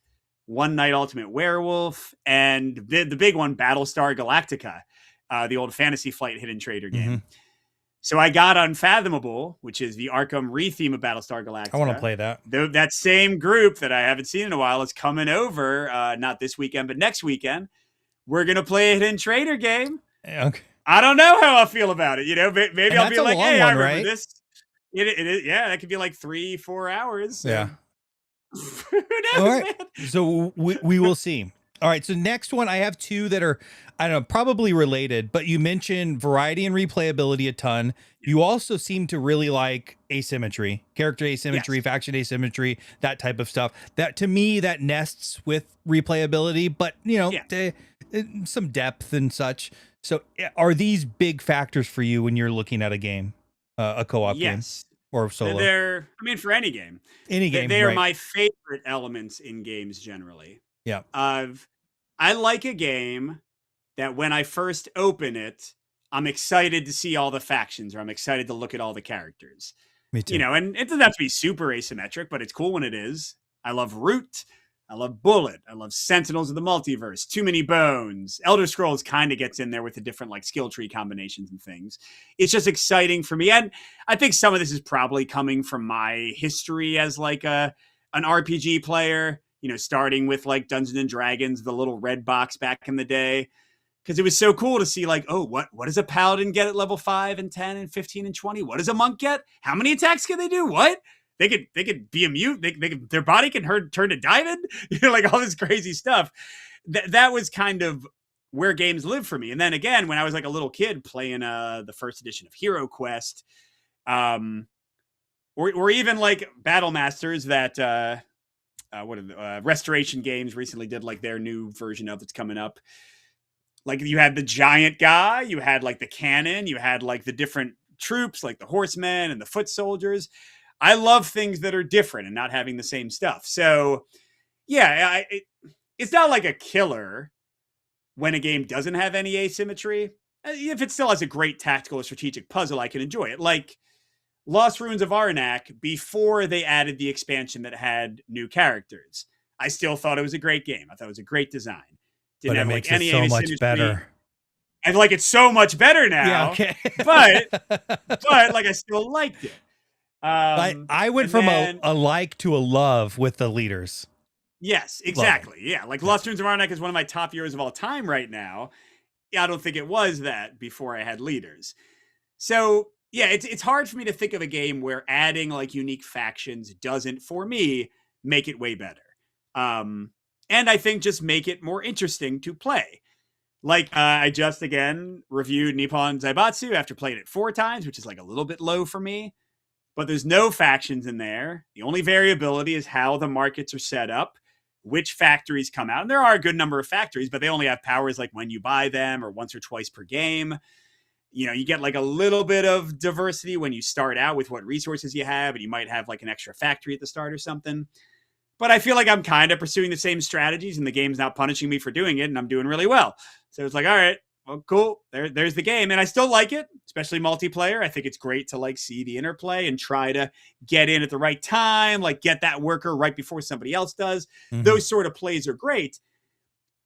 S1: One Night Ultimate Werewolf, and the big one, Battlestar Galactica, the old Fantasy Flight hidden trader game. Mm-hmm. So I got Unfathomable, which is the Arkham retheme of Battlestar Galactica.
S2: I want to play that.
S1: That same group that I haven't seen in a while is coming over, not this weekend, but next weekend. We're going to play a hidden trader game.
S2: Okay.
S1: I don't know how I feel about it. Maybe I'll be like, hey, I remember
S2: right?
S1: this. Yeah, that could be like 3-4 hours. So.
S2: Yeah.
S1: Who knows,
S2: all right.
S1: man?
S2: So we will see. All right. So next one, I have two that are, I don't know, probably related, but you mentioned variety and replayability a ton. You also seem to really like asymmetry, character asymmetry, yes. Faction asymmetry, that type of stuff. That to me, that nests with replayability, but some depth and such. So are these big factors for you when you're looking at a game, a co-op game or solo?
S1: For any game. They are my favorite elements in games generally.
S2: Yeah.
S1: I like a game that when I first open it, I'm excited to see all the factions, or I'm excited to look at all the characters.
S2: Me too.
S1: And it doesn't have to be super asymmetric, but it's cool when it is. I love Root. I love Bullet. I love Sentinels of the Multiverse. Too Many Bones. Elder Scrolls kind of gets in there with the different like skill tree combinations and things. It's just exciting for me. And I think some of this is probably coming from my history as like an RPG player, starting with like Dungeons and Dragons, the little red box back in the day. Because it was so cool to see like, oh, what does a paladin get at level 5 and 10 and 15 and 20? What does a monk get? How many attacks can they do? What? They could be a mute. Their body can turn to diamond. Like all this crazy stuff. That was kind of where games live for me. And then again, when I was like a little kid playing the first edition of Hero Quest, or even like Battle Masters that Restoration Games recently did like their new version of that's coming up. Like you had the giant guy, you had like the cannon, you had like the different troops, like the horsemen and the foot soldiers. I love things that are different and not having the same stuff. So yeah, it's not like a killer when a game doesn't have any asymmetry. If it still has a great tactical or strategic puzzle, I can enjoy it. Like Lost Ruins of Arnak, before they added the expansion that had new characters, I still thought it was a great game. I thought it was a great design.
S2: But it makes it so much better.
S1: I like it so much better now.
S2: Yeah, okay.
S1: but like I still liked it.
S2: I went from a like to a love with the leaders.
S1: Yes, exactly. Yeah, like Lost Ruins of Arnak is one of my top heroes of all time right now. Yeah, I don't think it was that before I had leaders. So yeah, it's hard for me to think of a game where adding like unique factions doesn't, for me, make it way better. And I think just make it more interesting to play. Like I just, again, reviewed Nippon Zaibatsu after playing it 4 times, which is like a little bit low for me. But there's no factions in there. The only variability is how the markets are set up, which factories come out. And there are a good number of factories, but they only have powers like when you buy them or once or twice per game. You get like a little bit of diversity when you start out with what resources you have, and you might have like an extra factory at the start or something. but I feel like I'm kind of pursuing the same strategies and the game's not punishing me for doing it and I'm doing really well. So it's like, all right, well, cool. There's the game. And I still like it, especially multiplayer. I think it's great to like see the interplay and try to get in at the right time, like get that worker right before somebody else does.
S2: Mhm.
S1: Those sort of plays are great.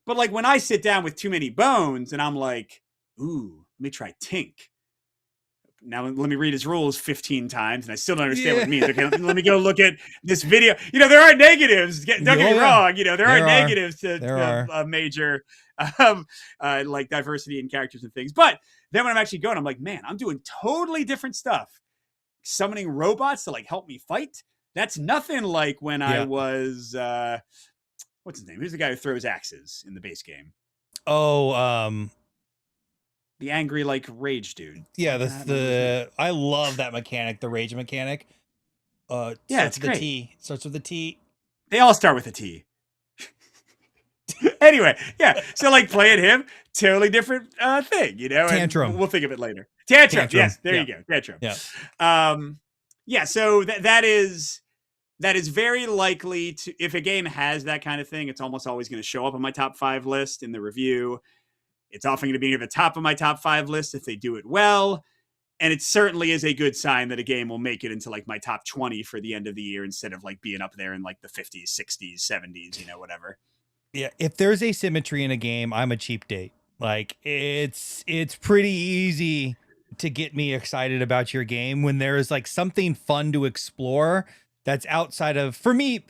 S1: But like when I sit down with too many bones and I'm like, ooh, let me try Tink. Now let me read his rules 15 times and I still don't understand what it means. Okay, let me go look at this video. There are negatives. Don't get me wrong. There are negatives to major like diversity in characters and things. But then when I'm actually going, I'm like, man, I'm doing totally different stuff. Summoning robots to like help me fight. That's nothing like when I was what's his name? Who's the guy who throws axes in the base game? The angry, like, rage dude.
S2: Yeah, I love that mechanic, the rage mechanic.
S1: It's great.
S2: T. Starts with a T.
S1: They all start with a T. Anyway, yeah. So, like, playing him, totally different thing,
S2: Tantrum.
S1: And we'll think of it later. Tantrum. Yes, there you go. Tantrum.
S2: Yeah.
S1: So that is very likely to, if a game has that kind of thing, it's almost always going to show up on my top 5 list in the review. It's often going to be near the top of my top 5 list if they do it well. And it certainly is a good sign that a game will make it into like my top 20 for the end of the year instead of like being up there in like the 50s, 60s, 70s, whatever.
S2: Yeah. If there's asymmetry in a game, I'm a cheap date. Like it's pretty easy to get me excited about your game when there's like something fun to explore that's outside of, for me,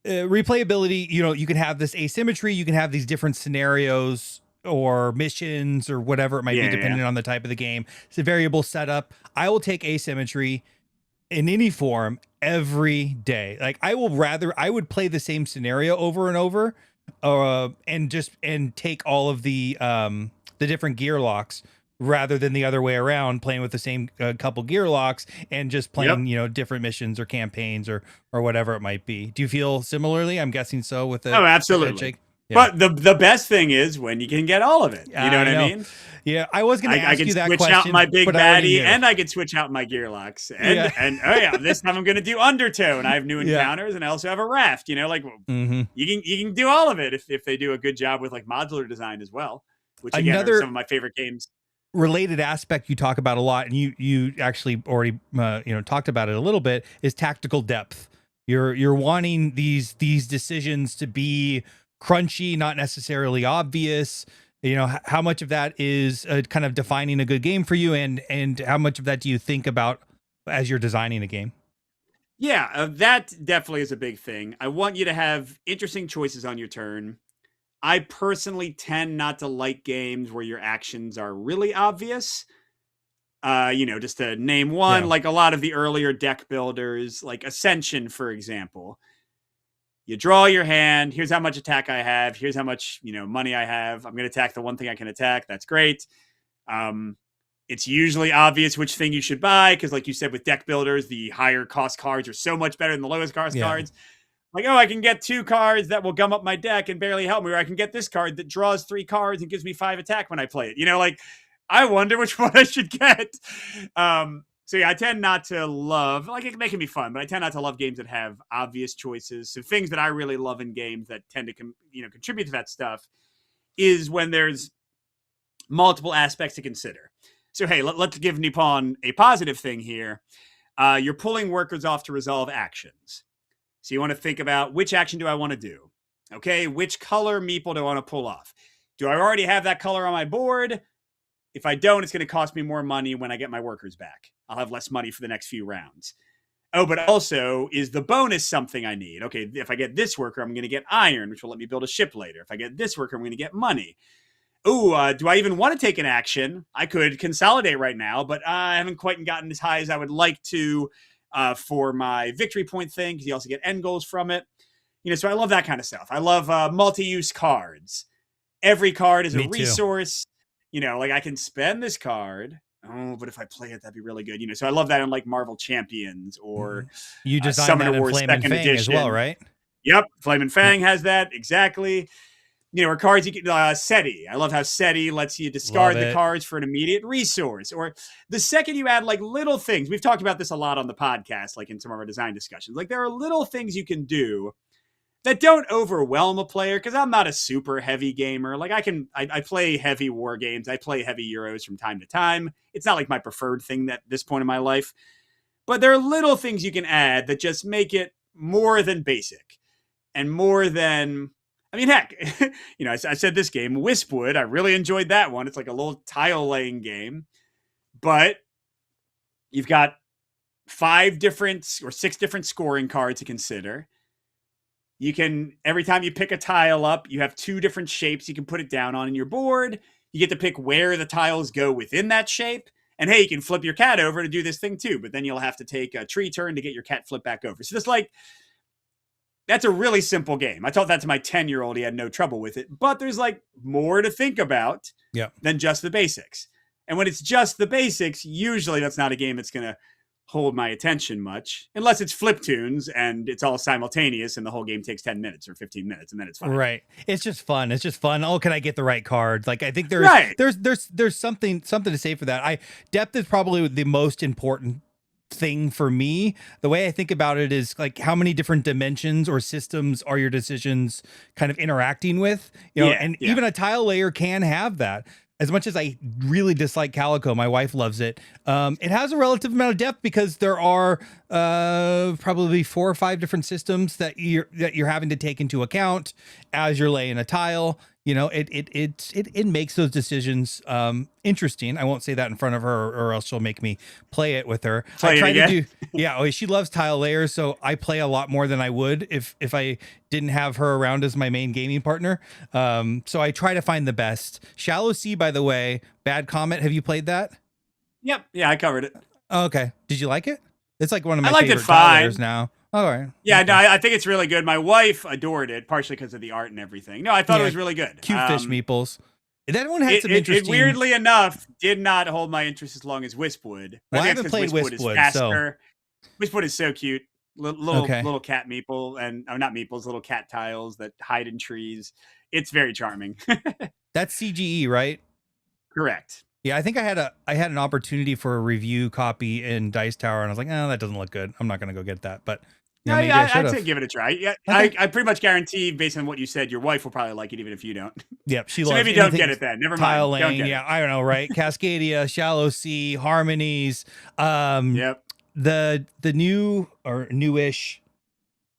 S2: replayability. You can have this asymmetry. You can have these different scenarios or missions or whatever it might be, depending on the type of the game. It's a variable setup. I will take asymmetry in any form every day. Like I would play the same scenario over and over, and take all of the different gear locks rather than the other way around, playing with the same couple gear locks and just playing, different missions or campaigns or whatever it might be. Do you feel similarly? I'm guessing so with the
S1: absolutely. Yeah. But the best thing is when you can get all of it. You know what I mean?
S2: Yeah, I was going to ask you that question.
S1: I can switch out my big baddie and I can switch out my gear locks. And this time I'm going to do undertow and I have new encounters and I also have a raft. You can do all of it if they do a good job with like modular design as well, which again are some of my favorite games.
S2: Related aspect you talk about a lot, and you actually already talked about it a little bit, is tactical depth. You're wanting these decisions to be crunchy, not necessarily obvious. How much of that is kind of defining a good game for you, and how much of that do you think about as you're designing a game?
S1: Yeah, that definitely is a big thing. I want you to have interesting choices on your turn. I personally tend not to like games where your actions are really obvious. Just to name one, like a lot of the earlier deck builders, like Ascension, for example. You draw your hand. Here's how much attack I have. Here's how much, money I have. I'm going to attack the one thing I can attack. That's great. It's usually obvious which thing you should buy because, like you said, with deck builders, the higher cost cards are so much better than the lowest cost cards. Like, I can get 2 cards that will gum up my deck and barely help me, or I can get this card that draws 3 cards and gives me 5 attack when I play it. I wonder which one I should get. So I tend not to love, like, it can be fun, but I tend not to love games that have obvious choices. So things that I really love in games that tend to, contribute to that stuff is when there's multiple aspects to consider. So, hey, let's give Nippon a positive thing here. You're pulling workers off to resolve actions. So you want to think about, which action do I want to do? Okay, which color meeple do I want to pull off? Do I already have that color on my board? If I don't, it's going to cost me more money when I get my workers back. I'll have less money for the next few rounds. Oh, but also, is the bonus something I need? Okay, if I get this worker, I'm going to get iron, which will let me build a ship later. If I get this worker, I'm going to get money. Oh, do I even want to take an action? I could consolidate right now, but I haven't quite gotten as high as I would like to for my victory point thing, because you also get end goals from it. So I love that kind of stuff. I love multi-use cards. Every card is a resource. Like I can spend this card. Oh, but if I play it, that'd be really good. So I love that in like Marvel Champions or
S2: you designed that in Flame and Fang as well, right?
S1: Yep, Flame and Fang has that exactly. Or cards you can SETI. I love how SETI lets you discard the cards for an immediate resource. Or the second you add like little things, we've talked about this a lot on the podcast, like in some of our design discussions. Like there are little things you can do that don't overwhelm a player, because I'm not a super heavy gamer. Like I play heavy war games. I play heavy Euros from time to time. It's not like my preferred thing at this point in my life. But there are little things you can add that just make it more than basic and more than, I mean, heck, I said this game, Wispwood, I really enjoyed that one. It's like a little tile laying game, but you've got 5 different or 6 different scoring cards to consider. You can, every time you pick a tile up, you have 2 different shapes you can put it down on in your board. You get to pick where the tiles go within that shape. And hey, you can flip your cat over to do this thing too, but then you'll have to take a tree turn to get your cat flipped back over. So just like, that's a really simple game. I taught that to my 10-year-old. He had no trouble with it. But there's like more to think about than just the basics. And when it's just the basics, usually that's not a game that's going to hold my attention much, unless it's flip tunes and it's all simultaneous and the whole game takes 10 minutes or 15 minutes and then it's fine.
S2: Right. It's just fun. It's just fun. Oh, can I get the right cards? Like, I think there's something to say for that. Depth is probably the most important thing for me. The way I think about it is like, how many different dimensions or systems are your decisions kind of interacting with, even a tile layer can have that. As much as I really dislike Calico, my wife loves it. It has a relative amount of depth because there are probably 4 or 5 different systems that you're having to take into account as you're laying a tile. It makes those decisions interesting. I won't say that in front of her, or else she'll make me play it with her. She loves tile layers, so I play a lot more than I would if I didn't have her around as my main gaming partner. So I try to find the best. Shallow Sea, by the way, Bad Comet. Have you played that?
S1: Yep. Yeah, I covered it.
S2: Oh, okay. Did you like it? It's like one of my
S1: favorite
S2: tile layers now. All right.
S1: Yeah, okay. No, I think it's really good. My wife adored it, partially because of the art and everything. No, I thought it was really good.
S2: Cute fish meeples. That one had some interesting...
S1: It weirdly enough did not hold my interest as long as Wispwood.
S2: Well, I haven't played Wispwood,
S1: is faster. Wispwood is so cute. Little cat meeple, and not meeples, little cat tiles that hide in trees. It's very charming.
S2: That's CGE, right?
S1: Correct.
S2: Yeah, I think I had an opportunity for a review copy in Dice Tower, and I was like, that doesn't look good. I'm not going to go get that. But
S1: I'd say give it a try. Yeah, okay. I pretty much guarantee, based on what you said, your wife will probably like it, even if you don't.
S2: Yep, she
S1: so
S2: loves.
S1: Maybe don't get it then. Never mind.
S2: Tile laying, I don't know, right? Cascadia, Shallow Sea, Harmonies.
S1: Yep.
S2: The new or newish.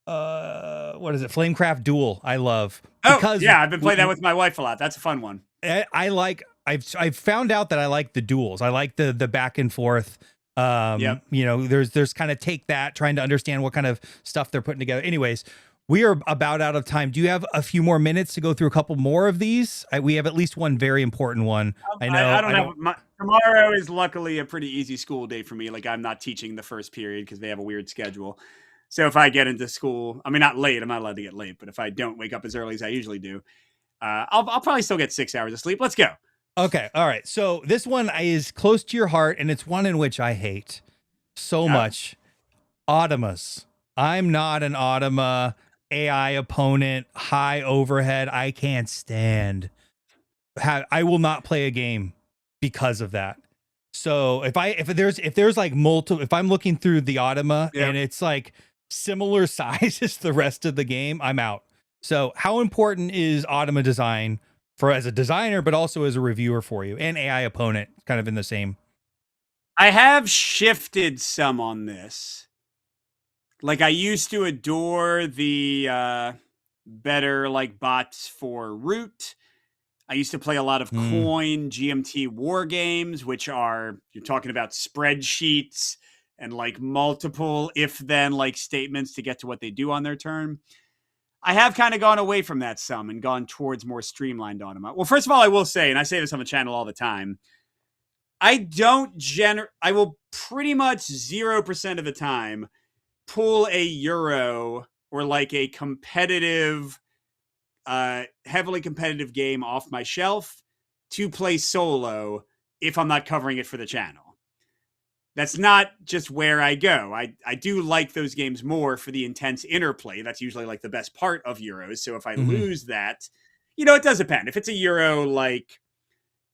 S2: What is it? Flamecraft Duel. I love.
S1: I've been playing that with my wife a lot. That's a fun one.
S2: I've found out that I like the duels. I like the back and forth. There's kind of take that, trying to understand what kind of stuff they're putting together. Anyways, we are about out of time. Do you have a few more minutes to go through a couple more of these? We have at least one very important one. I know.
S1: I don't know. Tomorrow is luckily a pretty easy school day for me. Like, I'm not teaching the first period because they have a weird schedule. So if I get into school, I mean, not late, I'm not allowed to get late, but if I don't wake up as early as I usually do, I'll probably still get 6 hours of sleep. Let's go.
S2: Okay. All right. So this one is close to your heart, and it's one in which I hate so much. Automas. I'm not an Automa AI opponent, high overhead. I can't stand. I will not play a game because of that. So if there's like multiple, if I'm looking through the Automa and it's like similar size as the rest of the game, I'm out. So how important is Automa design for as a designer, but also as a reviewer for you, and AI opponent kind of in the same?
S1: I have shifted some on this. Like, I used to adore the better like bots for Root. I used to play a lot of coin GMT war games, which are, you're talking about spreadsheets and like multiple if-then like statements to get to what they do on their turn. I have kind of gone away from that some and gone towards more streamlined Automata. Well, first of all, I will say, and I say this on the channel all the time, I will pretty much 0% of the time pull a Euro or like a competitive, heavily competitive game off my shelf to play solo if I'm not covering it for the channel. That's not just where I go. I do like those games more for the intense interplay. That's usually like the best part of Euros. So if I lose that, it does depend. If it's a Euro like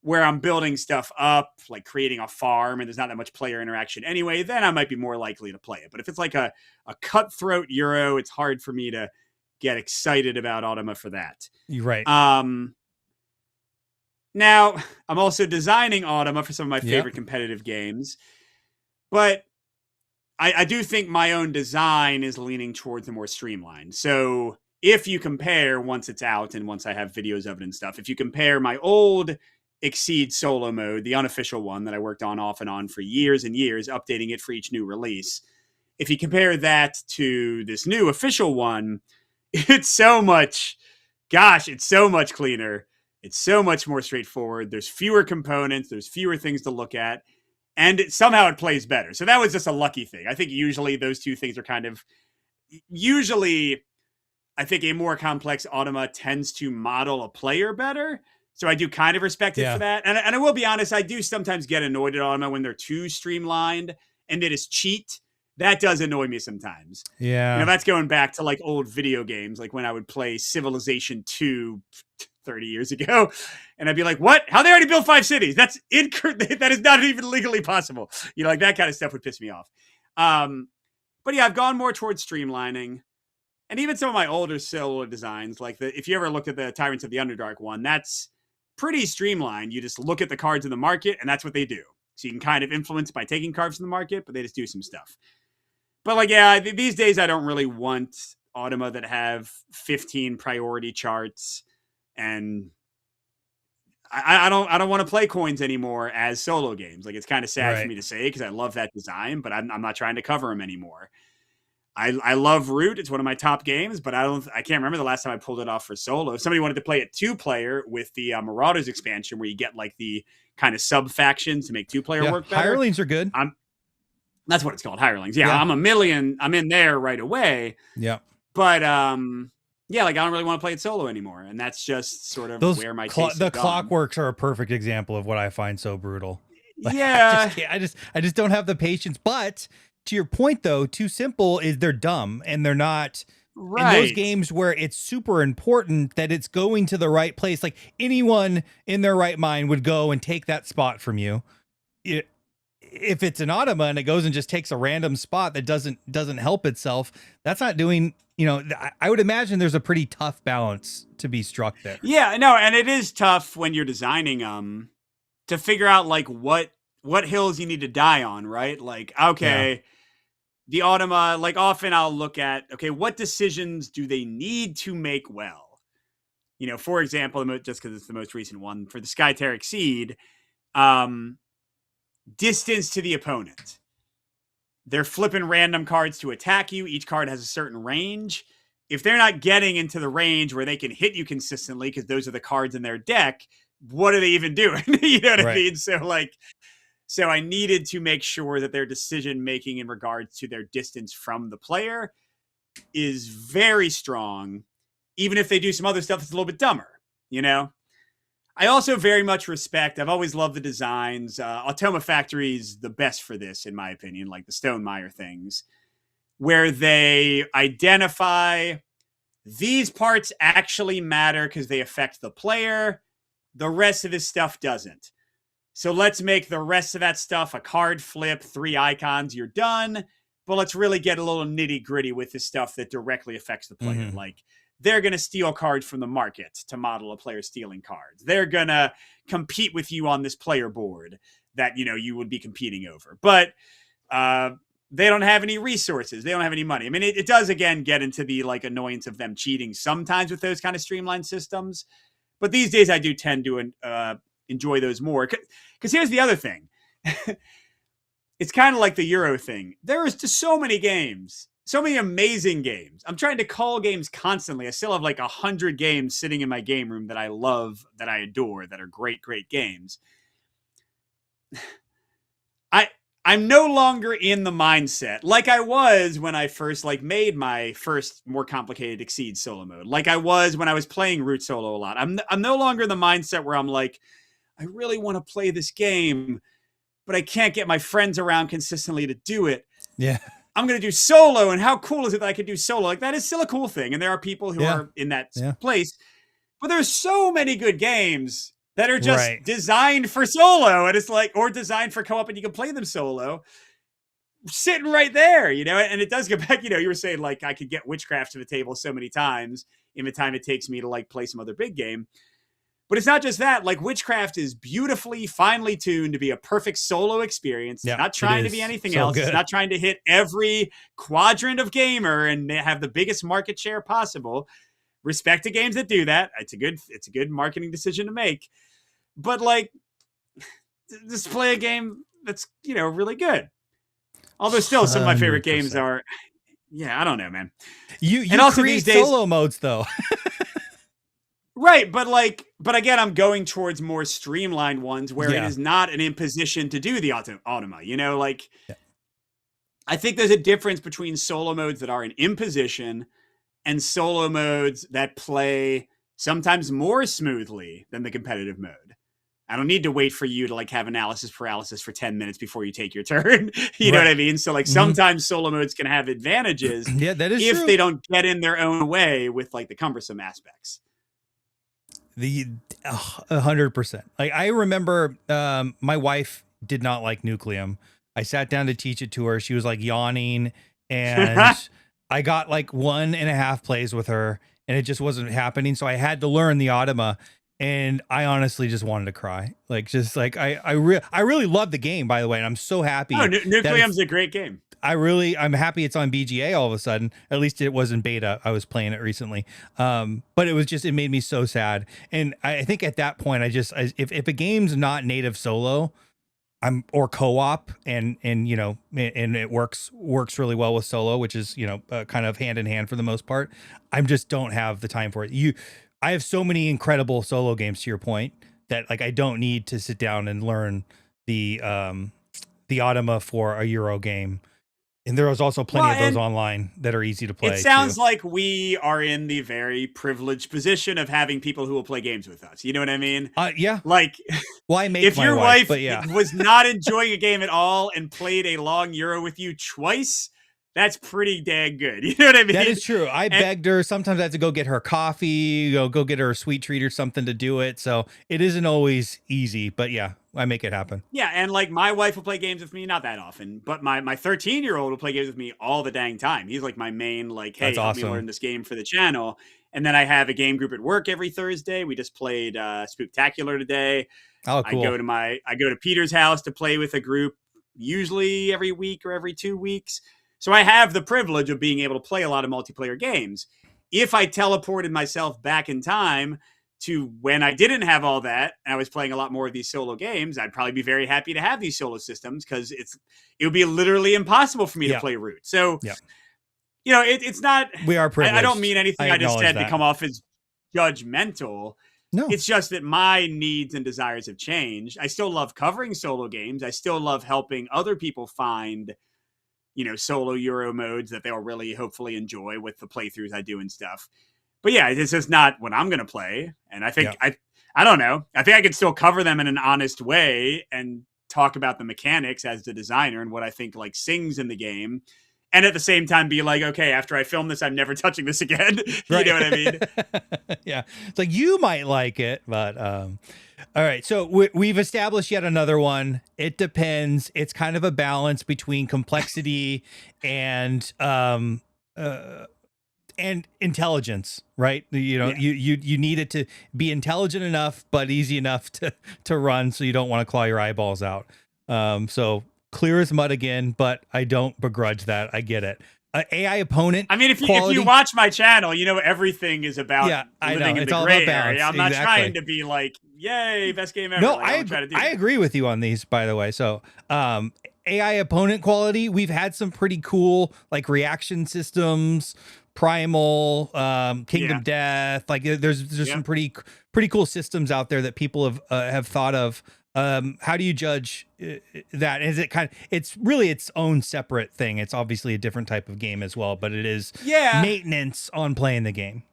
S1: where I'm building stuff up, like creating a farm, and there's not that much player interaction anyway, then I might be more likely to play it. But if it's like a cutthroat Euro, it's hard for me to get excited about Automa for that.
S2: You're right.
S1: Now, I'm also designing Automa for some of my favorite competitive games, but I do think my own design is leaning towards the more streamlined. So if you compare, once it's out and once I have videos of it and stuff, if you compare my old Exceed solo mode, the unofficial one that I worked on off and on for years and years, updating it for each new release, if you compare that to this new official one, it's so much cleaner. It's so much more straightforward. There's fewer components. There's fewer things to look at. And somehow it plays better. So that was just a lucky thing. I think usually those two things are kind of... Usually, I think a more complex Automa tends to model a player better. So I do kind of respect it for that. And I will be honest, I do sometimes get annoyed at Automa when they're too streamlined and they just cheat. That does annoy me sometimes.
S2: Yeah.
S1: You know, that's going back to like old video games, like when I would play Civilization 2 30 years ago. And I'd be like, what? How they already built 5 cities? That's incorrect. That is not even legally possible. You know, like that kind of stuff would piss me off. But yeah, I've gone more towards streamlining. And even some of my older solo designs, like if you ever looked at the Tyrants of the Underdark one, that's pretty streamlined. You just look at the cards in the market and that's what they do. So you can kind of influence by taking cards from the market, but they just do some stuff. But like, yeah, these days I don't really want Automa that have 15 priority charts, and I don't want to play coins anymore as solo games. Like, it's kind of sad for me to say because I love that design, but I'm not trying to cover them anymore. I love Root. It's one of my top games, but I can't remember the last time I pulled it off for solo. If somebody wanted to play it 2-player with the Marauders expansion, where you get like the kind of sub factions to make 2-player work better.
S2: Hirelings are good.
S1: That's what it's called, Hirelings. Yeah, I'm in there right away.
S2: Yeah.
S1: But yeah, like I don't really want to play it solo anymore, and that's just sort of where my taste
S2: the clockworks are a perfect example of what I find so brutal. Like,
S1: yeah,
S2: I just don't have the patience. But to your point, though, too simple is they're dumb and they're not.
S1: Right.
S2: In those games where it's super important that it's going to the right place, like anyone in their right mind would go and take that spot from you. If it's an Automa and it goes and just takes a random spot that doesn't help itself, that's not doing, you know, I would imagine there's a pretty tough balance to be struck there.
S1: Yeah, no, and it is tough when you're designing to figure out like what hills you need to die on, right? Like, okay, the Automa, like often I'll look at, okay, what decisions do they need to make well? You know, for example, just because it's the most recent one, for the Skytear Exceed, distance to the opponent. They're flipping random cards to attack you. Each card has a certain range. If they're not getting into the range where they can hit you consistently, because those are the cards in their deck, what are they even doing? You know what I mean? So I needed to make sure that their decision making in regards to their distance from the player is very strong, even if they do some other stuff that's a little bit dumber, you know? I also very much respect, I've always loved the designs. Automa Factory's the best for this, in my opinion, like the Stonemaier things, where they identify these parts actually matter because they affect the player. The rest of this stuff doesn't. So let's make the rest of that stuff a card flip, 3 icons, you're done. But let's really get a little nitty gritty with the stuff that directly affects the player. Mm-hmm. Like, they're going to steal cards from the market to model a player stealing cards. They're going to compete with you on this player board that, you know, you would be competing over. But they don't have any resources. They don't have any money. I mean, it does, again, get into the, like, annoyance of them cheating sometimes with those kind of streamlined systems. But these days, I do tend to enjoy those more. Because here's the other thing. It's kind of like the Euro thing. There is just so many games. So many amazing games. I'm trying to call games constantly. I still have like 100 games sitting in my game room that I love, that I adore, that are great, great games. I'm no longer in the mindset like I was when I first like made my first more complicated Exceed solo mode. Like I was when I was playing Root solo a lot. I'm no longer in the mindset where I'm like, I really want to play this game, but I can't get my friends around consistently to do it.
S2: Yeah.
S1: I'm going to do solo, and how cool is it that I could do solo? Like, that is still a cool thing, and there are people who are in that place. But there's so many good games that are just designed for solo, and it's like, or designed for co-op, and you can play them solo. sitting right there, you know. And it does go back, you know, you were saying like I could get witchcraft to the table so many times in the time it takes me to like play some other big game. But it's not just that. Like witchcraft is beautifully, finely tuned to be a perfect solo experience. It's not trying to be anything else. It's not trying to hit every quadrant of gamer and have the biggest market share possible. Respect to games that do that. It's a good marketing decision to make. But like, just play a game that's, you know, really good. Although still some of my favorite games are, yeah, I don't know, man.
S2: You also create these days, solo modes though.
S1: Right, but again, I'm going towards more streamlined ones where it is not an imposition to do the Automa, you know, like I think there's a difference between solo modes that are an imposition and solo modes that play sometimes more smoothly than the competitive mode. I don't need to wait for you to like have analysis paralysis for 10 minutes before you take your turn. You know what I mean? So like sometimes solo modes can have advantages
S2: that is
S1: if
S2: true.
S1: they don't get in their own way with like the cumbersome aspects.
S2: 100%. Like I remember my wife did not like Nucleum. I sat down to teach it to her. She was like yawning and I got like 1.5 plays with her and it just wasn't happening. So I had to learn the Automa and I honestly just wanted to cry. Like, just like, I really love the game, by the way. And I'm so happy.
S1: Oh, Nucleum's a great game.
S2: I'm happy it's on BGA all of a sudden. At least it was in beta. I was playing it recently. But it made me so sad. And I think at that point, if a game's not native solo, or co-op and you know, and it works really well with solo, which is, you know, kind of hand in hand for the most part. I just don't have the time for it. I have so many incredible solo games, to your point, that like I don't need to sit down and learn the Automa for a Euro game. And there was also plenty of those online that are easy to play.
S1: It sounds like we are in the very privileged position of having people who will play games with us. You know what I mean?
S2: Yeah.
S1: Like,
S2: well, I make
S1: if your wife
S2: but yeah,
S1: was not enjoying a game at all and played a long Euro with you twice, that's pretty dang good. You know what I mean?
S2: That is true. I begged her. Sometimes I had to go get her coffee, go get her a sweet treat or something to do it. So it isn't always easy, but yeah, I make it happen.
S1: Yeah, and like my wife will play games with me, not that often, but my 13-year-old will play games with me all the dang time. He's like my main, like, hey, help me learn this game for the channel. And then I have a game group at work every Thursday. We just played Spooktacular today.
S2: Oh, cool.
S1: I go to Peter's house to play with a group, usually every week or every 2 weeks. So I have the privilege of being able to play a lot of multiplayer games. If I teleported myself back in time to when I didn't have all that and I was playing a lot more of these solo games, I'd probably be very happy to have these solo systems because it would be literally impossible for me to play Root. So, you know, it's not.
S2: We are privileged.
S1: I don't mean anything I just said to come off as judgmental.
S2: No,
S1: it's just that my needs and desires have changed. I still love covering solo games. I still love helping other people find, you know, solo Euro modes that they'll really hopefully enjoy with the playthroughs I do and stuff. But yeah, it's just not what I'm going to play. And I think, I don't know. I think I could still cover them in an honest way and talk about the mechanics as the designer and what I think like sings in the game. And at the same time be like, okay, after I film this, I'm never touching this again. You know what I mean?
S2: Yeah. It's like, you might like it, but, all right. So we've established yet another one. It depends. It's kind of a balance between complexity and intelligence, right? You know, you need it to be intelligent enough, but easy enough to run. So you don't want to claw your eyeballs out. So clear as mud again, but I don't begrudge that. I get it. AI opponent.
S1: I mean, if you watch my channel, you know everything is about living in the gray area. I'm not trying to be like, yay, best game ever.
S2: No,
S1: like,
S2: I agree with you on these, by the way. So AI opponent quality, we've had some pretty cool like reaction systems, Primal, Kingdom Death. Like there's some pretty cool systems out there that people have thought of. How do you judge that? Is it it's really its own separate thing. It's obviously a different type of game as well, but it is maintenance on playing the game.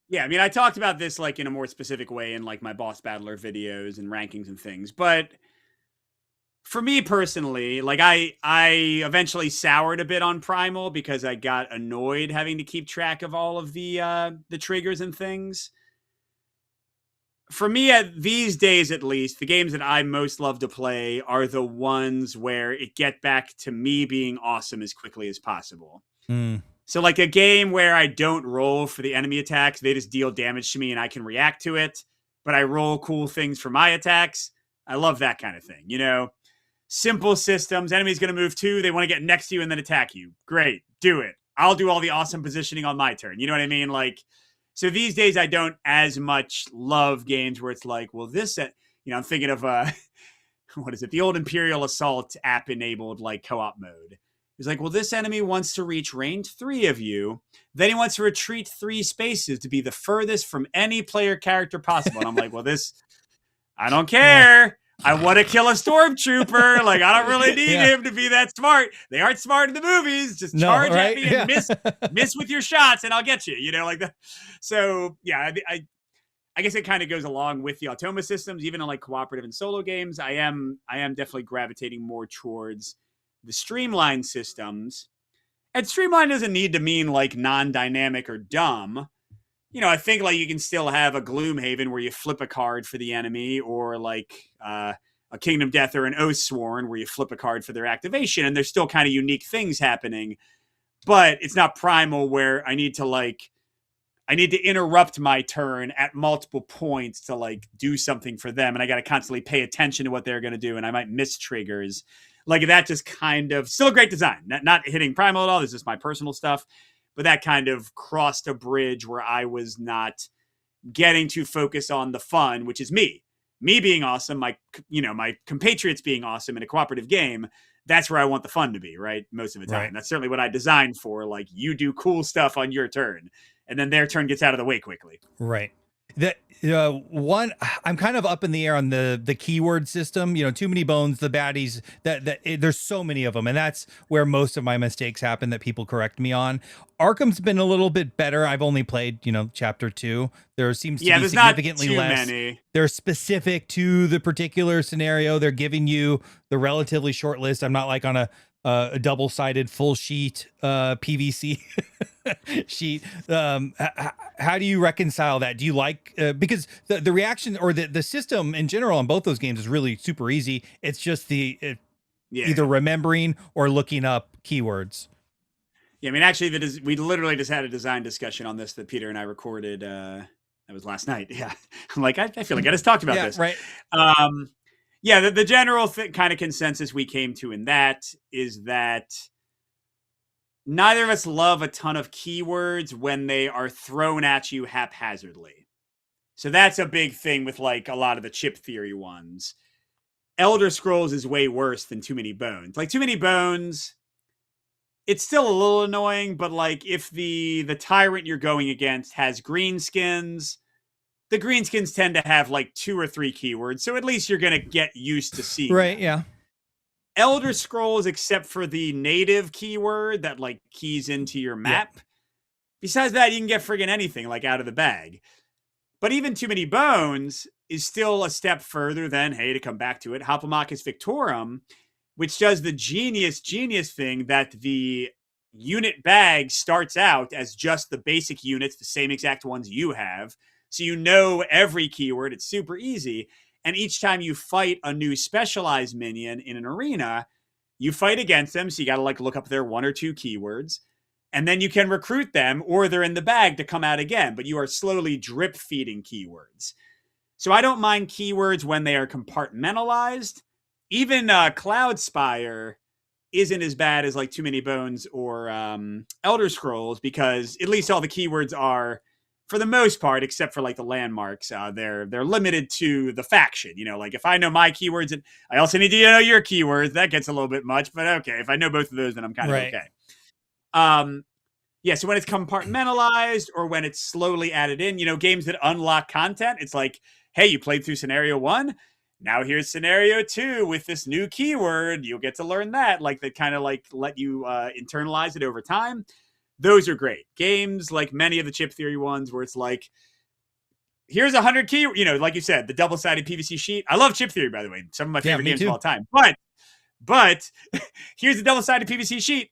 S1: Yeah, I mean, I talked about this like in a more specific way in like my boss battler videos and rankings and things, but for me personally, like I eventually soured a bit on Primal because I got annoyed having to keep track of all of the triggers and things. for me, these days at least, the games that I most love to play are the ones where it get back to me being awesome as quickly as possible.
S2: Mm.
S1: So like a game where I don't roll for the enemy attacks, they just deal damage to me and I can react to it, but I roll cool things for my attacks. I love that kind of thing. You know, simple systems, enemy's going to move 2, they want to get next to you and then attack you. Great, do it. I'll do all the awesome positioning on my turn. You know what I mean? Like, so these days I don't as much love games where it's like, well, this, I'm thinking of, what is it? The old Imperial Assault app enabled like co-op mode. He's like, well, this enemy wants to reach range 3 of you. Then he wants to retreat 3 spaces to be the furthest from any player character possible. And I'm like, well, I don't care. I want to kill a stormtrooper. Like, I don't really need him to be that smart. They aren't smart in the movies. Just charge at me and miss with your shots and I'll get you, like that. So yeah, I guess it kind of goes along with the Automata systems, even in like cooperative and solo games. I am definitely gravitating more towards the streamlined systems. And streamlined doesn't need to mean like non-dynamic or dumb. I think like you can still have a Gloomhaven where you flip a card for the enemy, or like a Kingdom Death or an Oathsworn where you flip a card for their activation, and there's still kind of unique things happening. But it's not primal where I need to interrupt my turn at multiple points to like do something for them, and I got to constantly pay attention to what they're going to do, and I might miss triggers. Like that just kind of still a great design, not hitting primal at all. This is my personal stuff. But that kind of crossed a bridge where I was not getting to focus on the fun, which is me being awesome, my compatriots being awesome in a cooperative game. That's where I want the fun to be, right? Most of the time. Right. That's certainly what I designed for. Like, you do cool stuff on your turn, and then their turn gets out of the way quickly.
S2: Right. One, I'm kind of up in the air on the keyword system. Too many bones, the baddies. There's so many of them, and that's where most of my mistakes happen that people correct me on. Arkham's been a little bit better. I've only played, chapter 2. There seems to be significantly less. Many. They're specific to the particular scenario. They're giving you the relatively short list. I'm not like on a double-sided full sheet PVC sheet. How do you reconcile that? Do you like because the reaction or the system in general on both those games is really super easy. It's just either remembering or looking up keywords.
S1: Yeah, I mean, actually, we literally just had a design discussion on this that Peter and I recorded. That was last night. Yeah, I'm like, I feel like I just talked about this.
S2: Right.
S1: Yeah, the general kind of consensus we came to in that is that neither of us love a ton of keywords when they are thrown at you haphazardly. So that's a big thing with like a lot of the chip theory ones. Elder Scrolls is way worse than Too Many Bones. Like Too Many Bones, it's still a little annoying, but like if the tyrant you're going against has greenskins, the greenskins tend to have like 2 or 3 keywords, so at least you're going to get used to seeing
S2: right,
S1: them.
S2: Yeah.
S1: Elder Scrolls, except for the native keyword that like keys into your map. Yeah. Besides that, you can get friggin' anything like out of the bag. But even Too Many Bones is still a step further than, hey, to come back to it, Hoplomachus Victorum, which does the genius thing that the unit bag starts out as just the basic units, the same exact ones you have. So you know every keyword. It's super easy. And each time you fight a new specialized minion in an arena, you fight against them. So you got to like look up their 1 or 2 keywords. And then you can recruit them, or they're in the bag to come out again. But you are slowly drip feeding keywords. So I don't mind keywords when they are compartmentalized. Even Cloudspire isn't as bad as like Too Many Bones or Elder Scrolls, because at least all the keywords are, for the most part, except for like the landmarks, they're limited to the faction. Like if I know my keywords, and I also need to know your keywords, that gets a little bit much, but okay. If I know both of those, then I'm kind of okay. Yeah, so when it's compartmentalized or when it's slowly added in, games that unlock content, it's like, hey, you played through scenario 1. Now here's scenario 2 with this new keyword. You'll get to learn that. Like they kind of like let you internalize it over time. Those are great. Games like many of the chip theory ones where it's like, here's 100 key, like you said, the double-sided PVC sheet. I love chip theory, by the way. Some of my favorite games of all time. But here's the double-sided PVC sheet.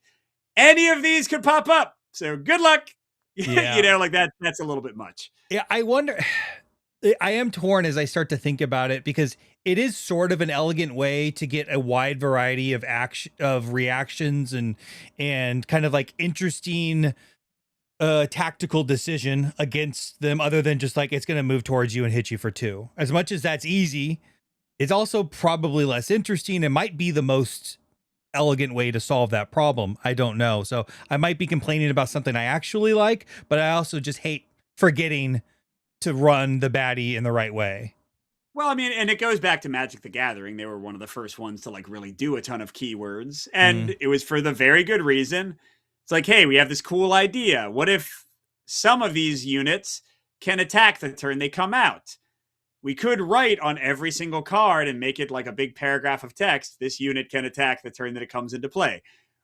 S1: Any of these could pop up. So good luck. Yeah. Like that's a little bit much.
S2: Yeah, I wonder. I am torn as I start to think about it, because it is sort of an elegant way to get a wide variety of action, of reactions, and kind of like interesting tactical decision against them, other than just like it's going to move towards you and hit you for 2. As much as that's easy, it's also probably less interesting. It might be the most elegant way to solve that problem. I don't know. So I might be complaining about something I actually like, but I also just hate forgetting to run the baddie in the right way.
S1: Well, I mean, and it goes back to Magic the Gathering. They were one of the first ones to like really do a ton of keywords. And it was for the very good reason. It's like, hey, we have this cool idea. What if some of these units can attack the turn they come out? We could write on every single card and make it like a big paragraph of text. This unit can attack the turn that it comes into play.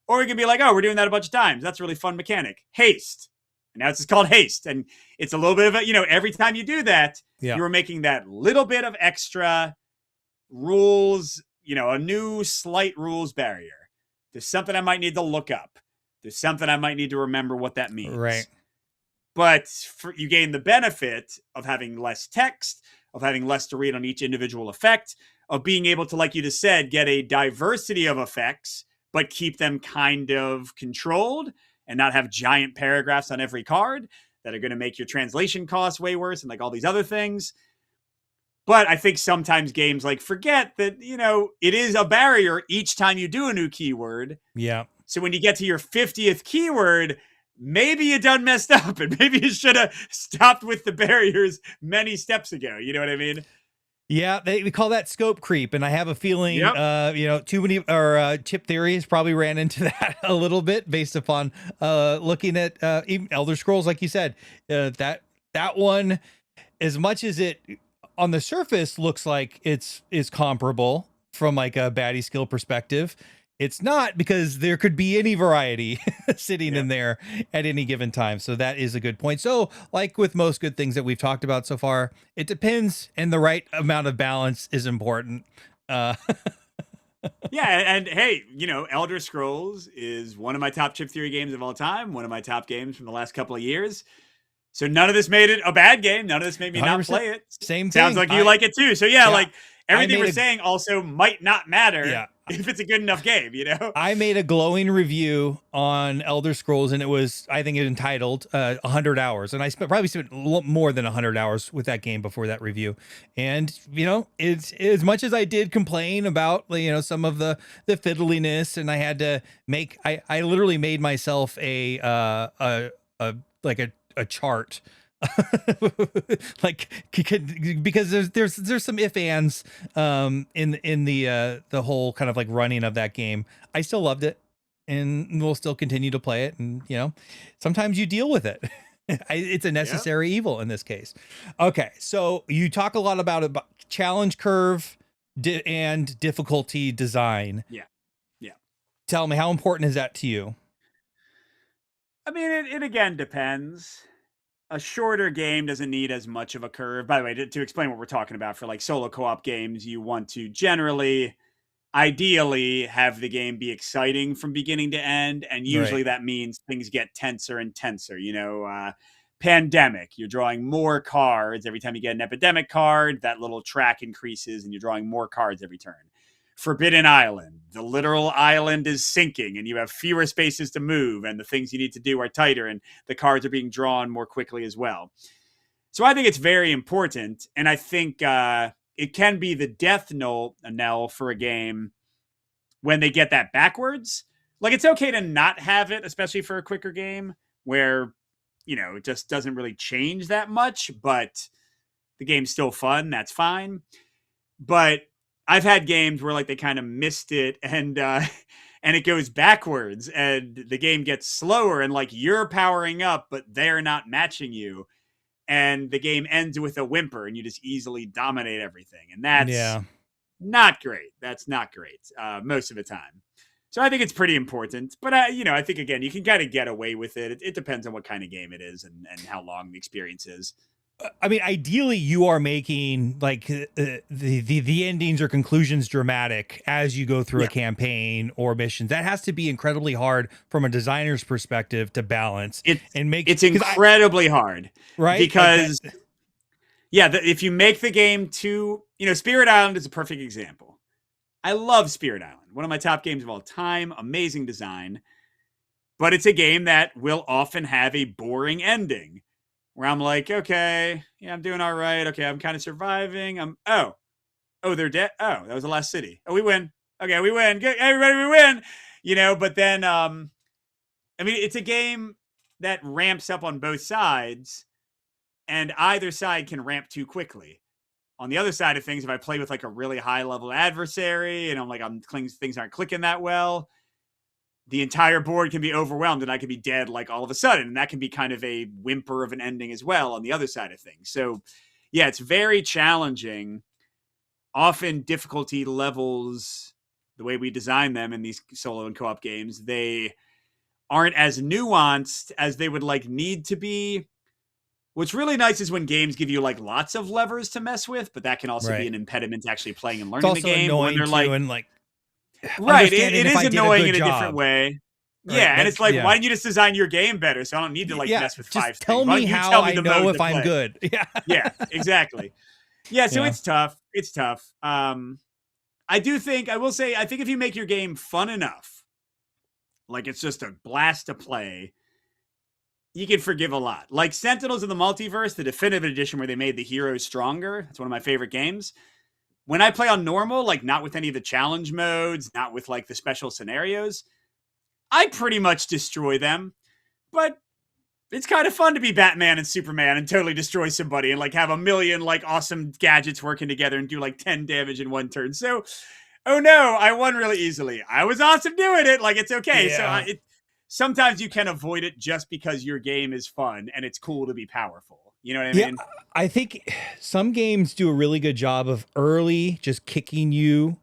S1: Or we could be like, oh, we're doing that a bunch of times. That's a really fun mechanic. Haste. And now it's just called haste. And it's a little bit of a, every time you do that, you're making that little bit of extra rules, a new slight rules barrier. There's something I might need to look up. There's something I might need to remember what that means.
S2: Right.
S1: But you gain the benefit of having less text, of having less to read on each individual effect, of being able to, like you just said, get a diversity of effects, but keep them kind of controlled and not have giant paragraphs on every card that are going to make your translation costs way worse and like all these other things. But I think sometimes games like forget that, it is a barrier each time you do a new keyword.
S2: Yeah.
S1: So when you get to your 50th keyword, maybe you done messed up and maybe you should have stopped with the barriers many steps ago. You know what I mean?
S2: Yeah, we call that scope creep, and I have a feeling, too many, or Chip Theory has probably ran into that a little bit based upon looking at even Elder Scrolls, like you said. That one, as much as it on the surface looks like is comparable from like a baddie skill perspective, it's not, because there could be any variety sitting in there at any given time. So that is a good point. So like with most good things that we've talked about so far, it depends, and the right amount of balance is important.
S1: Yeah. And hey, Elder Scrolls is one of my top Chip Theory games of all time. One of my top games from the last couple of years. So none of this made it a bad game. None of this made me not play it.
S2: Same thing.
S1: Sounds like you like it too. So yeah, like everything we're saying also might not matter if it's a good enough game,
S2: I made a glowing review on Elder Scrolls, and it was, I think, entitled 100 hours. And I probably spent more than 100 hours with that game before that review. And, it's as much as I did complain about, some of the fiddliness, and I had to make, I literally made myself a chart. Like, because there's some if ands in the whole kind of like running of that game. I still loved it, and we'll still continue to play it, and sometimes you deal with it. It's a necessary evil in this case. Okay, so you talk a lot about challenge curve and difficulty design.
S1: Yeah.
S2: Tell me, how important is that to you?
S1: I mean, it again depends. A shorter game doesn't need as much of a curve. By the way, to explain what we're talking about, for like solo co-op games, you want to generally, ideally, have the game be exciting from beginning to end. And usually that means things get tenser and tenser. Pandemic, you're drawing more cards. Every time you get an epidemic card, that little track increases and you're drawing more cards every turn. Forbidden Island, the literal island is sinking and you have fewer spaces to move, and the things you need to do are tighter, and the cards are being drawn more quickly as well. So I think it's very important, and I think it can be the death knell for a game when they get that backwards. Like, it's okay to not have it, especially for a quicker game where, it just doesn't really change that much, but the game's still fun. That's fine. But I've had games where like they kind of missed it, and it goes backwards and the game gets slower, and like you're powering up, but they're not matching you. And the game ends with a whimper and you just easily dominate everything. And that's not great. That's not great most of the time. So I think it's pretty important. But, I think, again, you can kind of get away with it. It depends on what kind of game it is and how long the experience is.
S2: I mean, ideally, you are making like the endings or conclusions dramatic as you go through a campaign or missions. That has to be incredibly hard from a designer's perspective to balance.
S1: It's incredibly hard, right? Because Yeah, if you make the game too, Spirit Island is a perfect example. I love Spirit Island, one of my top games of all time, amazing design, but it's a game that will often have a boring ending where I'm like, okay, yeah, I'm doing all right. Okay, I'm kind of surviving. Oh, they're dead. Oh, that was the last city. Oh, we win. Okay, we win. Good, everybody, we win. But then, it's a game that ramps up on both sides, and either side can ramp too quickly. On the other side of things, if I play with like a really high level adversary and things aren't clicking that well, the entire board can be overwhelmed and I can be dead like all of a sudden. And that can be kind of a whimper of an ending as well on the other side of things. So yeah, it's very challenging. Often difficulty levels, the way we design them in these solo and co-op games, they aren't as nuanced as they would like need to be. What's really nice is when games give you like lots of levers to mess with, but that can also be an impediment to actually playing and learning the game.
S2: Annoying
S1: when they're
S2: too, and like
S1: right, it is annoying in a different way.
S2: Right?
S1: Yeah, and it's like, why didn't you just design your game better so I don't need to mess with five
S2: things? Tell me how I know if I'm good. Yeah,
S1: yeah, exactly. Yeah, so it's tough. It's tough. I think if you make your game fun enough, like it's just a blast to play, you can forgive a lot. Like Sentinels of the Multiverse, the definitive edition where they made the heroes stronger. It's one of my favorite games. When I play on normal, like not with any of the challenge modes, not with like the special scenarios, I pretty much destroy them. But it's kind of fun to be Batman and Superman and totally destroy somebody and like have a million like awesome gadgets working together and do like 10 damage in one turn. So, oh no, I won really easily. I was awesome doing it. Like it's okay. Yeah. So sometimes you can avoid it just because your game is fun and it's cool to be powerful. You know what I mean?
S2: I think some games do a really good job of early just kicking you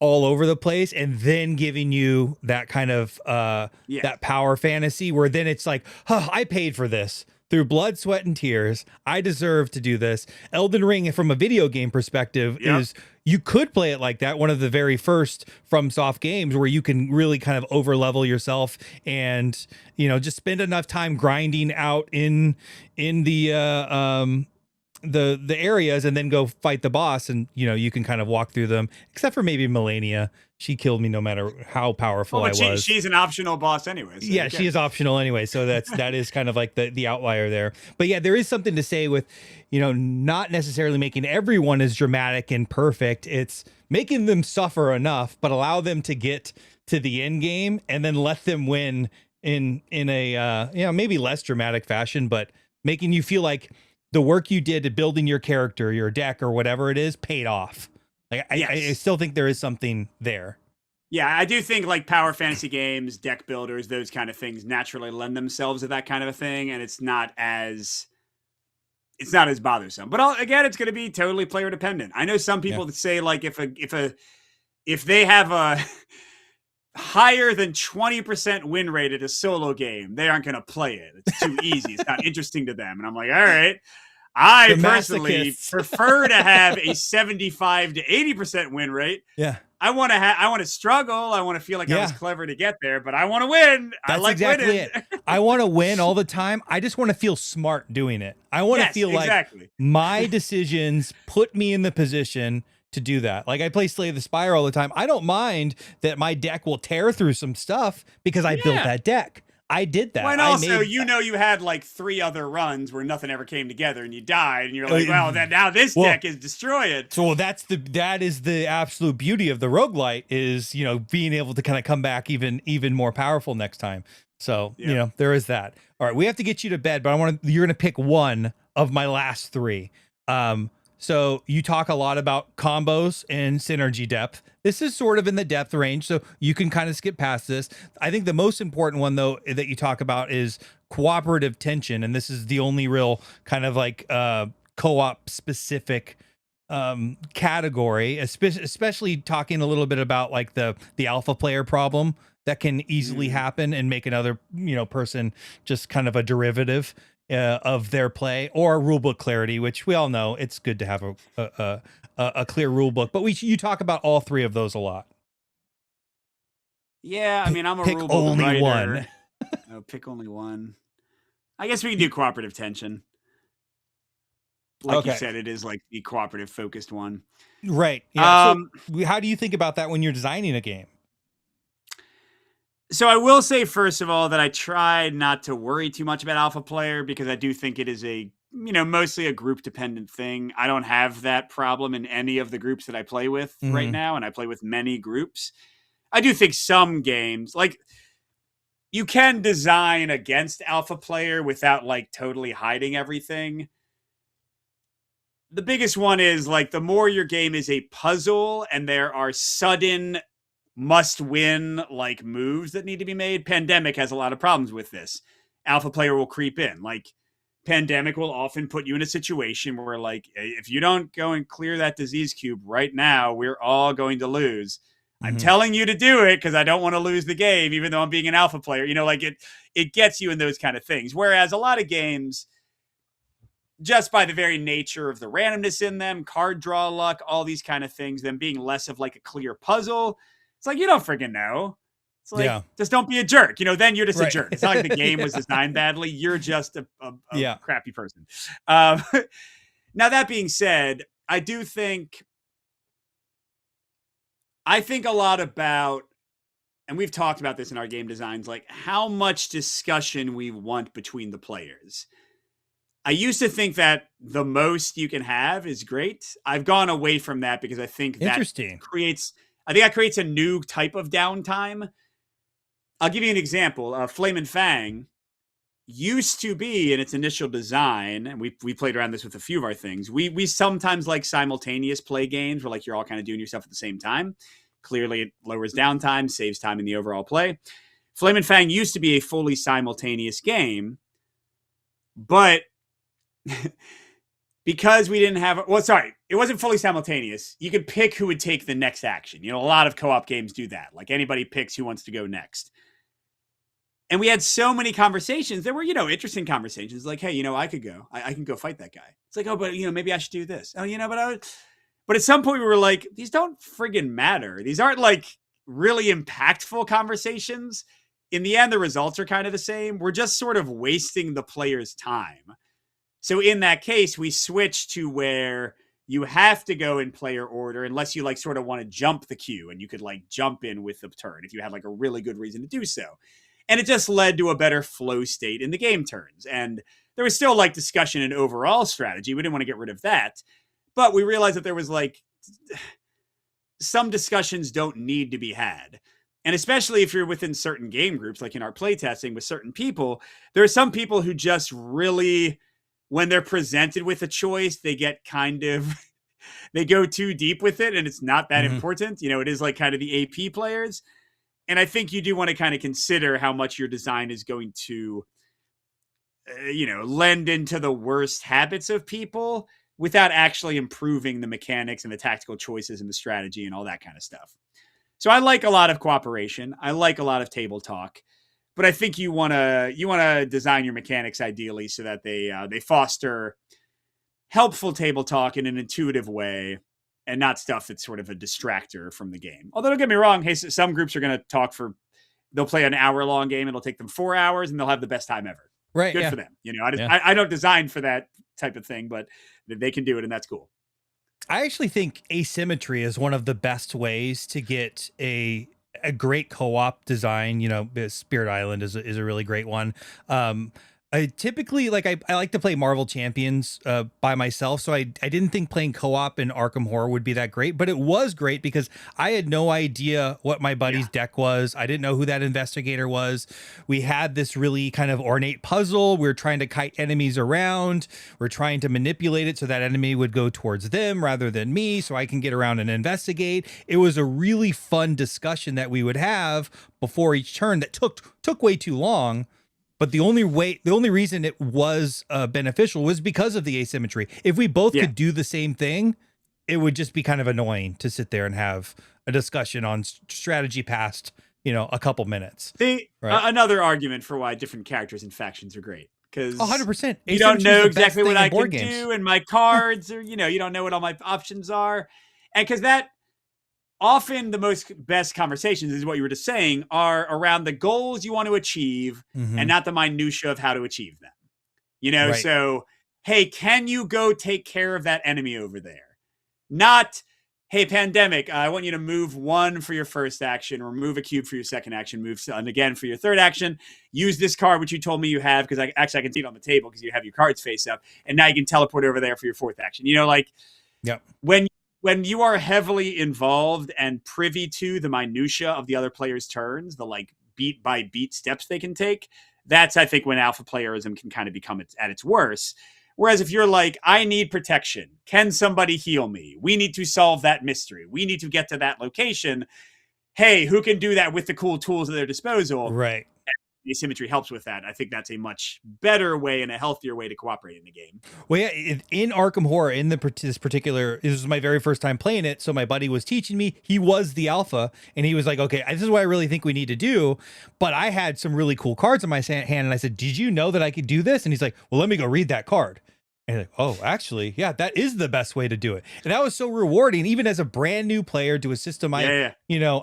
S2: all over the place and then giving you that kind of that power fantasy where then it's like, I paid for this through blood, sweat, and tears. I deserve to do this. Elden Ring, from a video game perspective, is you could play it like that. One of the very first FromSoft games where you can really kind of over level yourself and, just spend enough time grinding out in the areas and then go fight the boss, and you can kind of walk through them, except for maybe Melania. She killed me no matter how powerful I was.
S1: She's an optional boss anyway. So
S2: she is optional anyway. So that is kind of like the outlier there. But yeah, there is something to say with, not necessarily making everyone as dramatic and perfect. It's making them suffer enough, but allow them to get to the end game and then let them win in a maybe less dramatic fashion, but making you feel like the work you did to building your character, your deck, or whatever it is, paid off. Like I still think there is something there.
S1: Yeah, I do think like power fantasy games, deck builders, those kind of things naturally lend themselves to that kind of a thing, and it's not as bothersome. But again, it's going to be totally player dependent. I know some people that say like if they have a higher than 20% win rate at a solo game, they aren't going to play it. It's too easy. It's not interesting to them. And I'm like, all right. I personally prefer to have a 75 to 80% win rate.
S2: Yeah.
S1: I want to struggle. I want to feel like I was clever to get there, but I want to win.
S2: That's
S1: I like
S2: exactly
S1: winning.
S2: it. I want to win all the time. I just want to feel smart doing it. I want to feel like my decisions put me in the position to do that. Like I play Slay the Spire all the time. I don't mind that my deck will tear through some stuff because I built that deck. I did that.
S1: Well, and also, you had like 3 other runs where nothing ever came together and you died and you're like, well, then now this deck is destroyed.
S2: So that is the absolute beauty of the roguelite is, being able to kind of come back even more powerful next time. So, there is that. All right, we have to get you to bed, but you're going to pick one of my last 3. So you talk a lot about combos and synergy depth. This is sort of in the depth range, so you can kind of skip past this. I think the most important one, though, that you talk about is cooperative tension, and this is the only real kind of like co-op specific category, especially talking a little bit about like the alpha player problem that can easily happen and make another person just kind of a derivative of their play, or rulebook clarity, which we all know it's good to have a clear rulebook. But you talk about all 3 of those a lot.
S1: Yeah, I mean, I'm a
S2: pick
S1: rulebook
S2: only
S1: writer.
S2: One.
S1: Pick only one. I guess we can do cooperative tension. like you said, it is like the cooperative focused one.
S2: Right. Yeah. So how do you think about that when you're designing a game?
S1: So I will say, first of all, that I try not to worry too much about alpha player because I do think it is mostly a group dependent thing. I don't have that problem in any of the groups that I play with right now. And I play with many groups. I do think some games, like, you can design against alpha player without like totally hiding everything. The biggest one is like the more your game is a puzzle and there are sudden must win like moves that need to be made. Pandemic has a lot of problems with this. Alpha player will creep in. Like, Pandemic will often put you in a situation where, like, if you don't go and clear that disease cube right now, we're all going to lose. I'm telling you to do it because I don't want to lose the game, even though I'm being an alpha player. Like it gets you in those kind of things. Whereas a lot of games, just by the very nature of the randomness in them, card draw luck, all these kind of things, them being less of like a clear puzzle, it's like, you don't friggin' know. It's like, just don't be a jerk. Then you're just a jerk. It's not like the game was designed badly. You're just a crappy person. Now, that being said, I think a lot about, and we've talked about this in our game designs, like how much discussion we want between the players. I used to think that the most you can have is great. I've gone away from that because I think that creates a new type of downtime. I'll give you an example. Flame and Fang used to be, in its initial design, and we played around this with a few of our things, we sometimes like simultaneous play games where like you're all kind of doing your stuff at the same time. Clearly, it lowers downtime, saves time in the overall play. Flame and Fang used to be a fully simultaneous game, but because we didn't have, it wasn't fully simultaneous. You could pick who would take the next action. A lot of co-op games do that. Like, anybody picks who wants to go next. And we had so many conversations. There were, interesting conversations. Like, hey, I could go. I can go fight that guy. It's like, oh, but, maybe I should do this. Oh, but at some point we were like, these don't friggin' matter. These aren't like really impactful conversations. In the end, the results are kind of the same. We're just sort of wasting the player's time. So in that case, we switched to where you have to go in player order unless you like sort of want to jump the queue, and you could like jump in with the turn if you had like a really good reason to do so. And it just led to a better flow state in the game turns. And there was still like discussion and overall strategy. We didn't want to get rid of that. But we realized that there was like some discussions don't need to be had. And especially if you're within certain game groups, like in our playtesting with certain people, there are some people who just really, when they're presented with a choice, they get kind of, they go too deep with it and it's not that important. It is like kind of the AP players. And I think you do want to kind of consider how much your design is going to, lend into the worst habits of people without actually improving the mechanics and the tactical choices and the strategy and all that kind of stuff. So I like a lot of cooperation. I like a lot of table talk, but I think you want to design your mechanics ideally so that they foster helpful table talk in an intuitive way and not stuff that's sort of a distractor from the game. Although, don't get me wrong, hey, some groups are going to talk they'll play an hour-long game, it'll take them 4 hours, and they'll have the best time ever.
S2: Right.
S1: Good for them. I don't design for that type of thing, but they can do it, and that's cool.
S2: I actually think asymmetry is one of the best ways to get a great co-op design. Spirit Island is a really great one. I typically I like to play Marvel Champions by myself, so I didn't think playing co-op in Arkham Horror would be that great, but it was great because I had no idea what my buddy's deck was. I didn't know who that investigator was. We had this really kind of ornate puzzle. We were trying to kite enemies around. We're trying to manipulate it so that enemy would go towards them rather than me, so I can get around and investigate. It was a really fun discussion that we would have before each turn that took way too long. But the only reason it was beneficial was because of the asymmetry. If we both could do the same thing, it would just be kind of annoying to sit there and have a discussion on strategy past, a couple minutes.
S1: Another argument for why different characters and factions are great. Because
S2: 100%.
S1: You don't know exactly what I can do in my cards, or, you don't know what all my options are. And because that, often the best conversations, is what you were just saying, are around the goals you want to achieve and not the minutia of how to achieve them. So, hey, can you go take care of that enemy over there? Not, hey, pandemic, I want you to move 1 for your first action, remove a cube for your second action, move and again for your third action, use this card, which you told me you have, because I can see it on the table because you have your cards face up, and now you can teleport over there for your fourth action. You know, like,
S2: yep.
S1: When you are heavily involved and privy to the minutia of the other player's turns, the like beat by beat steps they can take, that's, I think, when alpha playerism can kind of become at its worst. Whereas if you're like, I need protection, can somebody heal me? We need to solve that mystery. We need to get to that location. Hey, who can do that with the cool tools at their disposal?
S2: Right.
S1: The asymmetry helps with that. I think that's a much better way and a healthier way to cooperate in the game.
S2: Well, yeah, in Arkham Horror, this was my very first time playing it. So my buddy was teaching me. He was the alpha, and he was like, "Okay, this is what I really think we need to do." But I had some really cool cards in my hand, and I said, "Did you know that I could do this?" And he's like, "Well, let me go read that card." And he's like, "Oh, actually, yeah, that is the best way to do it." And that was so rewarding, even as a brand new player to a system I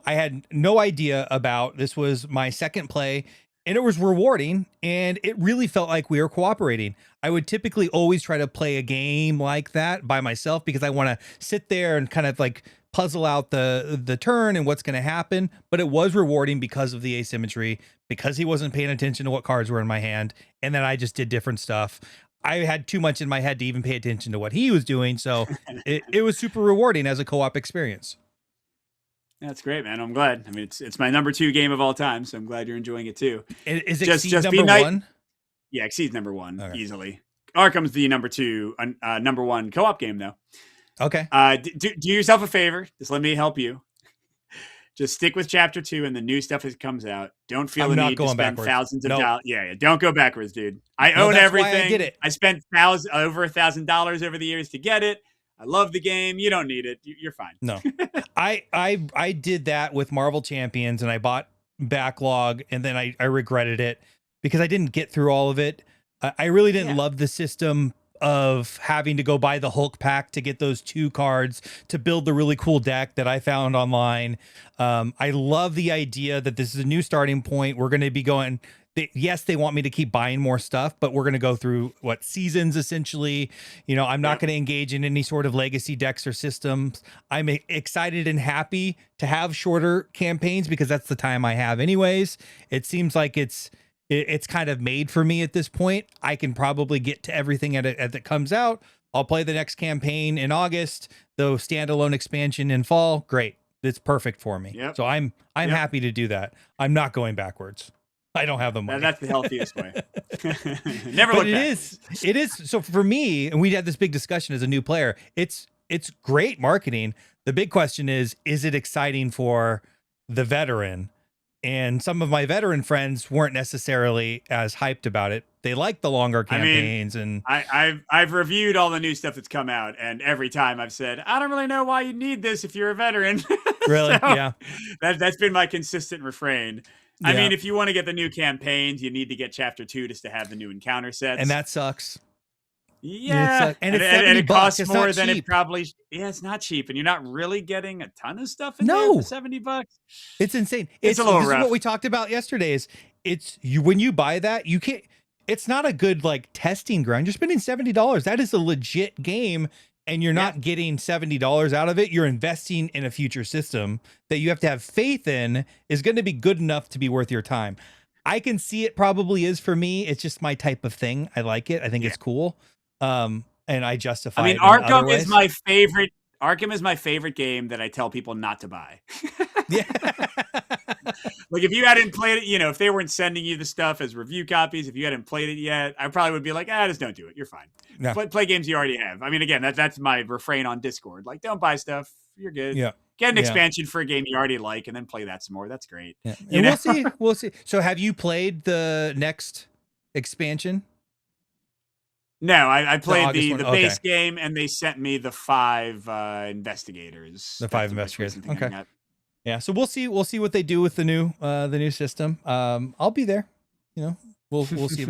S2: had no idea about. This was my second play. And it was rewarding, and it really felt like we were cooperating. I would typically always try to play a game like that by myself because I want to sit there and kind of like puzzle out the turn and what's going to happen. But it was rewarding because of the asymmetry, because he wasn't paying attention to what cards were in my hand, and then I just did different stuff. I had too much in my head to even pay attention to what he was doing, so it was super rewarding as a co-op experience.
S1: That's great, man. I'm glad. I mean, it's my number 2 game of all time, so I'm glad you're enjoying it too.
S2: Is it just number 1?
S1: Yeah, Exceed's number 1 easily. Arkham's the number 2, number 1 co-op game though.
S2: Okay.
S1: Do yourself a favor. Just let me help you. Just stick with chapter 2 and the new stuff that comes out. Don't feel the need to spend thousands of dollars. Yeah, don't go backwards, dude. I own everything. Why I did it. I spent over $1,000 over the years to get it. I love the game. You don't need it. You're fine.
S2: No, I did that with Marvel Champions, and I bought backlog, and then I regretted it because I didn't get through all of it. I really didn't love the system of having to go buy the Hulk pack to get those 2 cards to build the really cool deck that I found online. I love the idea that this is a new starting point. We're going to be going. Yes, they want me to keep buying more stuff, but we're going to go through seasons essentially. I'm not going to engage in any sort of legacy decks or systems. I'm excited and happy to have shorter campaigns because that's the time I have anyways. It seems like it's kind of made for me at this point. I can probably get to everything as it comes out. I'll play the next campaign in August, the standalone expansion in fall. Great. It's perfect for me. Yep. So I'm happy to do that. I'm not going backwards. I don't have the money.
S1: That's the healthiest way. Never look back.
S2: It is. So for me, and we had this big discussion as a new player, it's great marketing. The big question is it exciting for the veteran? And some of my veteran friends weren't necessarily as hyped about it. They like the longer campaigns.
S1: I've reviewed all the new stuff that's come out, and every time I've said, I don't really know why you need this if you're a veteran.
S2: Really? So, yeah.
S1: That's been my consistent refrain. I mean, if you want to get the new campaigns, you need to get chapter 2 just to have the new encounter sets.
S2: And that sucks.
S1: Yeah.
S2: And it
S1: costs more than it probably. Yeah, it's not cheap. And you're not really getting a ton of stuff in there for $70.
S2: It's insane.
S1: It's a little rough.
S2: This is what we talked about yesterday is when you buy that, you can't, it's not a good testing ground. You're spending $70. That is a legit game. And you're not getting $70 out of it. You're investing in a future system that you have to have faith in is going to be good enough to be worth your time. I can see it probably is for me. It's just my type of thing. I like it. I think it's cool. And I justify it. I mean,
S1: Arkham is my favorite. Arkham is my favorite game that I tell people not to buy.
S2: Yeah.
S1: Like if you hadn't played it, if they weren't sending you the stuff as review copies, if you hadn't played it yet, I probably would be like, just don't do it. You're fine. Yeah. Play games you already have. I mean, again, that's my refrain on Discord. Like, don't buy stuff. You're good.
S2: Yeah.
S1: Get an expansion for a game you already like, and then play that some more. That's great.
S2: Yeah. And we'll see. So have you played the next expansion?
S1: No, I played the base game, and they sent me the 5 investigators.
S2: The 5 investigators. Okay. Yeah, so we'll see what they do with the new system. I'll be there. We'll see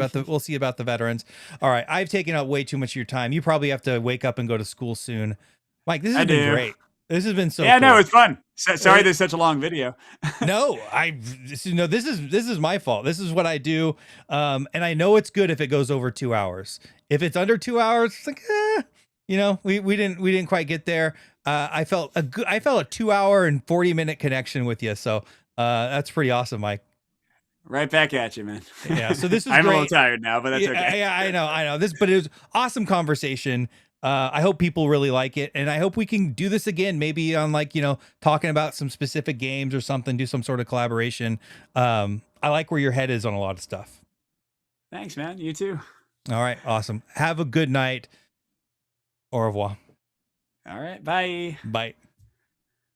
S2: about the veterans. All right, I've taken up way too much of your time. You probably have to wake up and go to school soon. Mike, this has been great. This has been so
S1: Yeah,
S2: cool.
S1: no, it's fun. Sorry, there's such a long video.
S2: No, this is my fault. This is what I do. And I know it's good if it goes over 2 hours. If it's under 2 hours, it's like, we didn't quite get there. I felt a 2-hour and 40-minute connection with you. So, that's pretty awesome, Mike.
S1: Right back at you, man.
S2: Yeah. So this is
S1: I'm
S2: great.
S1: a little tired now, but that's okay.
S2: Yeah, I know but it was awesome conversation. I hope people really like it, and I hope we can do this again, maybe on talking about some specific games or something, do some sort of collaboration. I like where your head is on a lot of stuff.
S1: Thanks, man. You too.
S2: All right. Awesome. Have a good night. Au revoir.
S1: All right. Bye.
S2: Bye.